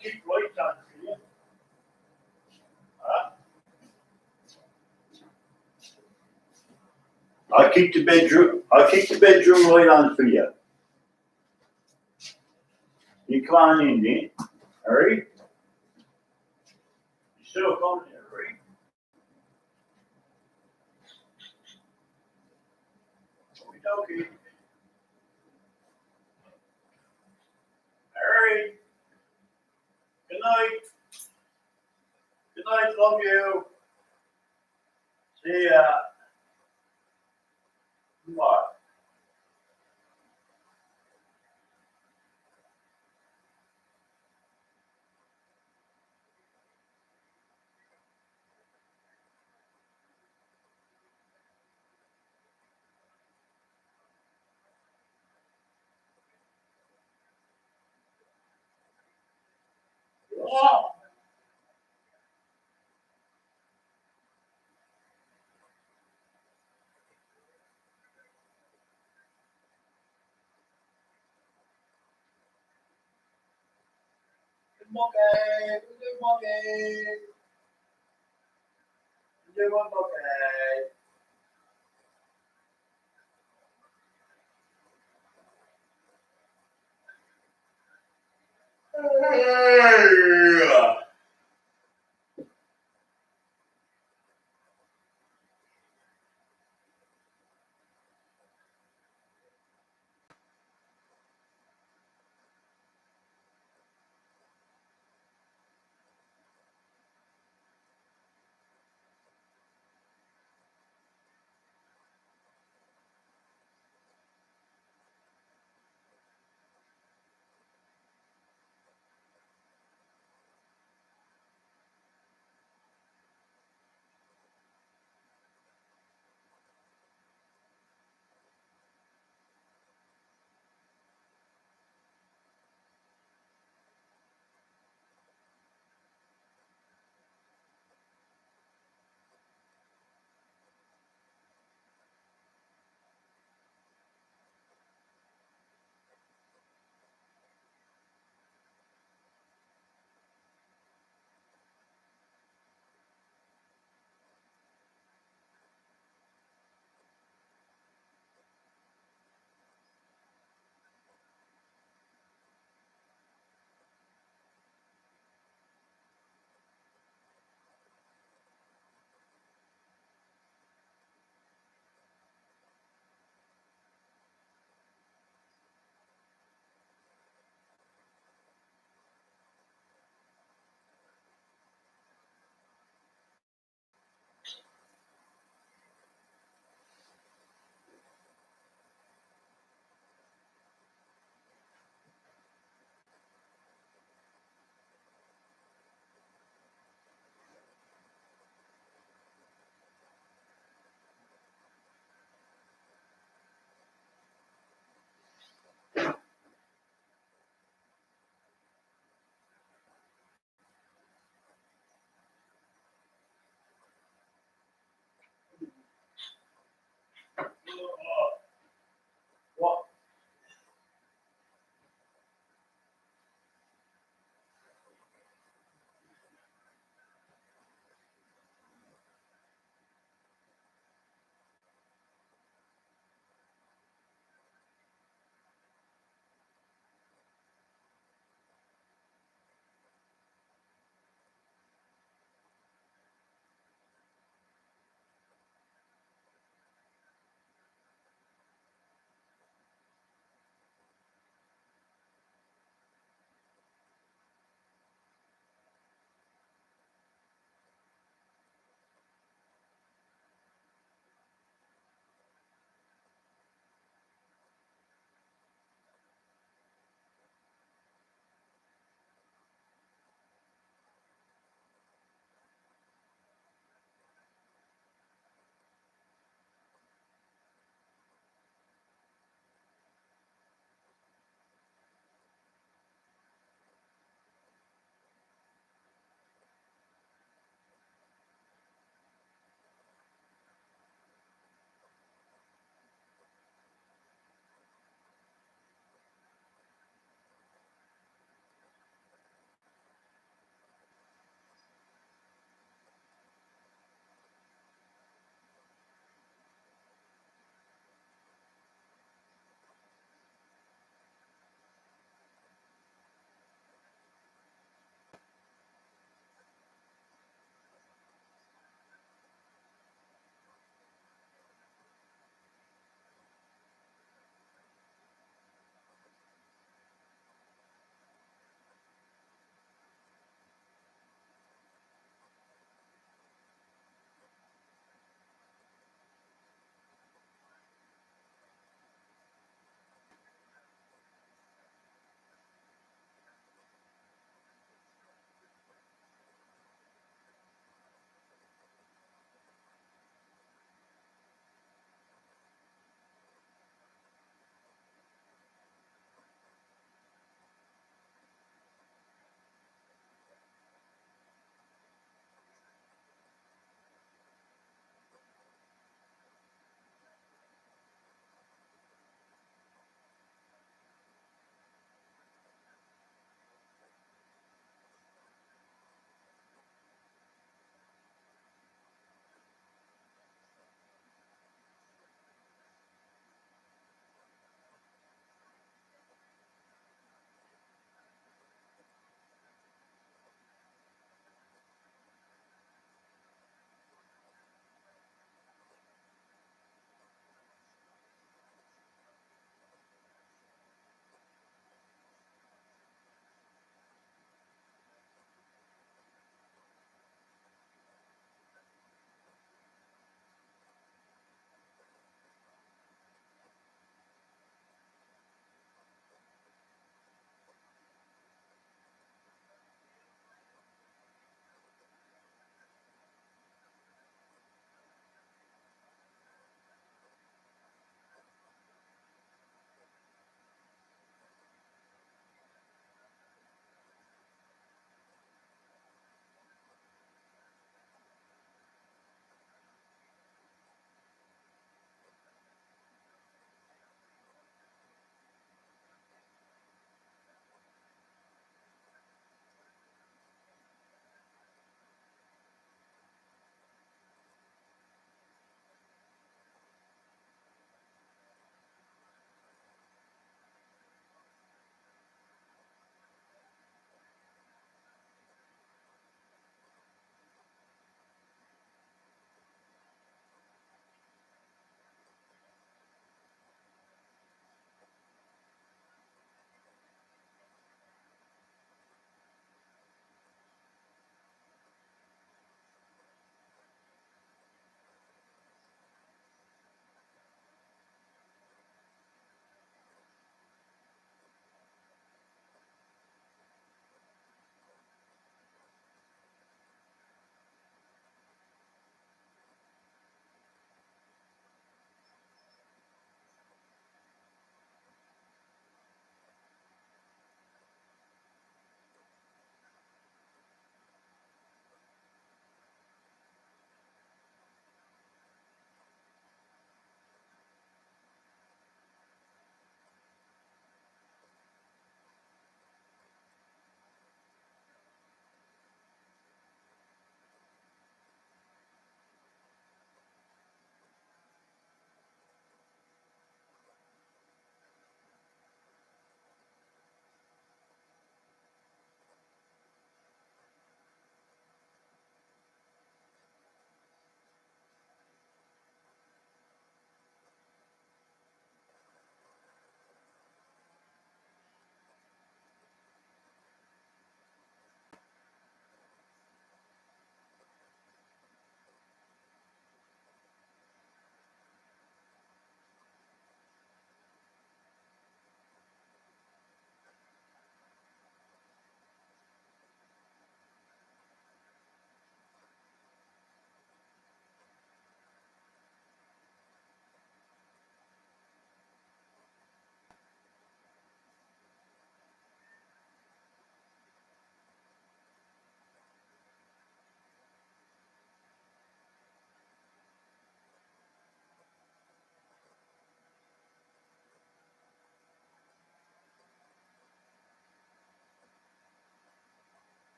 keep lights on for you. Huh? I'll keep the bedroom light on for you. You come on in, then. Alright? You still coming here, right? Okay. Alright. Good night. Good night, love you. See ya. What? Oh. Good morning. Good morning. Good morning. Hey.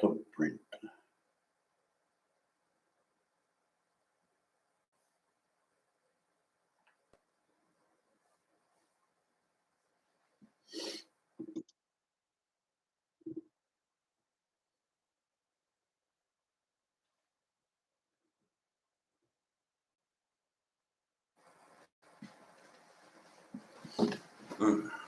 Top print. Mm.